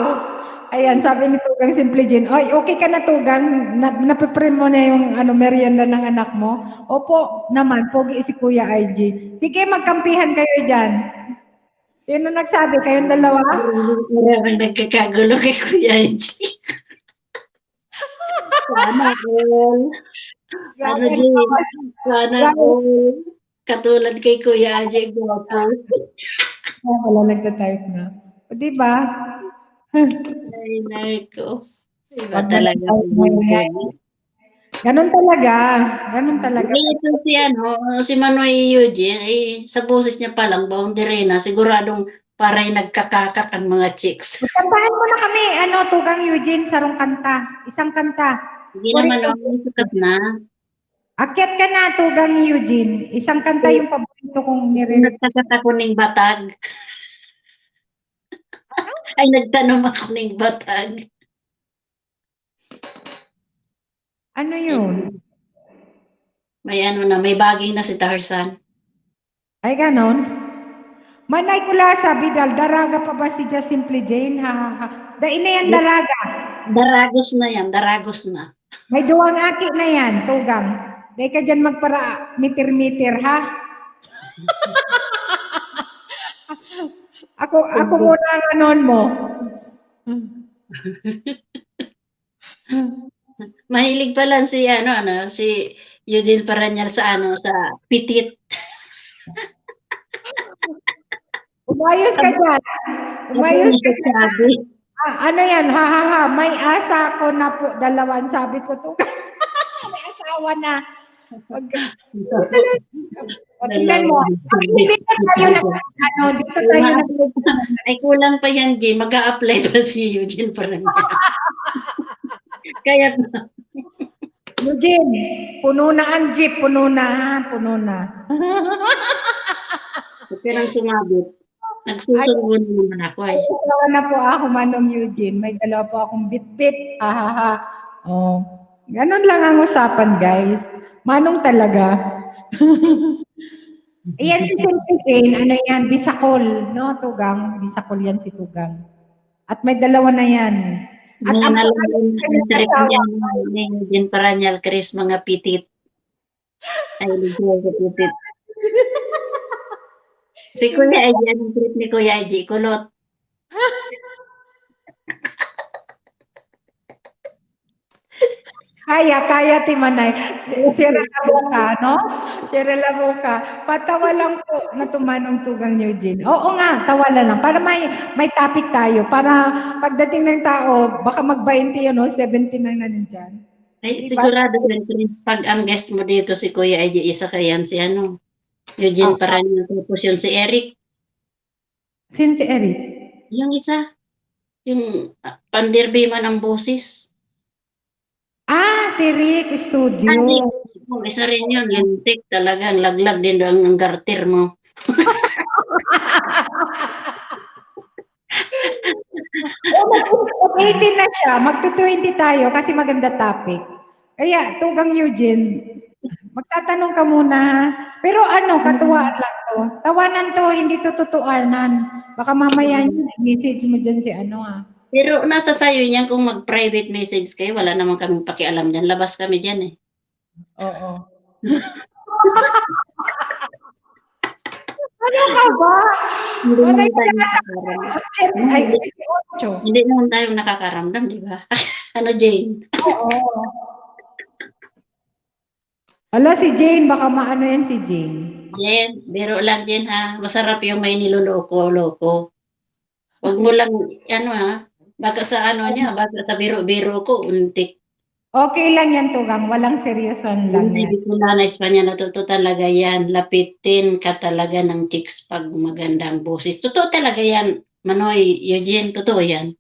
Ayan, sabi ni Tugang Simple Jane, "Ay, okay ka na Tugang, nape-prem mo na yung merienda ng anak mo?" Opo naman, pogi si Kuya IG. Sige, magkampihan kayo dyan. Sino nagsabi? Kayong dalawa? Maraming nagkakagulo kay Kuya EJ. Sana all. Ano, Grabe, Jay? Sana all. Katulad kay Kuya EJ, gwapo. wala nagta-type na. O, diba? Ay, nako. Iba Pag talaga. Ganun talaga. Ganun talaga. Ito si Manoy Eugene, sa boses niya pa lang, boundary na, siguradong parang nagkakakak ang mga chicks. Kantahan mo na kami, Tugang Eugene, sarong kanta. Isang kanta. Hindi naman ako sukat na. Akyat ka na, Tugang Eugene. Isang kanta yung paborito kong nire-request. Nagtakat ako ng batag. Ay, nagtanong ako ng batag. Ano yun? May may baging na si Tarzan. Ay, ganon? Manay kula sabi daraga pa ba si Just Simply Jane? Ha, ha, ha. Dain na yan, daraga. Daragos na yan, daragos na. May duwang aki na yan, Tugang. Dahil ka dyan magpara meter-meter, ha? Ako muna ang anon mo. Mahilig pala si Eugene Paranyal sa pitit. Umayos ka dyan. Umayos ka dyan. Ano yan? Ha, ha, ha. May asa ako na po. Dalawan sabi ko, Tugang. May asawa na. Tingnan mo. Dito tayo Ay, kulang pa yan, G. Mag-a-apply pa si Eugene Paranyal. Kaya Eugene, puno na ang jeep. Puno na, ha? Puno na. Pero sumabot. Nagsusubo naman ako eh. May dalawa na po ako, Manong Eugene. May dalawa po akong bit-bit. Ha, ha, ha. Oh. Ganon lang ang usapan, guys. Manong talaga. Iyan si Simple Jane, yan, Bisakol, no, Tugang? Bisakol yan si Tugang. At may dalawa na yan. At ang ni Eugene Paranyal, Chris, mga pitit. Ay, ligay sa pitit. Si Kuya IG, anong trip ni Kuya IG? Kulot. Kaya, Timanay. Sira la boca, no? Sira la boca. Patawa lang po na tumanong Tugang Eugene. Oo nga, tawala lang. Para may topic tayo. Para pagdating ng tao, baka mag-20 yun, no? 70 na nandyan. Ay, sigurado rin pag ang guest mo dito si Kuya IG, isa kayan si Eugene Paranyal. Tapos yun si Eric. Sino si Eric? Yung isa. Yung pandirbi man ang boses. Si Rick Studio. Isa rin yun. Lintik talagang laglag din doon ang garter mo. Mag-18 na siya. Magto-20 tayo kasi maganda topic. Kaya, Tugang Eugene, magtatanong ka muna. Pero katuwaan lang to. Tawanan to, hindi to tutuanan. Baka mamaya message mo dyan si Pero nasa sayo niyan kung mag-private message kayo, wala naman kaming pakialam diyan, labas kami diyan, eh. Oo. Ano ka ba? Hindi Panay naman ka tayo na sa nakakaramdam. 8 ay Hindi 18. hindi naman tayo nakakaramdam, 'di ba? Ano, Jane? Oo. Hala, si Jane, baka maano yan si Jane. Jane, biro lang Jane, ha? Masarap yung may niloloko-loko. Wag mo lang ano, ha? Baka sa ano niya, baka sa biro-biro ko, untik. Okay lang yan, Tugang. Walang seryoson lang Hindi yan. Bicolana na Espanya, totoo talaga yan. Lapitin ka talaga ng chicks pag magandang boses. Totoo talaga yan, Manoy, Eugene, totoo yan.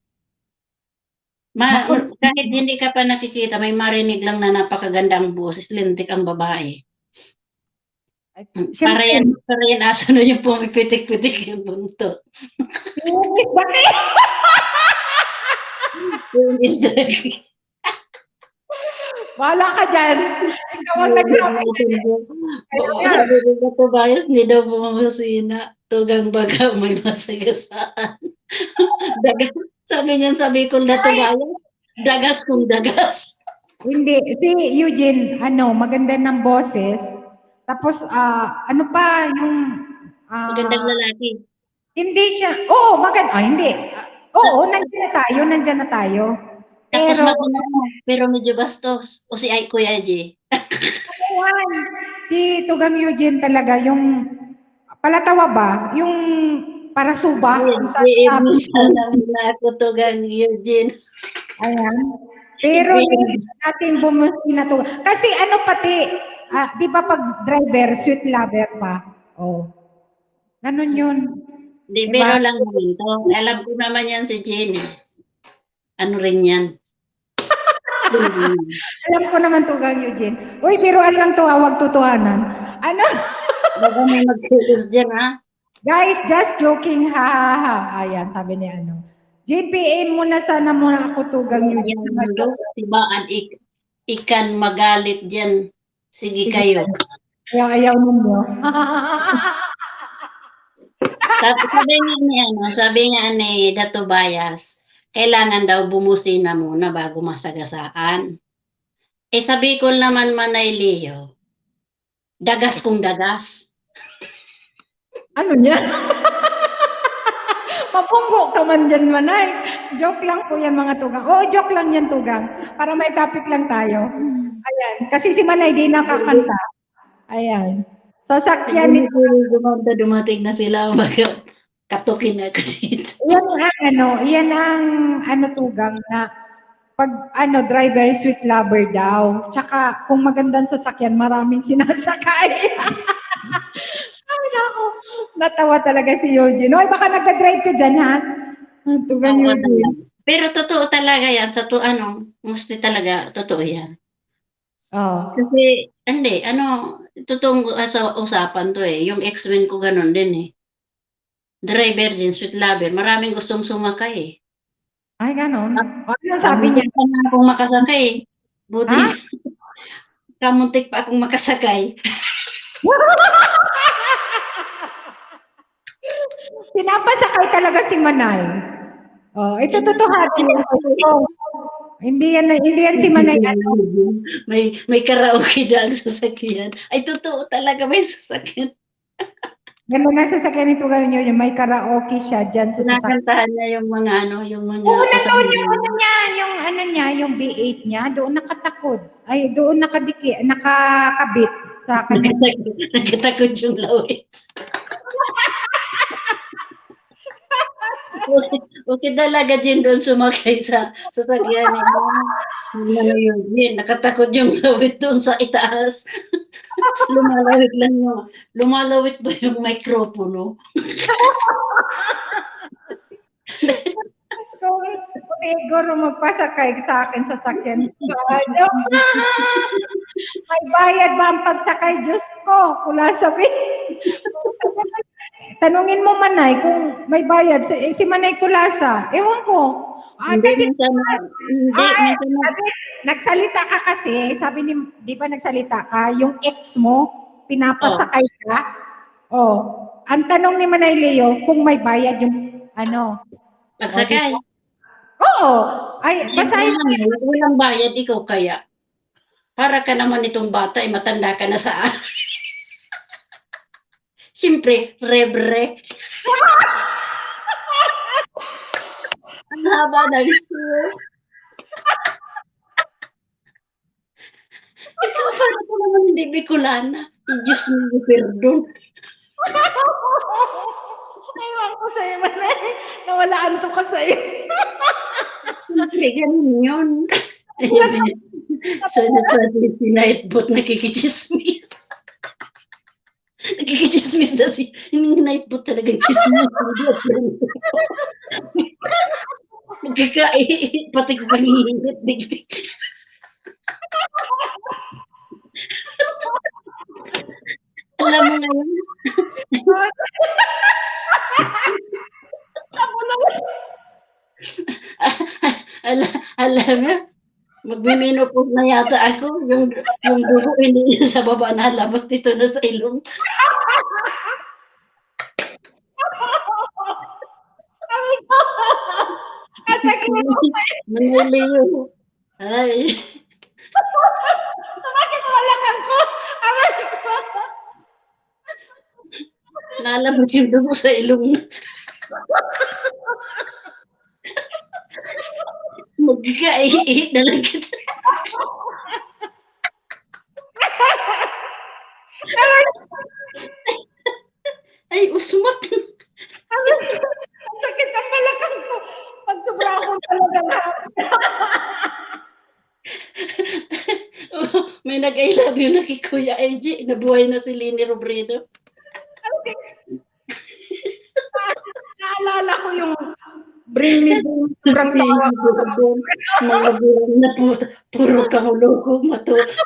Kahit hindi ka pa nakikita, may marinig lang na napakaganda ang boses, lintik ang babae. Siyempre, Para yan aso na yung pumipitik-pitik yung buntot. bakit? Yung isdagi. Wala ka dyan. Ikaw ang nagsabi. Sabi ko ba ito, bias, hindi daw bumamasina. Tugang baga, may masagasaan. Dagas, sabi niyan, sabi ko na ito, bias, dagas kung dagas. Hindi. Si Eugene, maganda ng boses. Tapos, ano pa, yung... Magandang lalaki. Hindi siya... Oo, maganda. Hindi. Oo, nandiyan na tayo. Tapos Pero, pero medyo bastos. O si Kuya J. Juan, si Tugang Eugene talaga, yung palatawa ba? Yung para suba? Yung sa sabi. Salam na ako Tugang Eugene. Ayan. Pero hindi natin bumusti na to. Kasi pati, di ba pag driver, sweet lover pa? Oh. Ganun yun. Di, Diba? pero lang naman to. Alam ko naman yan si Jenny. Ano rin yan? Alam ko naman to, Gang Eugene. Uy, biruan lang to, huwag tutuhanan. Ano? Baga may mag-serious dyan, ha? Guys, just joking, ha, ha, ha. Ayan, sabi ni GPA muna sana muna ako to, Gang Eugene. Tibaan, ikan magalit dyan. Sige kayo. Ayaw ninyo. Sabi nga ni Dato Bayas, kailangan daw bumusina muna bago masagasaan. Eh sabi ko naman Manay Leo, dagas kung dagas. Ano niya? Mapunggo ka man dyan, Manay. Joke lang po yan, mga Tugang. Oo, joke lang yan, Tugang. Para may topic lang tayo. Ayan. Kasi si Manay di nakakanta. Ayan. Sasakyan ni... Dumating na sila, katukin ako dito. Yan ang Tugang na pag driver, sweet lover daw. Tsaka kung magandang sasakyan, maraming sinasakay. Ay, nako. Natawa talaga si Eugene. Oy, baka nagka-drive ka dyan, ha? Tugang Eugene. Pero totoo talaga yan. Mostly talaga, totoo yan. Oh. Kasi, hindi, totoong usapan to eh. Yung ex-win ko ganun din eh. Driver din, sweet lover. Maraming gustong sumakay eh. Ay, ganon. Ano sabi niya? Kamuntik pa akong makasakay. Buti. Kamuntik pa akong makasakay. Pinapasakay talaga si Manay. Oh, ito totohanan yan. Oh, hindi yan si Manay. May karaoke daan sa sasakyan. Ay, totoo talaga may sasakyan. Ganun na sasakyan nito gawin niyo, may karaoke siya dyan sa sasakyan. Nakantahan niya yung mga Oo, nanood yung B8 niya, doon nakatakod. Ay, doon nakakabit sa kanya. Nagkatakot yung lawit. Okay talaga din doon sumakay sa sasakyan niya. Nakatakot yung lawit doon sa itaas. Lumalawit ba yung mikropono? Siguro magpasakay sa akin sa sakyan. May bayad ba ang pagsakay? Diyos ko, kula sabi. Tanungin mo Manay kung may bayad. Si Manay Kulasa, ewan ko. Nagsalita ka kasi, sabi ni, di ba nagsalita ka, yung ex mo, pinapasakay ka. Oh, ang tanong ni Manay Leo, kung may bayad yung pagsakay. Oo. Ay, basahin mo. Walang bayad, ikaw kaya. Para ka naman itong bata, matanda ka na sa Siyempre, rebre. Ang haba ng story. Ikaw, para ka naman hindi Bicolana. Diyos mo, perdon. Ewan ko sa'yo, Manay. Nawalaan to ka sa'yo. Siyempre, ganun yun. So, si Nightbot nakikichismis. Nakikichismis na si Nightbot talagang chismis. Pati ko pangihinit. Alam mo ngayon? Alam mo? Magmimenopause na yata ako. Yung dugo hindi sa baba na labas dito na sa ilong. Maniliyo. Ay. Bakit walakan ko? Aray ko. Lalabas yung dugo sa ilong. Magkaihi na lang kita. Ay, usmak. Ang sakit ang balakang ko. Pag sobra ako talagang May nag-I love you na kay Kuya AJ. Nabuhay na si Lini Robredo. naalala ko yung bring me doon. Sobrang tawa ko. Mga buwan na puro kahuloko.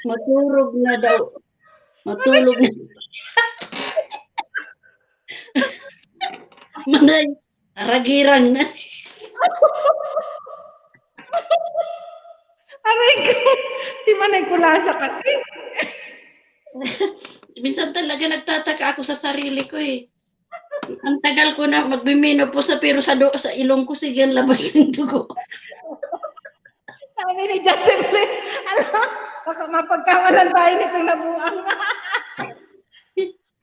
Maturog na daw. Matulog na. Manay, aragirang na. Aray ko. Di man ay kulasa kasi. Minsan talaga nagtataka ako sa sarili ko eh. Ang tagal ko na magbimenopause pero sa ilong ko sige ang labas ng dugo. Sabi ni Justin, alam, baka mapagkawalan tayo nitong nabuang.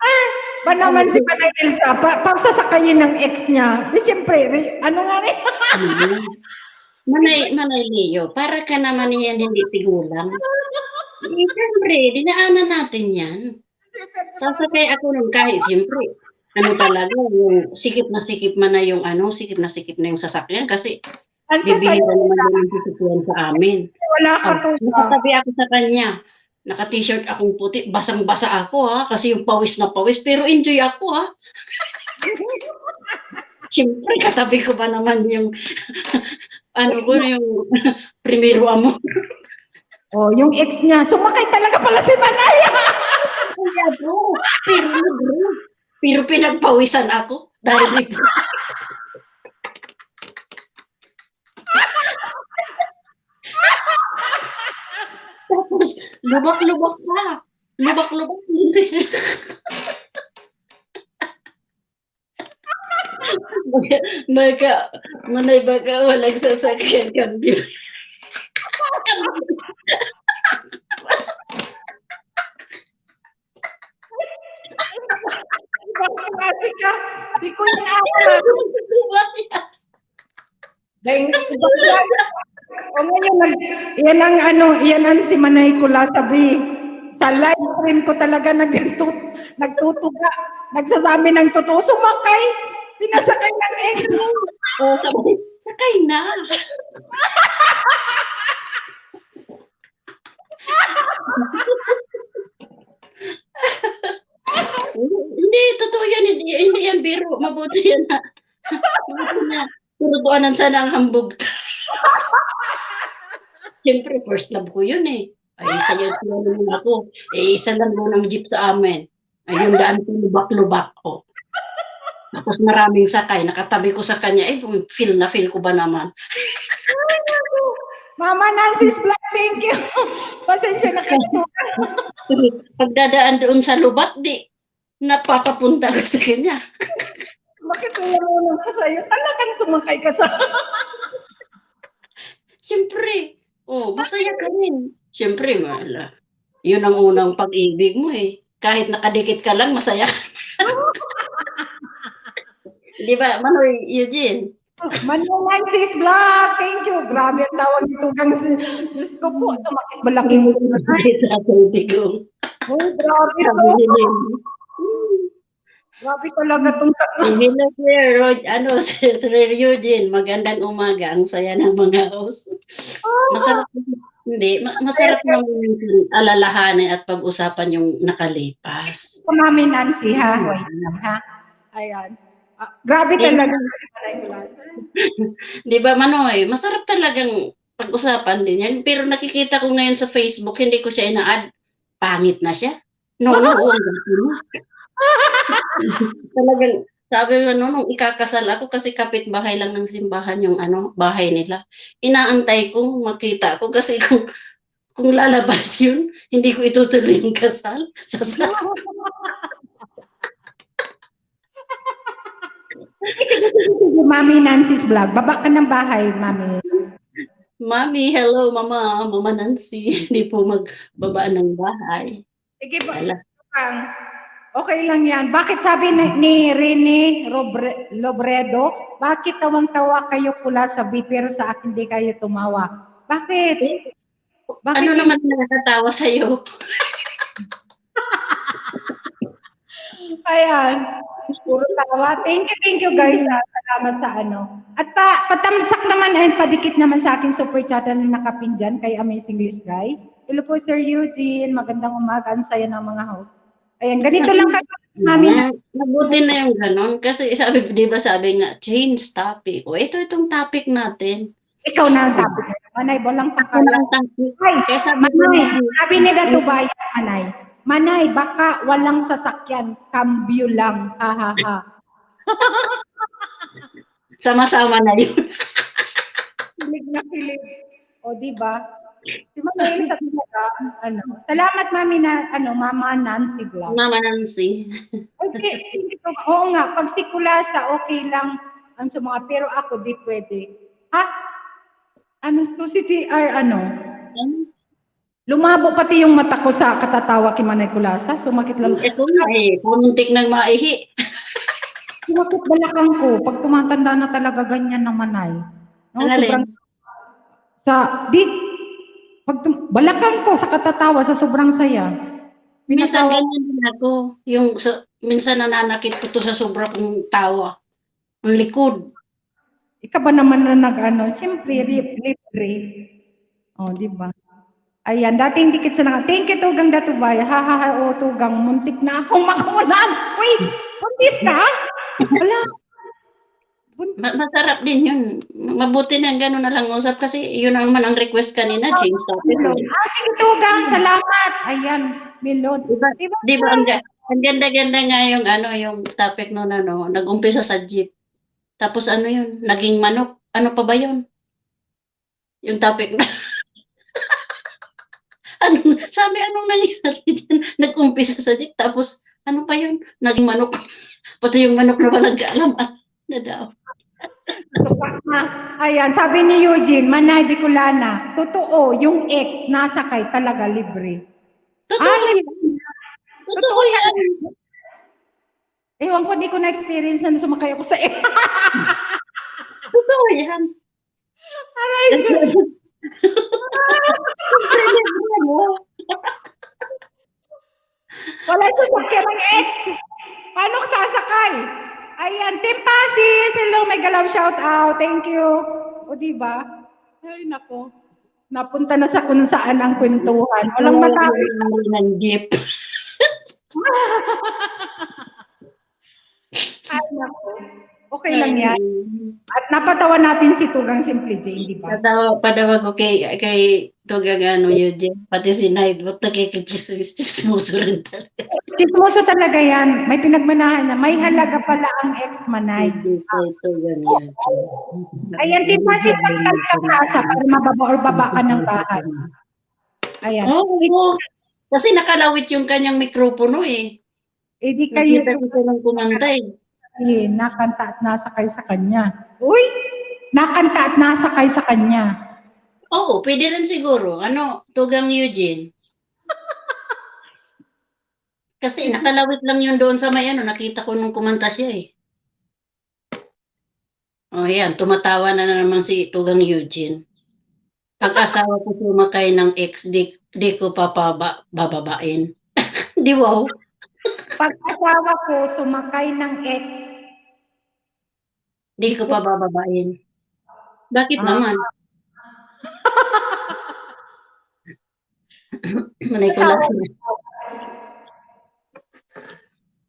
Ay, ba naman si Panay Elsa, pagsasakayin ng ex niya. Di siyempre, ano nga rin? Manay Leo, para ka naman yan hindi tigulang. Siyempre, dinaanan natin yan. Sasakay ako nun kahit siyempre. Ano talaga, yung sikip na sikip man na yung sikip na yung sasakyan kasi bibihira naman din yung sasakyan sa amin. Wala ka to. Nakatabi ako sa kanya. Naka-t-shirt akong puti. Basang-basa ako kasi yung pawis na pawis. Pero enjoy ako Siyempre, katabi ko ba naman yung yung primero amor. Oh, yung ex niya, sumakay talaga pala si Manaya. Kaya bro, pero pinagpawisan ako dahil tapos lubak-lubak pa. Lubak-lubak. Manay baka walang sasakyan kami. Kasi ka, di ko inaawa. Dahil o ngayon, yan ang si Manay Kula sabi. Sa live stream ko talaga nagtutuga. Nagsasabi ng totoo, sumakay. Pinasakay ng ex mo. Oh, sakay na. Hindi, totoo yan. Hindi yan biro. Mabuti yan na. Mabuti na. Turutuanan sana ang hambog. Siyempre, first love ko yun eh. Ay, isa yun naman ako. Isa lang mo ng jeep sa amin. Ay, yung daan ko lubak-lubak. Oh. Tapos maraming sakay. Nakatabi ko sa kanya. Feel ko ba naman? Mama Nancy's Black, thank you. Pasensya na kayo. Pagdadaan doon sa lubat, napapapunta ko sa kanya. Bakit mo ka sa'yo? Talagang sumakay ka sa... Siyempre. Oh, masaya ka rin. Siyempre, yun ang unang pag-ibig mo eh. Kahit nakadikit ka lang, masaya ka. Di ba, Manoy, Eugene? Manuman sis vlog, thank you. Grabe ang tawag nito kang Diyos ko po, sumakit malaking ko na. Bigong. Oh, grabe Sabi to. nila, Grabe talaga itong Hello, Sir Sir Eugene, magandang umaga. Ang saya ng mga host. Masarap, masarap naman yung alalahanin at pag-usapan yung nakalipas. Mami Nancy ha. Wait lang ha. Ayan. Grabe talaga. Di ba, Manoy? Masarap talagang pag-usapan din yan. Pero nakikita ko ngayon sa Facebook, hindi ko siya ina-add. Pangit na siya. No, ang gato mo. Talagang, sabi ko, nung ikakasal ako, kasi kapitbahay lang ng simbahan yung bahay nila. Inaantay ko, makita ko, kasi kung lalabas yun, hindi ko itutuloy yung kasal. Mami Nancy's vlog. Baba ka ng bahay, Mami. Mami, hello, Mama Nancy. Hindi po magbaba ng bahay. Sige ba? Okay lang yan. Bakit sabi ni Rene Lobredo, bakit tawang-tawa kayo pula sa B pero sa akin di kayo tumawa? Bakit? Ano naman nakakatawa sa'yo? Ayan. Puro tawa. Thank you guys. Salamat sa At patamsak naman and padikit naman sa akin super chat na nakapin dyan kay Amazing List guys. Hello po Sir Eugene. Magandang umaga. Ang saya ng mga host. Ayan, ganito lang kami. Mabuti na yung ganon. Kasi di ba sabi nga, change topic. O itong topic natin. Ikaw na ang topic. Manay, bolang sa Ang topic. Ay, sabi ni Datubaya, Manay. Manay, baka walang sasakyan. Cambio lang. Ha, ha, ha. Sama-sama na yun. Kilig na kilig. O, di ba? Si Manay, sa talaga, Salamat, Mami, Mama Nancy Vlog. Mama Nancy. Okay, oo nga, pag si Kulasa, okay lang ang mga, pero ako di pwede. Ha? To si TR, Lumabo pati yung mata ko sa katatawa kay Manay Kulasa, sumakit lang. Ito nga pumuntik ng maihi. Sumakit balakang ko, pag tumatanda na talaga ganyan ng Manay. No, sobrang, balakang ko sa katatawa, sa sobrang saya. Minsan ganyan din ako. Minsan nananakit ko to sa sobra kong tawa. Ang likod. Ikaw ba naman na siyempre, libre. O, di ba? Ayan, dating dikit sa nga. Thank you, Tugang Datubay. O, Tugang, muntik na akong makunan. Wait, buntis ka? Wala. Masarap din yun. Mabuti na gano'n na lang usap kasi yun naman ang request kanina, change topic. Sige, Tugang, salamat. Ayan, Milon. Diba ang ganda-ganda nga yung yung topic noon nag-umpisa sa jeep. Tapos yun, naging manok. Ano pa ba yun? Yung topic na. Sabi, anong nangyari dyan? Nag-umpisa sa jeep. Tapos, ano pa yun? Naging manok. Pati yung manok na walang kaalaman na daw. Ayan, sabi ni Eugene, Manay Bicolana, totoo, yung ex nasakay talaga libre. Totoo yan. Totoo yan. Ewan ko, di ko na-experience na sumakay ako sa ex. Totoo yan. Aray, wala sasakyan ng ex. Paano ka sasakay? Ayan, Team Pasis. Hello, mega love shout out. Thank you. O, diba? Ay, nako. Napunta na sa kung saan ang kwentuhan. Walang matapos. Ng jeep. Ay, nako. Okay lang yan. At napatawa natin si Tugang Simple Jane, di ba? Padawa ko kay Tugang Eugene. Pati si Naid. Ba't nakikichismoso rin talaga? Chismoso talaga yan. May pinagmanahan na. May halaga pala ang ex-manay. Ayan, di ba si Tagtag ka kasa para mababa or baba ka ng bahay. Ayan. Oo. Kasi nakalawit yung kanyang mikropono eh. Eh, di kayo Nakita ng kumanta eh. nakanta at nasakay sa kanya. Uy! Nakanta at nasakay sa kanya. Oo, pwede rin siguro. Ano, Tugang Eugene. Kasi nakalawit lang yun doon sa may ano, nakita ko nung kumanta siya eh. Oh, yan, tumatawa na naman si Tugang Eugene. Pag-asawa ko sumakay ng ex, di ko bababain. Di wow. Pag-asawa ko sumakay ng ex. Di ko pa bababain. Bakit Ah. naman? Manay ko lang.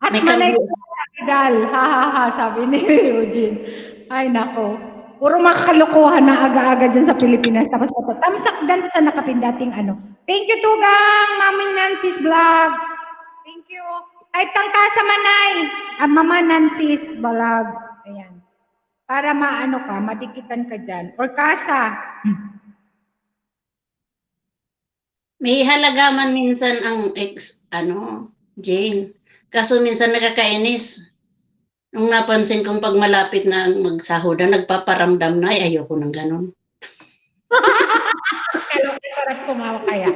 At May manay kambi- ko sa Rizal. Ha ha ha, sabi ni Eugene. Ay nako. Puro makakalokohan na aga-aga dyan sa Pilipinas. Tapos tamsak dan sa nakapindating ano. Thank you, Tugang, Mami Nancy's vlog. Thank you. Type kang ka sa Manay. Mama Nancy's vlog. Ayan. Para maano ka, madikitan ka dyan. Or kasa. May halagaman minsan ang ex, Jane. Kaso minsan nakakainis. Nung napansin kong pag malapit na ang magsahod na, nagpaparamdam na, ay ayoko ng ganun. Kaya sarap kumawa kaya.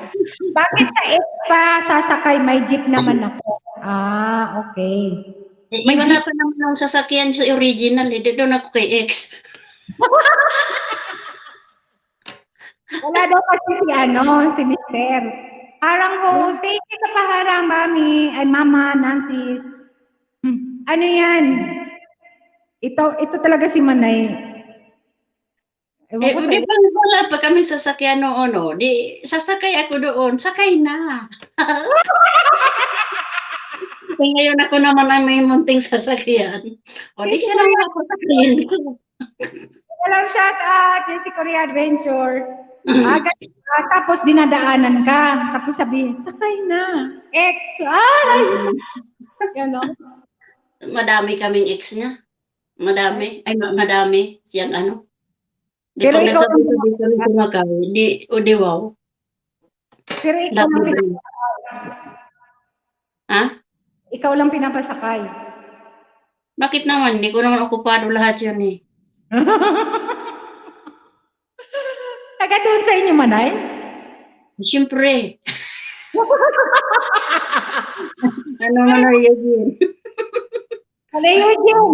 Bakit sa ex pa sasakay? May jeep naman ako. Ah, okay. Iba na pa naman ang sasakyan sa original, doon ako kay ex. Wala daw kasi si Mister. Harang host, thank you sa paharang, Mami. Ay, Mama, Nancy. Ano yan? Ito talaga si Manay. Ewan ko Di ba wala pa kami sasakyan noon, no? Di, sasakay ako doon, sakay na. Ngayon ako naman ay may munting sasakyan. O, di siya naman ako sasakyan ko. Hello, shout out, Jessie Korea Adventure. Tapos dinadaanan ka. Tapos sabihin, sakay na. Ex. Ay! Yan, no? Madami kaming ex niya. Madami. Ay, madami. Siyang ano. Di Pero pag ikaw nagsabi lang- ko dito rin kumakaw. Di wow. Pero ikaw lang, Lahat rin. Ha? ikaw lang pinapasakay. Bakit naman? Hindi ko naman okupado lahat yun eh. Taga doon sa inyo, Manay? Siyempre. Ano man na yun? Ano yun yun?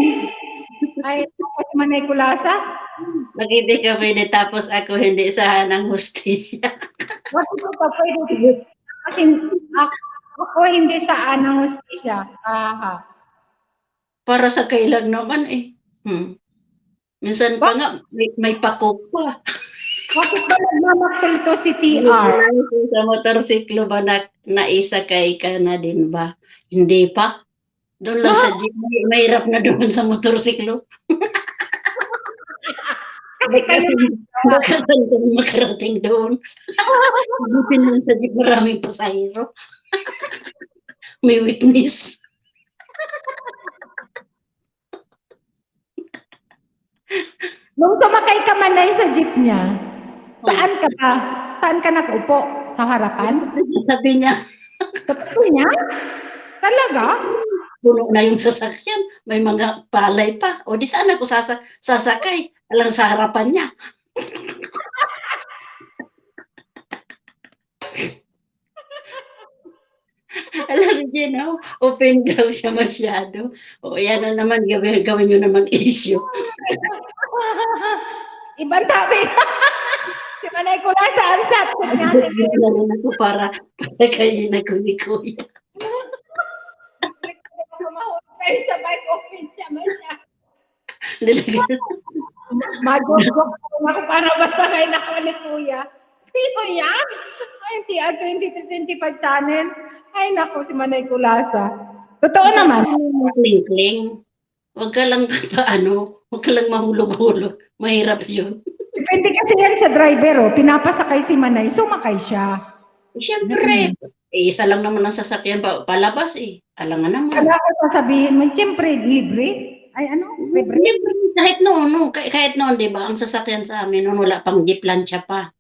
Ay, tapos Manay Kulasa? Bakit di ka pwede tapos ako hindi sa ng hustisya? Bakit mo pa pwede? Kasi ako hindi sa anang hustisya. Aha. Para sa kailag naman eh. Minsan pa nga, may pakok pa. Bakit ba nagmamaktul to si TR? Sa motorsiklo ba naisakay ka na din ba? Hindi pa. Doon lang sa jeep, mahirap na doon sa motorsiklo. Kasi Baka saan ka makarating doon. Buti na lang sa jeep, maraming pasahero. May witness. nung tumakay ka Manay sa jeep niya, saan ka ba? Saan ka nakaupo? Sa harapan? Sabi niya, Totoo niya? Talaga? puno na yung sasakyan. May mga palay pa. O di saan ako sasakay? Alang sa harapan niya. Alam si Gino, open daw siya masyado. O yan na naman, gawin nyo naman issue. Ibang topic. Si Manay Kulasa, ang sapit natin. Hindi na rin ako para pasakayin ako ni Kuya. Kayo sa bike office siya man siya. Nilagyan. Mag-joke ako para masakay na ko ni Kuya. Sino yan? Ay, TR 2025 channel. Ay, naku, si Manay Kulasa. Totoo naman. Kling-kling. Huwag ka lang huwag ka lang mahulog-hulog. Mahirap yun. Depende kasi yan sa driver, oh. Pinapasakay si Manay, sumakay siya. Siyempre, isa lang naman ang sasakyan palabas eh. Alangan naman. Kaya ako sasabihin mo, siyempre, libre. Ay, ano? Libre. Kahit noon, di ba, ang sasakyan sa amin, noon wala pang jeep lancha pa.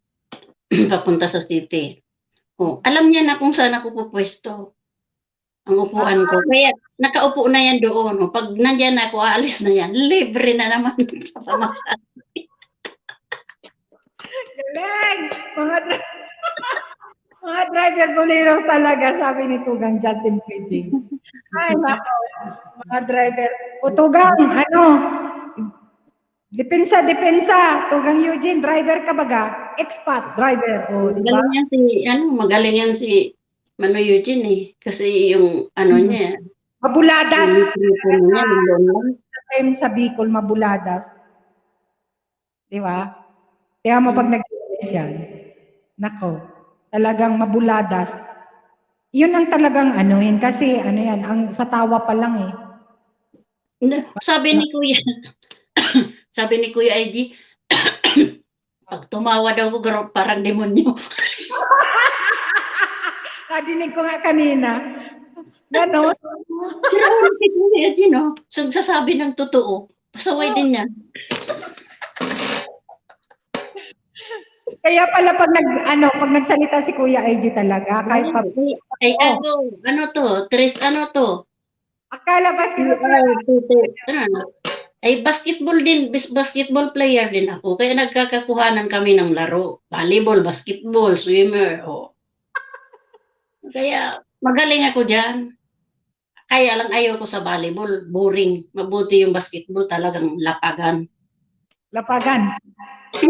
Papunta sa city. Oh, alam niya na kung saan ako pupwesto. Ang upuan ko. Kaya nakaupo na yan doon. Oh, pag nandyan ako, aalis na yan. Libre na naman sa pamasahe. Galing! Mga driver bolero talaga, sabi ni Tugang Justin Pidging. Ay, nako. Mga driver. O Tugang, ano? Depensa. Tugang Eugene, driver ka baga? Expat driver. O, di ba? Magaling yan si Mano Eugene eh. Kasi yung niya, Mabuladas. yung tripo niya, yung long. Sa Bicol, mabuladas. Di ba? Kaya mo pag nag-iis yan, nako, talagang mabuladas. Yun ang talagang yun, kasi yan, ang sa tawa pa lang eh. Sabi ni Kuya ID, pag tumawa daw ko, parang demonyo. Nadinig ko nga kanina. Ganon. Sila ulit si Kuya ID, no? So, sasabi ng totoo, pasaway din yan. Kaya pala pag nagsalita si Kuya IG talaga, kahit pa Ay, Tris, akala ba ay basketball player din ako. Kaya nagkakakuhanan kami ng laro. Volleyball, basketball, swimmer. Kaya magaling ako dyan. Kaya lang ayaw ko sa volleyball. Boring. Mabuti yung basketball, talagang lapagan.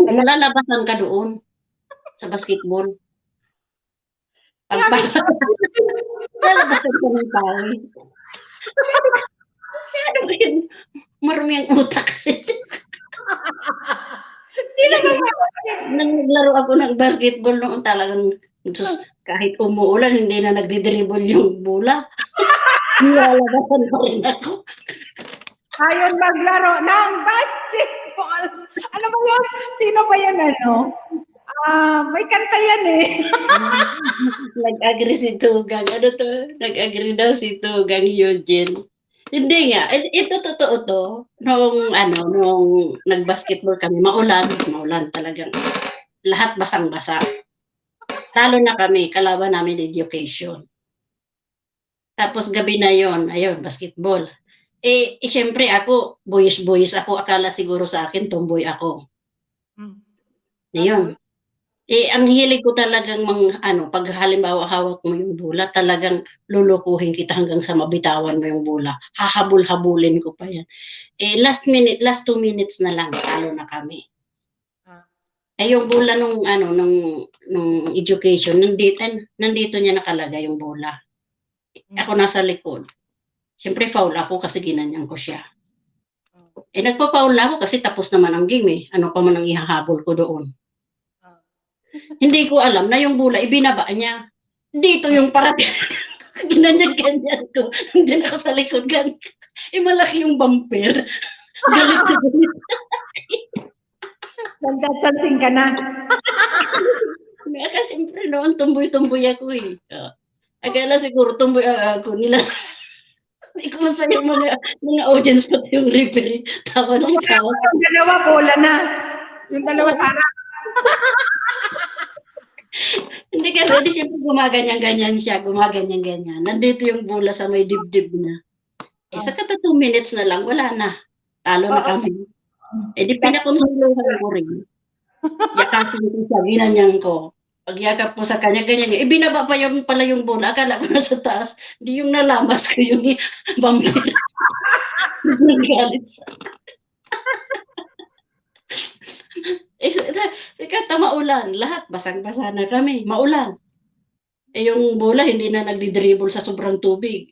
Lalabasan ka doon sa basketball. Lalabasan ka ng tao. Sino ba yun? Marumi ang utak kasi. Nang naglaro ako ng basketball noon, talagang kahit umuulan, hindi na nagdi-dribble yung bola. Nilalabasan pa rin ako. Ayaw maglaro ng basketball. Ano ba yun? Sino ba yan may kanta yan eh. Nag-agree si Tugang. Nag-agree daw si Tugang Eugene. Hindi nga. Ito totoo to. Nung nag-basketball kami, maulan talagang. Lahat basang-basa. Talo na kami. Kalaban namin education. Tapos gabi na yon, ayun, basketball. Siyempre ako, boyish ako. Akala siguro sa akin, tomboy ako. Ayun. Ang hilig ko talagang pag halimbawa hawak mo yung bola, talagang lulukuhin kita hanggang sa mabitawan mo yung bola. Hahabol-habulin ko pa yan. Last 2 minutes na lang, talo na kami. Yung bola nung education, nandito niya nakalagay yung bola. Ako nasa likod. Siyempre foul ako kasi ginanyan ko siya. Nagpa-foul na ako kasi tapos naman ang game eh. Ano pa man ang ihahabol ko doon. Hindi ko alam na yung bola, ibinaba niya. Dito yung parating. Ganyan ko. Nandiyan ako sa likod. Malaki yung bumper. Galit na galit. Nagtatansin ka na. Kasi siyempre noon, tumboy-tumboy ako eh. Akala siguro tumboy ako nila. Hindi ko masaya mga audience pati yung referee. Tawa ng tawa. Yung dalawa, bola na. Yung dalawa sana. Hindi kasi siyempre gumaganyan-ganyan siya. Gumaganyan-ganyan. Nandito yung bola sa may dibdib na. Sa 2 minutes na lang, wala na. Talo na kami. Di pinakonsuluhan ko rin. Yakapin ko siya, ginanyan ko. Pagyakap po sa kanya, ganyan. Binaba pa pala yung bola. Akala ko nasa taas. Di yung nalamas ko yung vampire. Nagalit sa maulan. Lahat, basang-basa na kami. Maulan. Yung bola, hindi na nagdi-dribble sa sobrang tubig.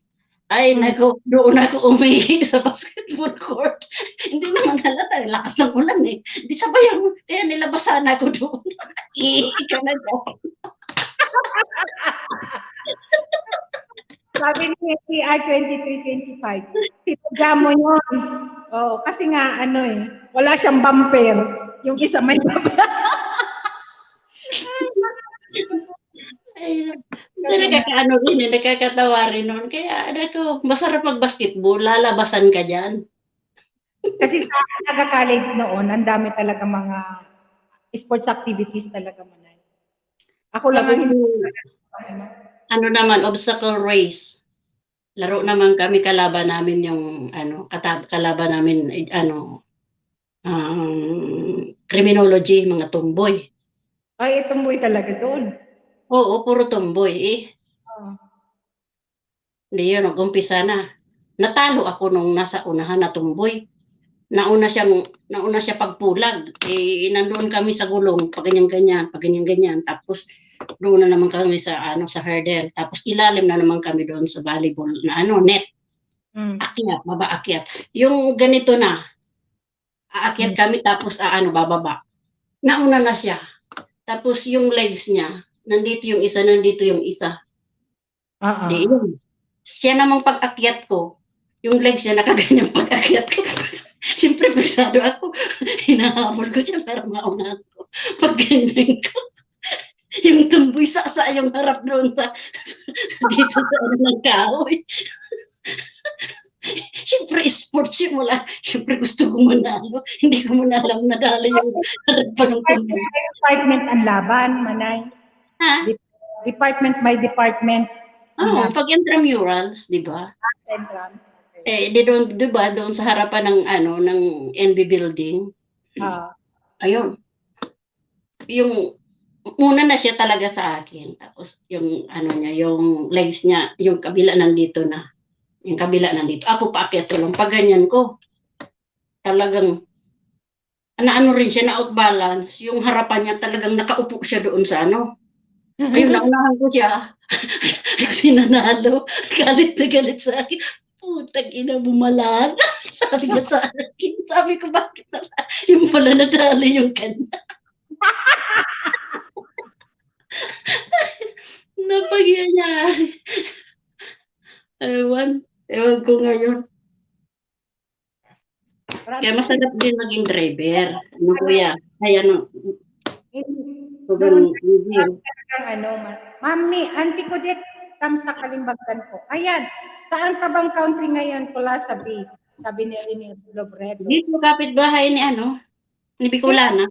Ay, doon ako umihi sa basketball court. Hindi naman halata, lakas ng ulan eh. Di sabayan, kaya nilabasan ako doon. Iika na dyan. Sabi ni CR 2325, sinadya mo yun. Kasi nga, wala siyang bumper. Yung isa may bumper. Kasi nakakatawa rin noon. Kaya masarap mag-basketball, lalabasan ka dyan. Kasi sa taga-college noon, ang dami talaga mga sports activities talaga manay. Ako lang naman, obstacle race. Laro naman kami, kalaban namin yung kalaban namin criminology, mga tomboy. Ay, tumboy talaga doon. Oo, puro tomboy eh. Oh. Hindi yun, nag-umpisa na. Natalo ako nung nasa unahan na tomboy. Nauna siya pagpulag. Eh, nandoon kami sa gulong, paganyan-ganyan, paganyan-ganyan. Tapos, doon na naman kami sa, sa hurdle. Tapos, ilalim na naman kami doon sa volleyball na, net. Mm. Akyat, baba, akyat. Yung ganito na, aakyat kami, tapos, bababa. Nauna na siya. Tapos, yung legs niya, nandito yung isa. Di yun. Siya namang pag-akyat ko, yung legs niya nakaganyan pag-akyat ko. Siyempre, persado ako. Hinahabol ko siya para mauna ako. Pag ganyan ko, yung tumboy sa yung harap doon sa dito sa ng kahoy. Siyempre, sports yun. Siyempre, gusto ko manalo. Hindi ko manalang nadala yung harap pa ng tumboy. Department ang laban, Manay. Ha? Department by department. Oo, pag intramurals, di ba? Di ba, doon sa harapan ng ng NB building. Ayun. Yung muna na siya talaga sa akin. Tapos yung yung legs niya, yung kabila nandito na. Yung kabila nandito. Ako paakyat ko lang. Pag ganyan ko, talagang rin siya, na outbalance. Yung harapan niya talagang nakaupo siya doon sa Ayun, naunahan ko siya. Kasi nanalo. Galit na galit sa akin. Putang ina, bumalag. Sabi niya sa akin. Sabi ko, bakit na? Yung pala nadali yung kanya. Napagyan niya. Ewan ko ngayon. Kaya masarap din maging driver. Kuya? Ay, Mami, auntie ko dit, tamsa kalimbagtan ko. Ayan, saan ka bang country ngayon? Pula sabi ni Lobredo. Dito kapitbahay ni ni Bicolana.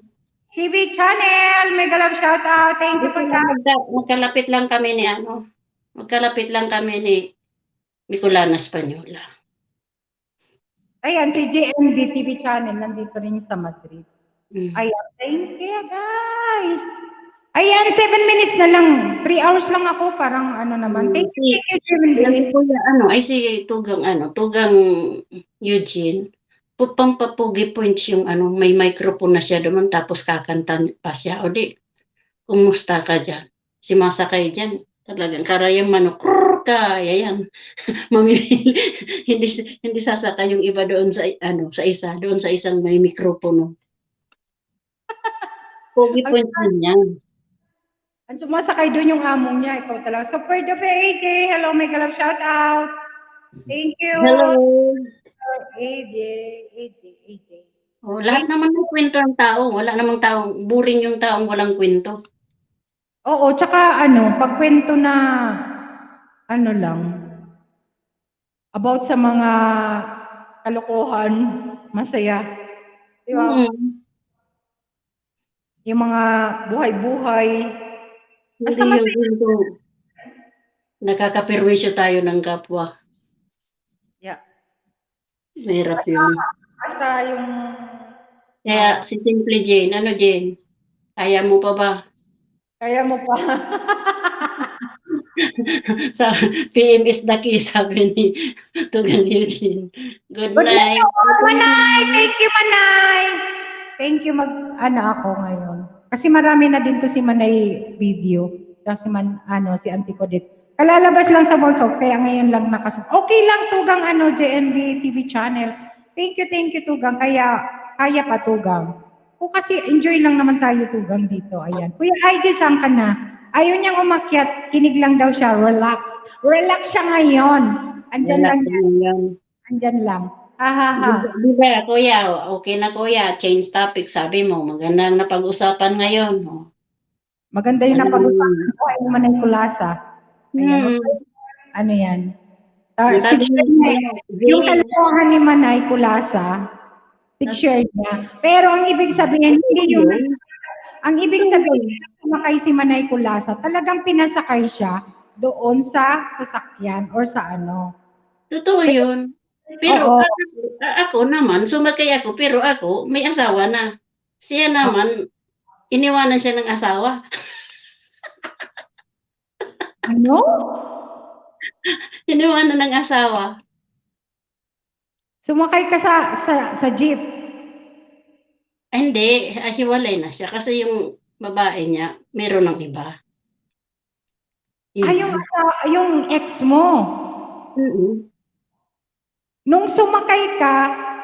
TV channel, mega love shout out. Thank you for that. Magkalapit lang kami ni Bicolana Espanyola. Ayan, si JMD TV channel, nandito rin sa Madrid. Ayan, thank you guys. Ayan, 7 minutes na lang. 3 hours lang ako, parang naman. Thank you, JMD. Si Tugang Eugene. Pampapugi points yung may microphone na siya doon, tapos kakanta pa siya. O di, kumusta ka dyan? Si Masakay dyan, talagang karayang manok, kaya yan. Mamimili, hindi sasaka yung iba doon sa doon sa isang may mikropono. Pugi points din yan. Ang sumasakay doon yung among niya, ikaw talaga. Super duper AJ, hello, mega love shout out. Thank you. Hello. AJ. Lahat naman ng kwento ang tao. Wala namang taong, boring yung taong walang kwento. Oo, tsaka pagkwento na, lang, about sa mga kalokohan, masaya. Di ba? Yung mga buhay-buhay. Hindi yung kwento. Nakakapirwisyo tayo ng kapwa. Yeah. Mahirap yun. Basta yung... Kaya si Simple Jane, Jane? Kaya mo pa ba? Kaya mo pa. Sa PMS the key, sabi ni Tugang Eugene. Good night. Manay! Thank you, Manay! Thank you, ako ngayon. Kasi marami na din to si Manay video. Kasi si Auntie Codette. Kalalabas lang sa workout, kaya ngayon lang Okay lang, Tugang, JNB TV channel. Thank you, Tugang. Kaya pa, Tugang. Kasi enjoy lang naman tayo, Tugang, dito. Ayan. Kuya IJ, saan ka na? Ayaw niyang umakyat. Kinig lang daw siya. Relax. Relax siya ngayon. Andyan lang yan. Andyan lang. Di ba, Kuya? Okay na, Kuya. Change topic. Sabi mo, magandang napag-usapan ngayon. Maganda yung napag-usapan ko. Ay naman ay kulasa. Ayan. Yan? Yung kalokohan ni Manay kulasa, picture niya. Pero ang ibig sabihin, sumakay si Manay kulasa, talagang pinasakay siya doon sa sasakyan or sa Totoo yun. Pero ako naman, sumakay ako, pero ako may asawa na. Siya naman, iniwanan siya ng asawa. Ano? Iniwanan ng asawa. Sumakay ka sa jeep. Ay, hindi, hiwalay na siya kasi yung babae niya meron ng iba. Yung, Yun. yung ex mo. Mm. Nung sumakay ka,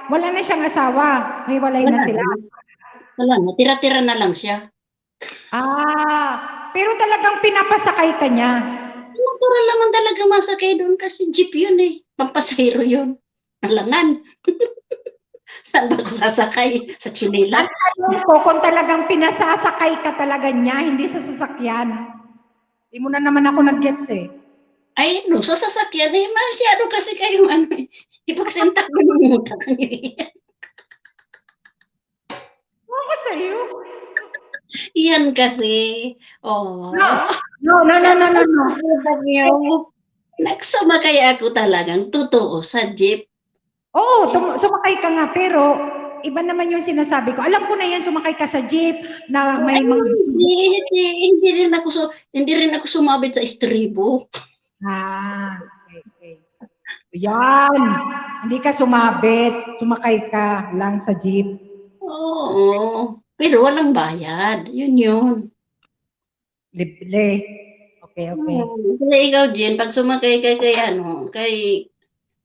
wala na siyang asawa. Hiwalay na Wala sila. na. Wala na. Tira-tira na lang siya. Pero talagang pinapasakay ka niya. Natural naman talaga masakay doon kasi jeep yun eh. Pampasahero yun. Alangan. Saan ba ako sasakay? Sa Chinilas? Tanong ko kung talagang pinasasakay ka talaga niya, hindi sa sasakyan. Hindi mo na naman ako nag-gets eh. Ay, no, sa sasakyan eh. Masyado kasi kayong ano eh. Ipagsinta ko ng utang. Ako sa'yo. Yan kasi. Oh. No. Sabi niyo, nagsumakay ako talagang totoo sa jeep. Oo, sumakay ka nga, pero iba naman yung sinasabi ko. Alam ko na yan, sumakay ka sa jeep, na may mga... Hindi rin ako sumabit sa estribo. Okay. Yan. Hindi ka sumabit, sumakay ka lang sa jeep. Oo. Pero walang bayad. Yun. Libre. Okay. Kasi ikaw, Jen, pag sumakay ka kay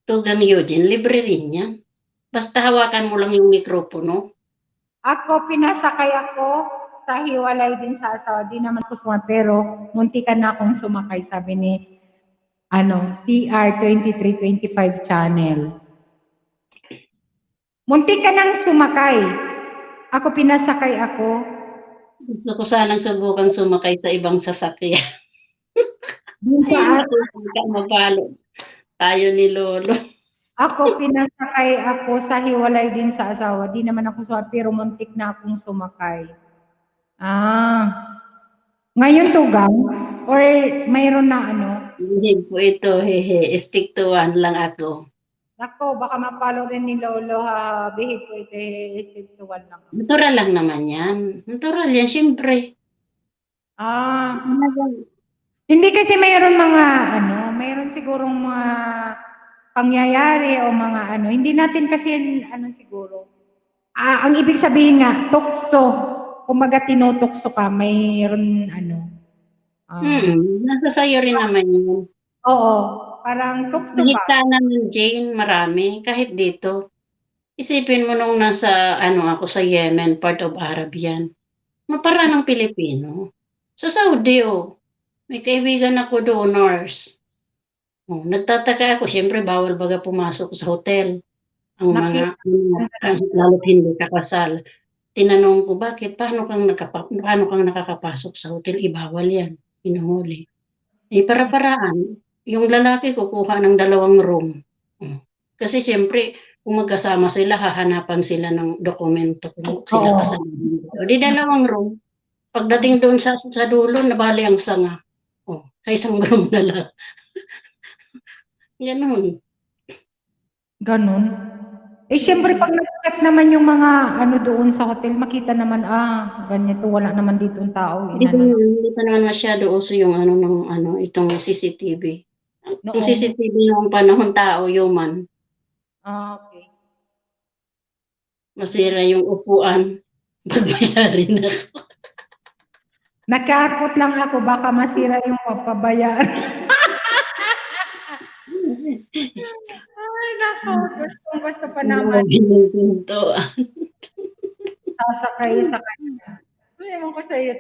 Tugang Eugene, libre rin yan. Basta hawakan mo lang yung mikropono. Ako, pinasakay ako sa hiwalay din sa asawa. Di naman ko sumakay, pero muntikan na akong sumakay, sabi ni TR2325 channel. Muntikan nang sumakay. Ako, pinasakay ako. Gusto ko sanang subukan sumakay sa ibang sasakyan. Ay, mapalo. Tayo ni Lolo. Ako, pinasakay ako sa hiwalay din sa asawa. Di naman ako sumakay, pero muntik na akong sumakay. Ngayon tugang? Or mayroon na Hindi po ito, stick to one lang ako. Nako, baka mapalo rin ni Lolo, ha. Bihig ko ito, isiptuwan lang. Natural lang naman yan. Natural yan, siyempre. Hindi kasi mayroon mayroon sigurong mga pangyayari o mga hindi natin kasi siguro. Ang ibig sabihin nga, tukso. Kumaga tinutokso ka, mayroon Nasa sayo rin naman yun. Oo, parang tukso ka. Higtanan ng Jane, marami. Kahit dito. Isipin mo nung nasa, ako sa Yemen, part of Arabian. Mapara ng Pilipino. Sa Saudi, may kaibigan ako doon, nurse. Nagtataka ako, siyempre bawal baga pumasok sa hotel. Ang mga, lalo't hindi kakasal. Tinanong ko, bakit? Paano kang nakakapasok sa hotel? Ibawal yan. Inuhuli. Para-paraan. Yung lalaki kukuha ng 2 room. Kasi siyempre, kung magkasama sila, hahanapan sila ng dokumento kung sila kasama. O di 2 room. Pagdating doon sa dulo, nabali ang sanga. Sa 1 room na lang. Ganon. Siyempre, pag nag-check naman yung mga doon sa hotel, makita naman, ganito, wala naman dito ang tao. Hindi pa naman masyado uso yung itong CCTV. Yung CCTV noong panahon tao, human. Okay. Masira yung upuan. Pagbayarin na. Nakakot lang ako, baka masira yung papabayaan. Ay, nako. Gusto pa naman. Sasakay sa kanya. Ewan ko sa iyo,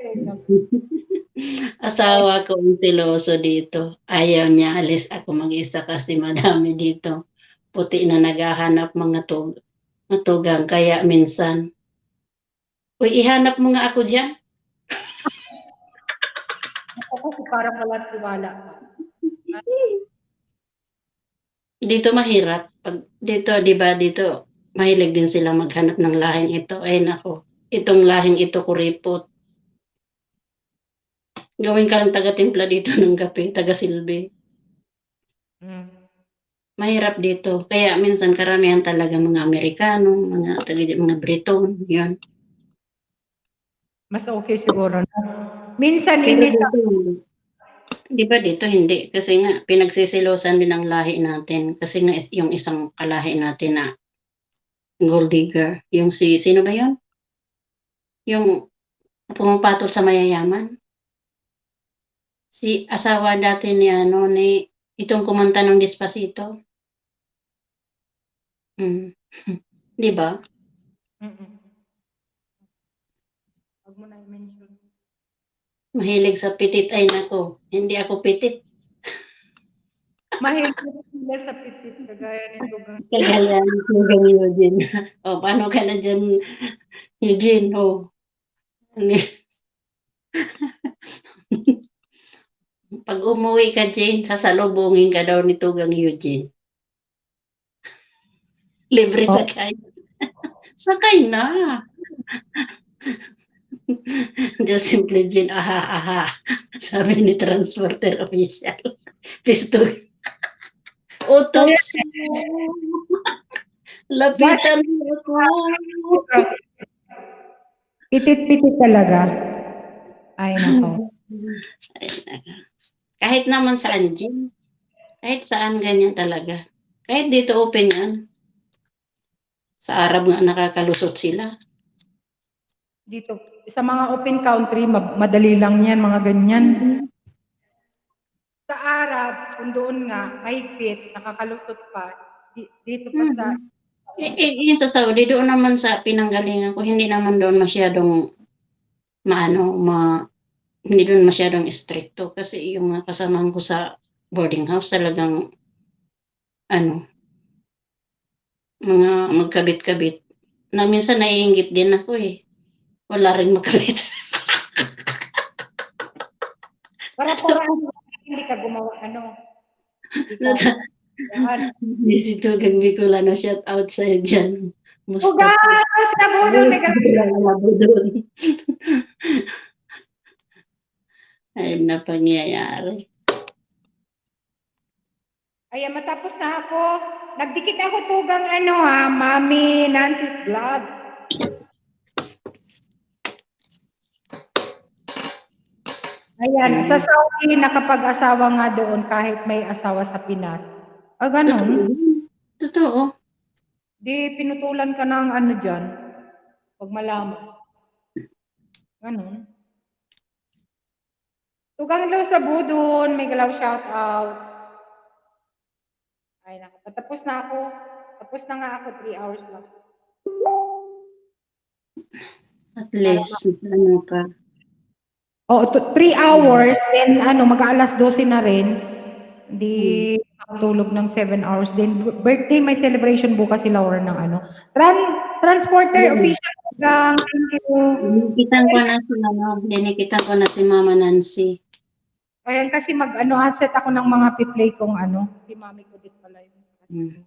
Asawa ko ang siloso dito. Ayaw niya alis ako mag-isa kasi madami dito. Puti na naghahanap mga tugang. Kaya minsan, ihanap mo nga ako dyan. Ako kasi parang walang tiwala ka. Dito mahirap. Dito, di ba, dito, mahilig din sila maghanap ng lahing ito. Ay nako, itong lahing ito kuripot. Gawin ka lang taga-timpla dito ng kape, taga-silbi. Mahirap dito. Kaya minsan karamihan talaga mga Amerikano, mga Briton, yun. Mas okay siguro, no? Minsan Pero inis dito, di ba dito hindi? Kasi nga, pinagsisilosan din ang lahi natin. Kasi nga, yung isang kalahi natin na gold digger. Yung sino ba yun? Yung pumapatol sa mayayaman. Si asawa dati ni itong kumanta ng Despacito. Mm. Di ba? Mm. Wag mo na i-mention. Mahilig sa pitit. Ay nako, hindi ako pitit. Mahilig sila sa pitit, kagaya ni Tugang. Kaya hanggang Eugene. O, paano ka na dyan, Eugene? O, pag umuwi ka, Jane, sasalubungin ka daw ni Tugang Eugene. Libre Oh. sakay. Sakay na. Just simply Jane, aha, aha. Sabi ni Transporter Official. Pisto. Utos. Lapitan mo ako. Pitit-pitit talaga. Ay, nako. Ay, nako. Kahit naman saan, Jane. Kahit saan, ganyan talaga. Kahit dito open yan. Sa Arab nga nakakalusot sila. Dito, sa mga open country, madali lang yan, mga ganyan. Sa Arab, kung doon nga, mahigpit, nakakalusot pa. Dito pa sa... Yun sa Saudi, doon naman sa pinanggalingan ko, hindi naman doon masyadong hindi doon masyadong stricto. Kasi yung mga kasamahan ko sa boarding house, talagang mga magkabit-kabit. Na minsan naiinggit din ako eh. Wala rin makabit. Para hindi ka gumawa, hindi ka, Si Tugang Bicolano, shout out sa'yo dyan. Tugas! Nabudol, may Nabudol. Ay, na pangyayari. Ay, matapos na ako. Nagdikit ako Tugang Mami Nancy's Vlog. Ayan, sa Saudi, nakapag-asawa nga doon kahit may asawa sa Pinas. Ganun. Totoo. Di pinutulan ka ng dyan. Pag malaman. Ganun. Tugang Lo sa Budon, may galaw shout out. Ay, tapos na ako. Tapos na nga ako, 3 hours lang. At least, ka. 3 hours, then mag-aalas 12 na rin. Hindi tulog ng 7 hours. Then birthday, may celebration bukas si Laura ng Transporter official gang. Thank you. Dinikitan ko na si Mama Nancy. Ayan kasi set ako ng mga piplay kong si mami ko din pala yun.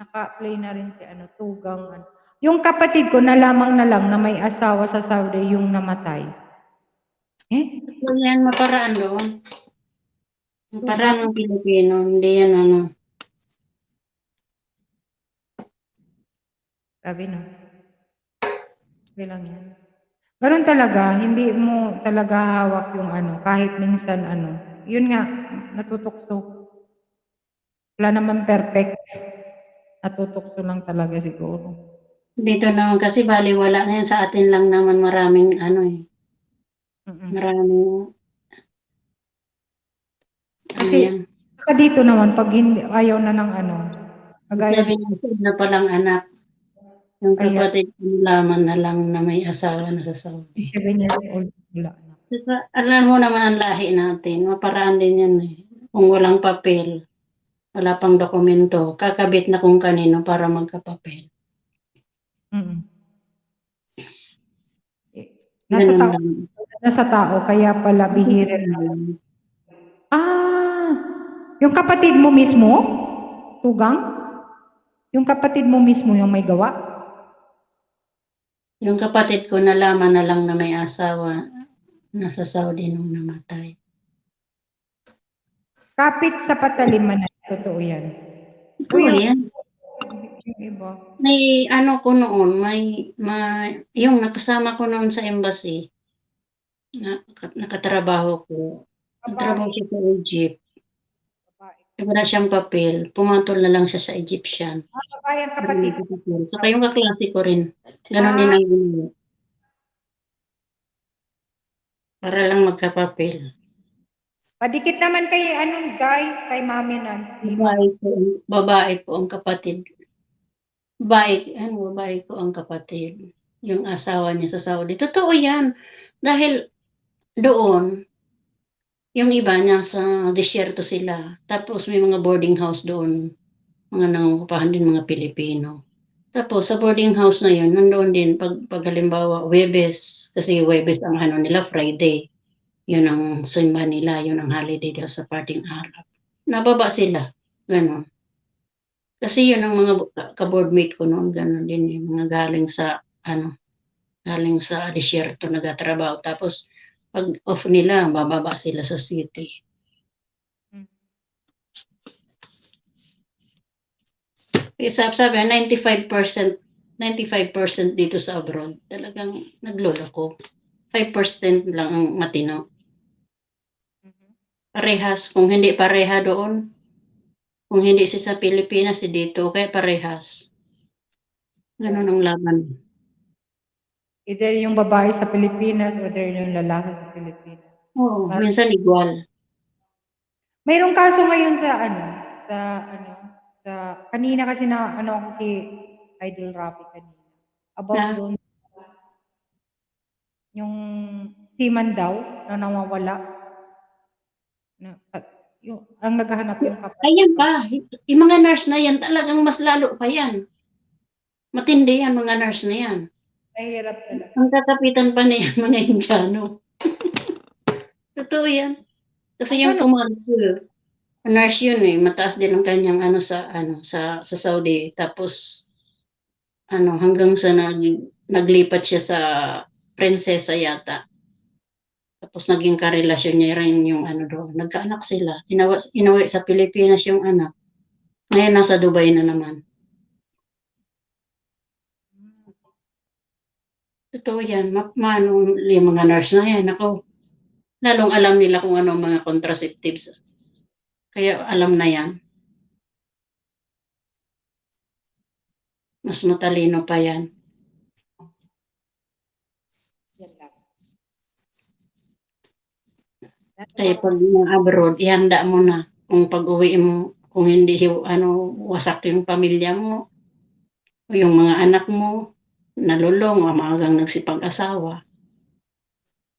Naka-play na rin si Tugang. Yung kapatid ko nalaman na lang na may asawa sa Saudi yung namatay. Yan, maparaan doon. Maparaan ng Pilipino. Hindi yan Sabi no. Okay lang yan. Ganun talaga, hindi mo talaga hawak yung kahit minsan yun nga, natutukso. Wala naman perfect. Natutukso lang talaga siguro. Dito naman kasi baliwala na yan. Sa atin lang naman maraming maraming kasi dito naman, pag hindi, ayaw na ng Sabi na palang anak. Yung kapatid ko laman na lang na may asawa na sa Saudi. 7 years old wala na. Alam mo naman ang lahi natin. Maparaan din yan eh. Kung walang papel, wala pang dokumento, kakabit na kung kanino para magkapapel. Nasa tao, kaya pala bihira lang. Yung kapatid mo mismo? Tugang? Yung kapatid mo mismo yung may gawa? Yung kapatid ko nalaman na lang na may asawa nasa Saudi nung namatay. Kapit sa pataliman na, totoo yan. Oo yan. yung iba. May ano ko noon, yung nakasama ko noon sa embassy, nakatrabaho ko. Nagtrabaho Babae, siya sa Egypt. babae. Wala siyang papel, pumatol na lang siya sa Egyptian. Babae ang Para kapatid. magkapapel. Saka yung kaklase ko rin, gano'n din Ah, ang ginawa. Para lang magkapapel. padikit naman kay guy, kay Mami Nancy. Babae po ang kapatid. Babae ko ang kapatid. Yung asawa niya sa Saudi. Totoo yan. Dahil doon, yung iba nasa disyerto sila. Tapos may mga boarding house doon. Mga nangungupahan din mga Pilipino. Tapos sa boarding house na yun, nandoon din pag halimbawa Huwebes, kasi Huwebes ang ano nila, Friday. Yun ang simba nila, yun ang holiday daw sa parting Arab. Nababa sila, gano'n. Kasi yun ang mga ka-boardmate ko noon, gano'n din yung mga galing sa disyerto nagtatrabaho. Tapos pag off nila, bababa sila sa city. Sabi, 95% dito sa abroad, talagang nagloloko. 5% lang ang matino. Parehas, kung hindi pareha doon, kung hindi si sa Pilipinas, si dito, kaya parehas. Ganun ang laban. Either yung babae sa Pilipinas, either yung lalaki sa Pilipinas. Oo, Parang- minsan igual. Mayroong kaso ngayon sa kanina kasi na ako kay Idol Rafi kanina. About Na, doon yung seaman daw na nawawala. Ang naghahanap yung kapatid. ayan pa, yung mga nurse na yan, talagang mas lalo pa yan. Matindi yan, mga nurse na yan. Mahirap talaga. Ang kakapitan pa na yan, mga Indiano. Totoo yan. Kasi yung pumarito, nurse yun eh, mataas din ang kanyang sa Saudi. Tapos hanggang sa naglipat siya sa prinsesa yata. Tapos naging karelasyon niya rin yung doon. Nagkaanak sila. Inuwi sa Pilipinas yung anak. Ngayon nasa Dubai na naman. Totoo yan. Yung mga nurse na yan. Ako, lalong alam nila kung ano ang mga contraceptives. Kaya alam na yan. Mas matalino pa yan. Yan lang. Kaya pag abroad, ihanda mo na. Kung pag-uwi mo, kung hindi wasak yung pamilya mo, o yung mga anak mo, nalulong, o maagang nagsipag-asawa.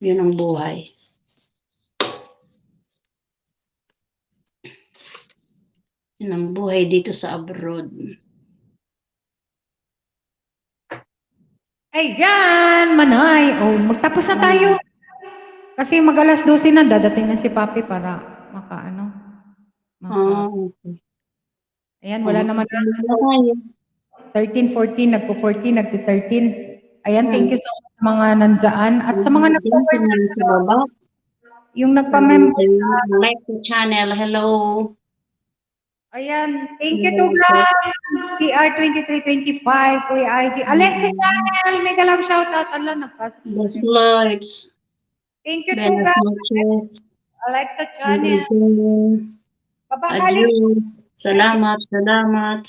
Yun ang buhay. Yun ang buhay dito sa abroad. Ayan, Manay. Oh, magtapos na tayo. Kasi mag-alas 12 na, dadating na si Papi para Okay. Ayan, wala naman na tayo. 13, 14, nagpo-14, nagpo-13. Ayan, thank you so much sa mga nandyan. At sa mga Sa baba. yung nagpa-member. Like the channel. Hello. Ayan, thank you to guys. PR2325, Kuya IG. Alexi Channel, mega love shoutout. Ala, nagpasok. Bless Lords. Thank you to Buenas guys. noches. Alexa Channel. Babakali. Adieu. Salamat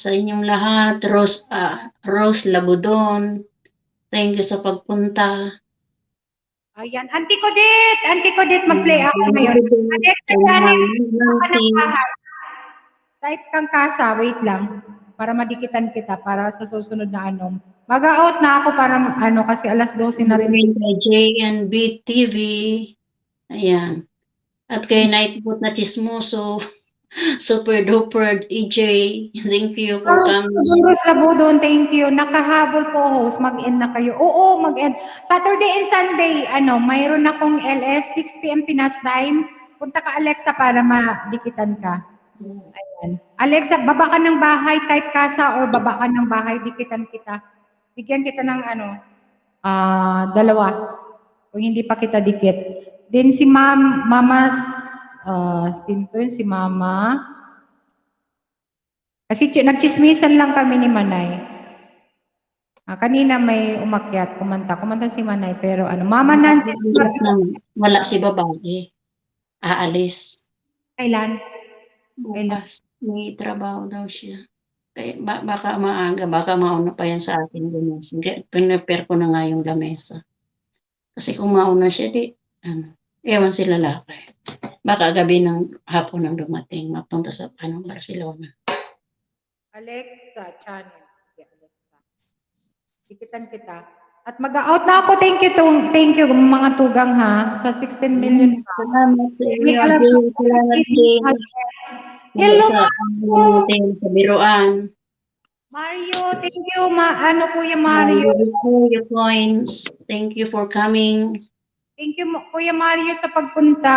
sa inyong lahat. Rose Labudon. Thank you sa pagpunta. Ayan, Auntie Codette, mag-play ako ngayon. Alexa Channel, type kang kasa, wait lang, para madikitan kita, para sa susunod na Mag-out na ako para kasi alas 12 na rin. JNB TV. Ayan. At kay Nightboot na Chismoso. Super duper EJ. Thank you for coming. Rose Labudon, thank you. Nakahabol po host, mag-end na kayo. Oo, mag-end. Saturday and Sunday, mayroon akong LS, 6 p.m. Pinas time. Punta ka Alexa para madikitan ka. Ayan. Alexa, baba ka ng bahay, type kasa or baba ka ng bahay, dikitan kita. Bigyan kita ng dalawa. Kung hindi pa kita dikit. Then si Mama, si Mama. Kasi nagchismisan lang kami ni Manay. Kanina may umakyat, kumanta si Manay, pero ano, Mama Nancy, Wala si babae. Aalis. kailan? Bukas. May trabaho daw siya. Kaya baka maaga, baka mauna pa yan sa akin gumising. Pinrepare ko na nga yung lamesa. Kasi kung mauna siya, ewan si lalaki. Baka gabi ng hapon nang dumating, mapunta sa Barcelona. Alexa channel. Alexa. Ikitan kita. At mag-out na ako. Thank you mga tugang ha sa 16 million. Salamat sa iyo. Salamat din. Hello, Sa biruan. Mario. Thank you, Kuya Mario. Your points. Thank you for coming. Thank you, Kuya Mario, sa pagpunta.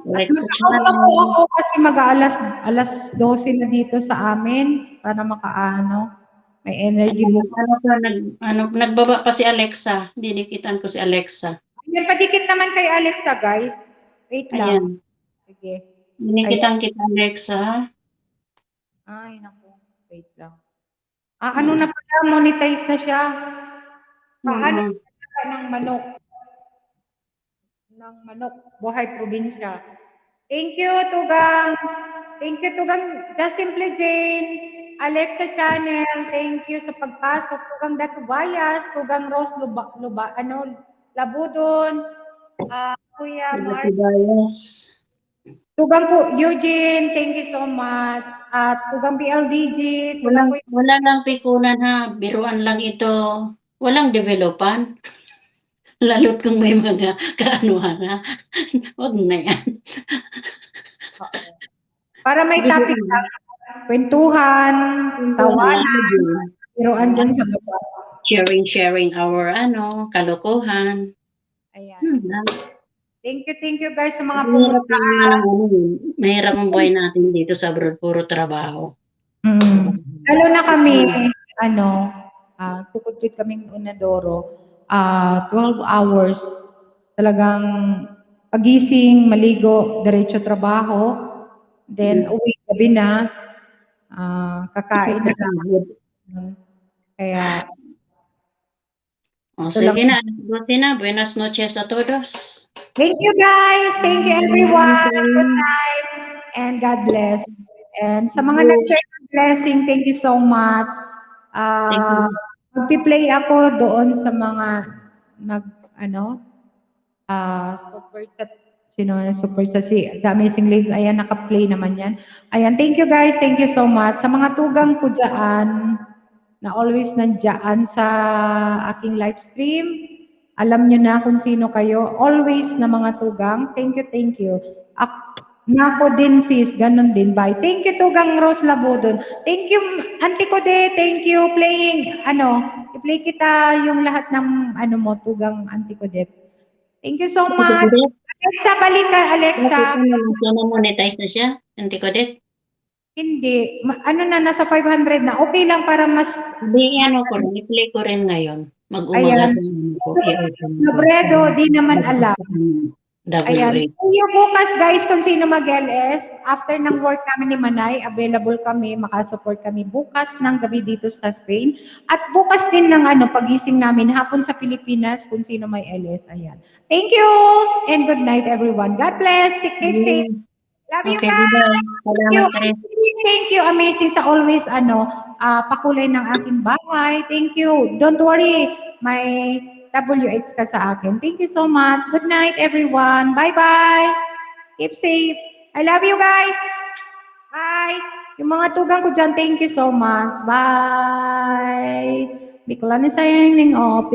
Like sa Mag-out po ako kasi alas 12 na dito sa amin para makaano. May energy mo. Nagbaba pa si Alexa. Didikitan ko si Alexa. Ayan, padikit naman kay Alexa, guys. Wait lang. Ayan. Sige. Dinikitan kita, Alexa. Ay, naku. Wait lang. Ano na pala, monetize na siya. Paano ng manok? Ng manok, buhay probinsya. Thank you, Tugang. Thank you, Tugang. The Simple Jane. Alexa Channel, thank you sa pagpasok. Tugang Datubayas, Tugang Rose Labudon, Kuya Mark. Tugang po, Eugene, thank you so much. At Tugang BLDG. Wala lang pikunan ha, biruan lang ito. Walang developan. Lalo't kung may mga kaanuhan ha. Huwag na yan. Para may topic lang. Kwentuhan, tawanan, biruan dyan sa baba. Sharing our kalokohan. Ayan. Thank you guys sa mga pumunta. Mahirap ang buhay natin dito sa abroad, puro trabaho. Lalo na kami, tukod-tukod kaming Unadoro, 12 hours, talagang pagising, maligo, diretso trabaho, then uwi gabi na, kakain na lang. Kaya, sige na, buti na. Buenas noches a todos. thank you guys. Thank you everyone. Good night. And God bless. And sa mga nag-share ng blessing, thank you so much. Magpi-play ako doon sa mga super chat, super chat si The Amazing Ladies. Ayan, naka-play naman yan. Ayan, thank you guys. Thank you so much. Sa mga tugang ko dyan, na always nandiyan sa aking live stream. Alam nyo na kung sino kayo. Always na mga tugang. Thank you. Nako din sis, ganun din. Bye. Thank you Tugang Rose Labudon. Thank you Auntie Code. Thank you playing i-play kita yung lahat ng mo Tugang Auntie Code. Thank you so much. Alexa, balik ka Alexa. Monetize na siya, Auntie Code? Hindi. Nasa 500 na. Okay lang para mas... Hindi, i-play ko rin ngayon. Mag-umaga ko. Nabredo, di naman alam. Ayan. WA. See you bukas guys kung sino mag-LS. After ng work namin ni Manay, available kami, makasupport kami bukas ng gabi dito sa Spain. At bukas din ng pagising namin hapon sa Pilipinas kung sino may LS. Ayan. Thank you and good night everyone. God bless. Keep safe. Love you guys. Thank you. Amazing sa always pakulay ng aking bahay. Thank you. Don't worry. May WH ka sa akin. Thank you so much. Good night everyone. Bye-bye. Keep safe. I love you guys. Bye. Yung mga tugang ko dyan, thank you so much. Bye. Bicolana signing off.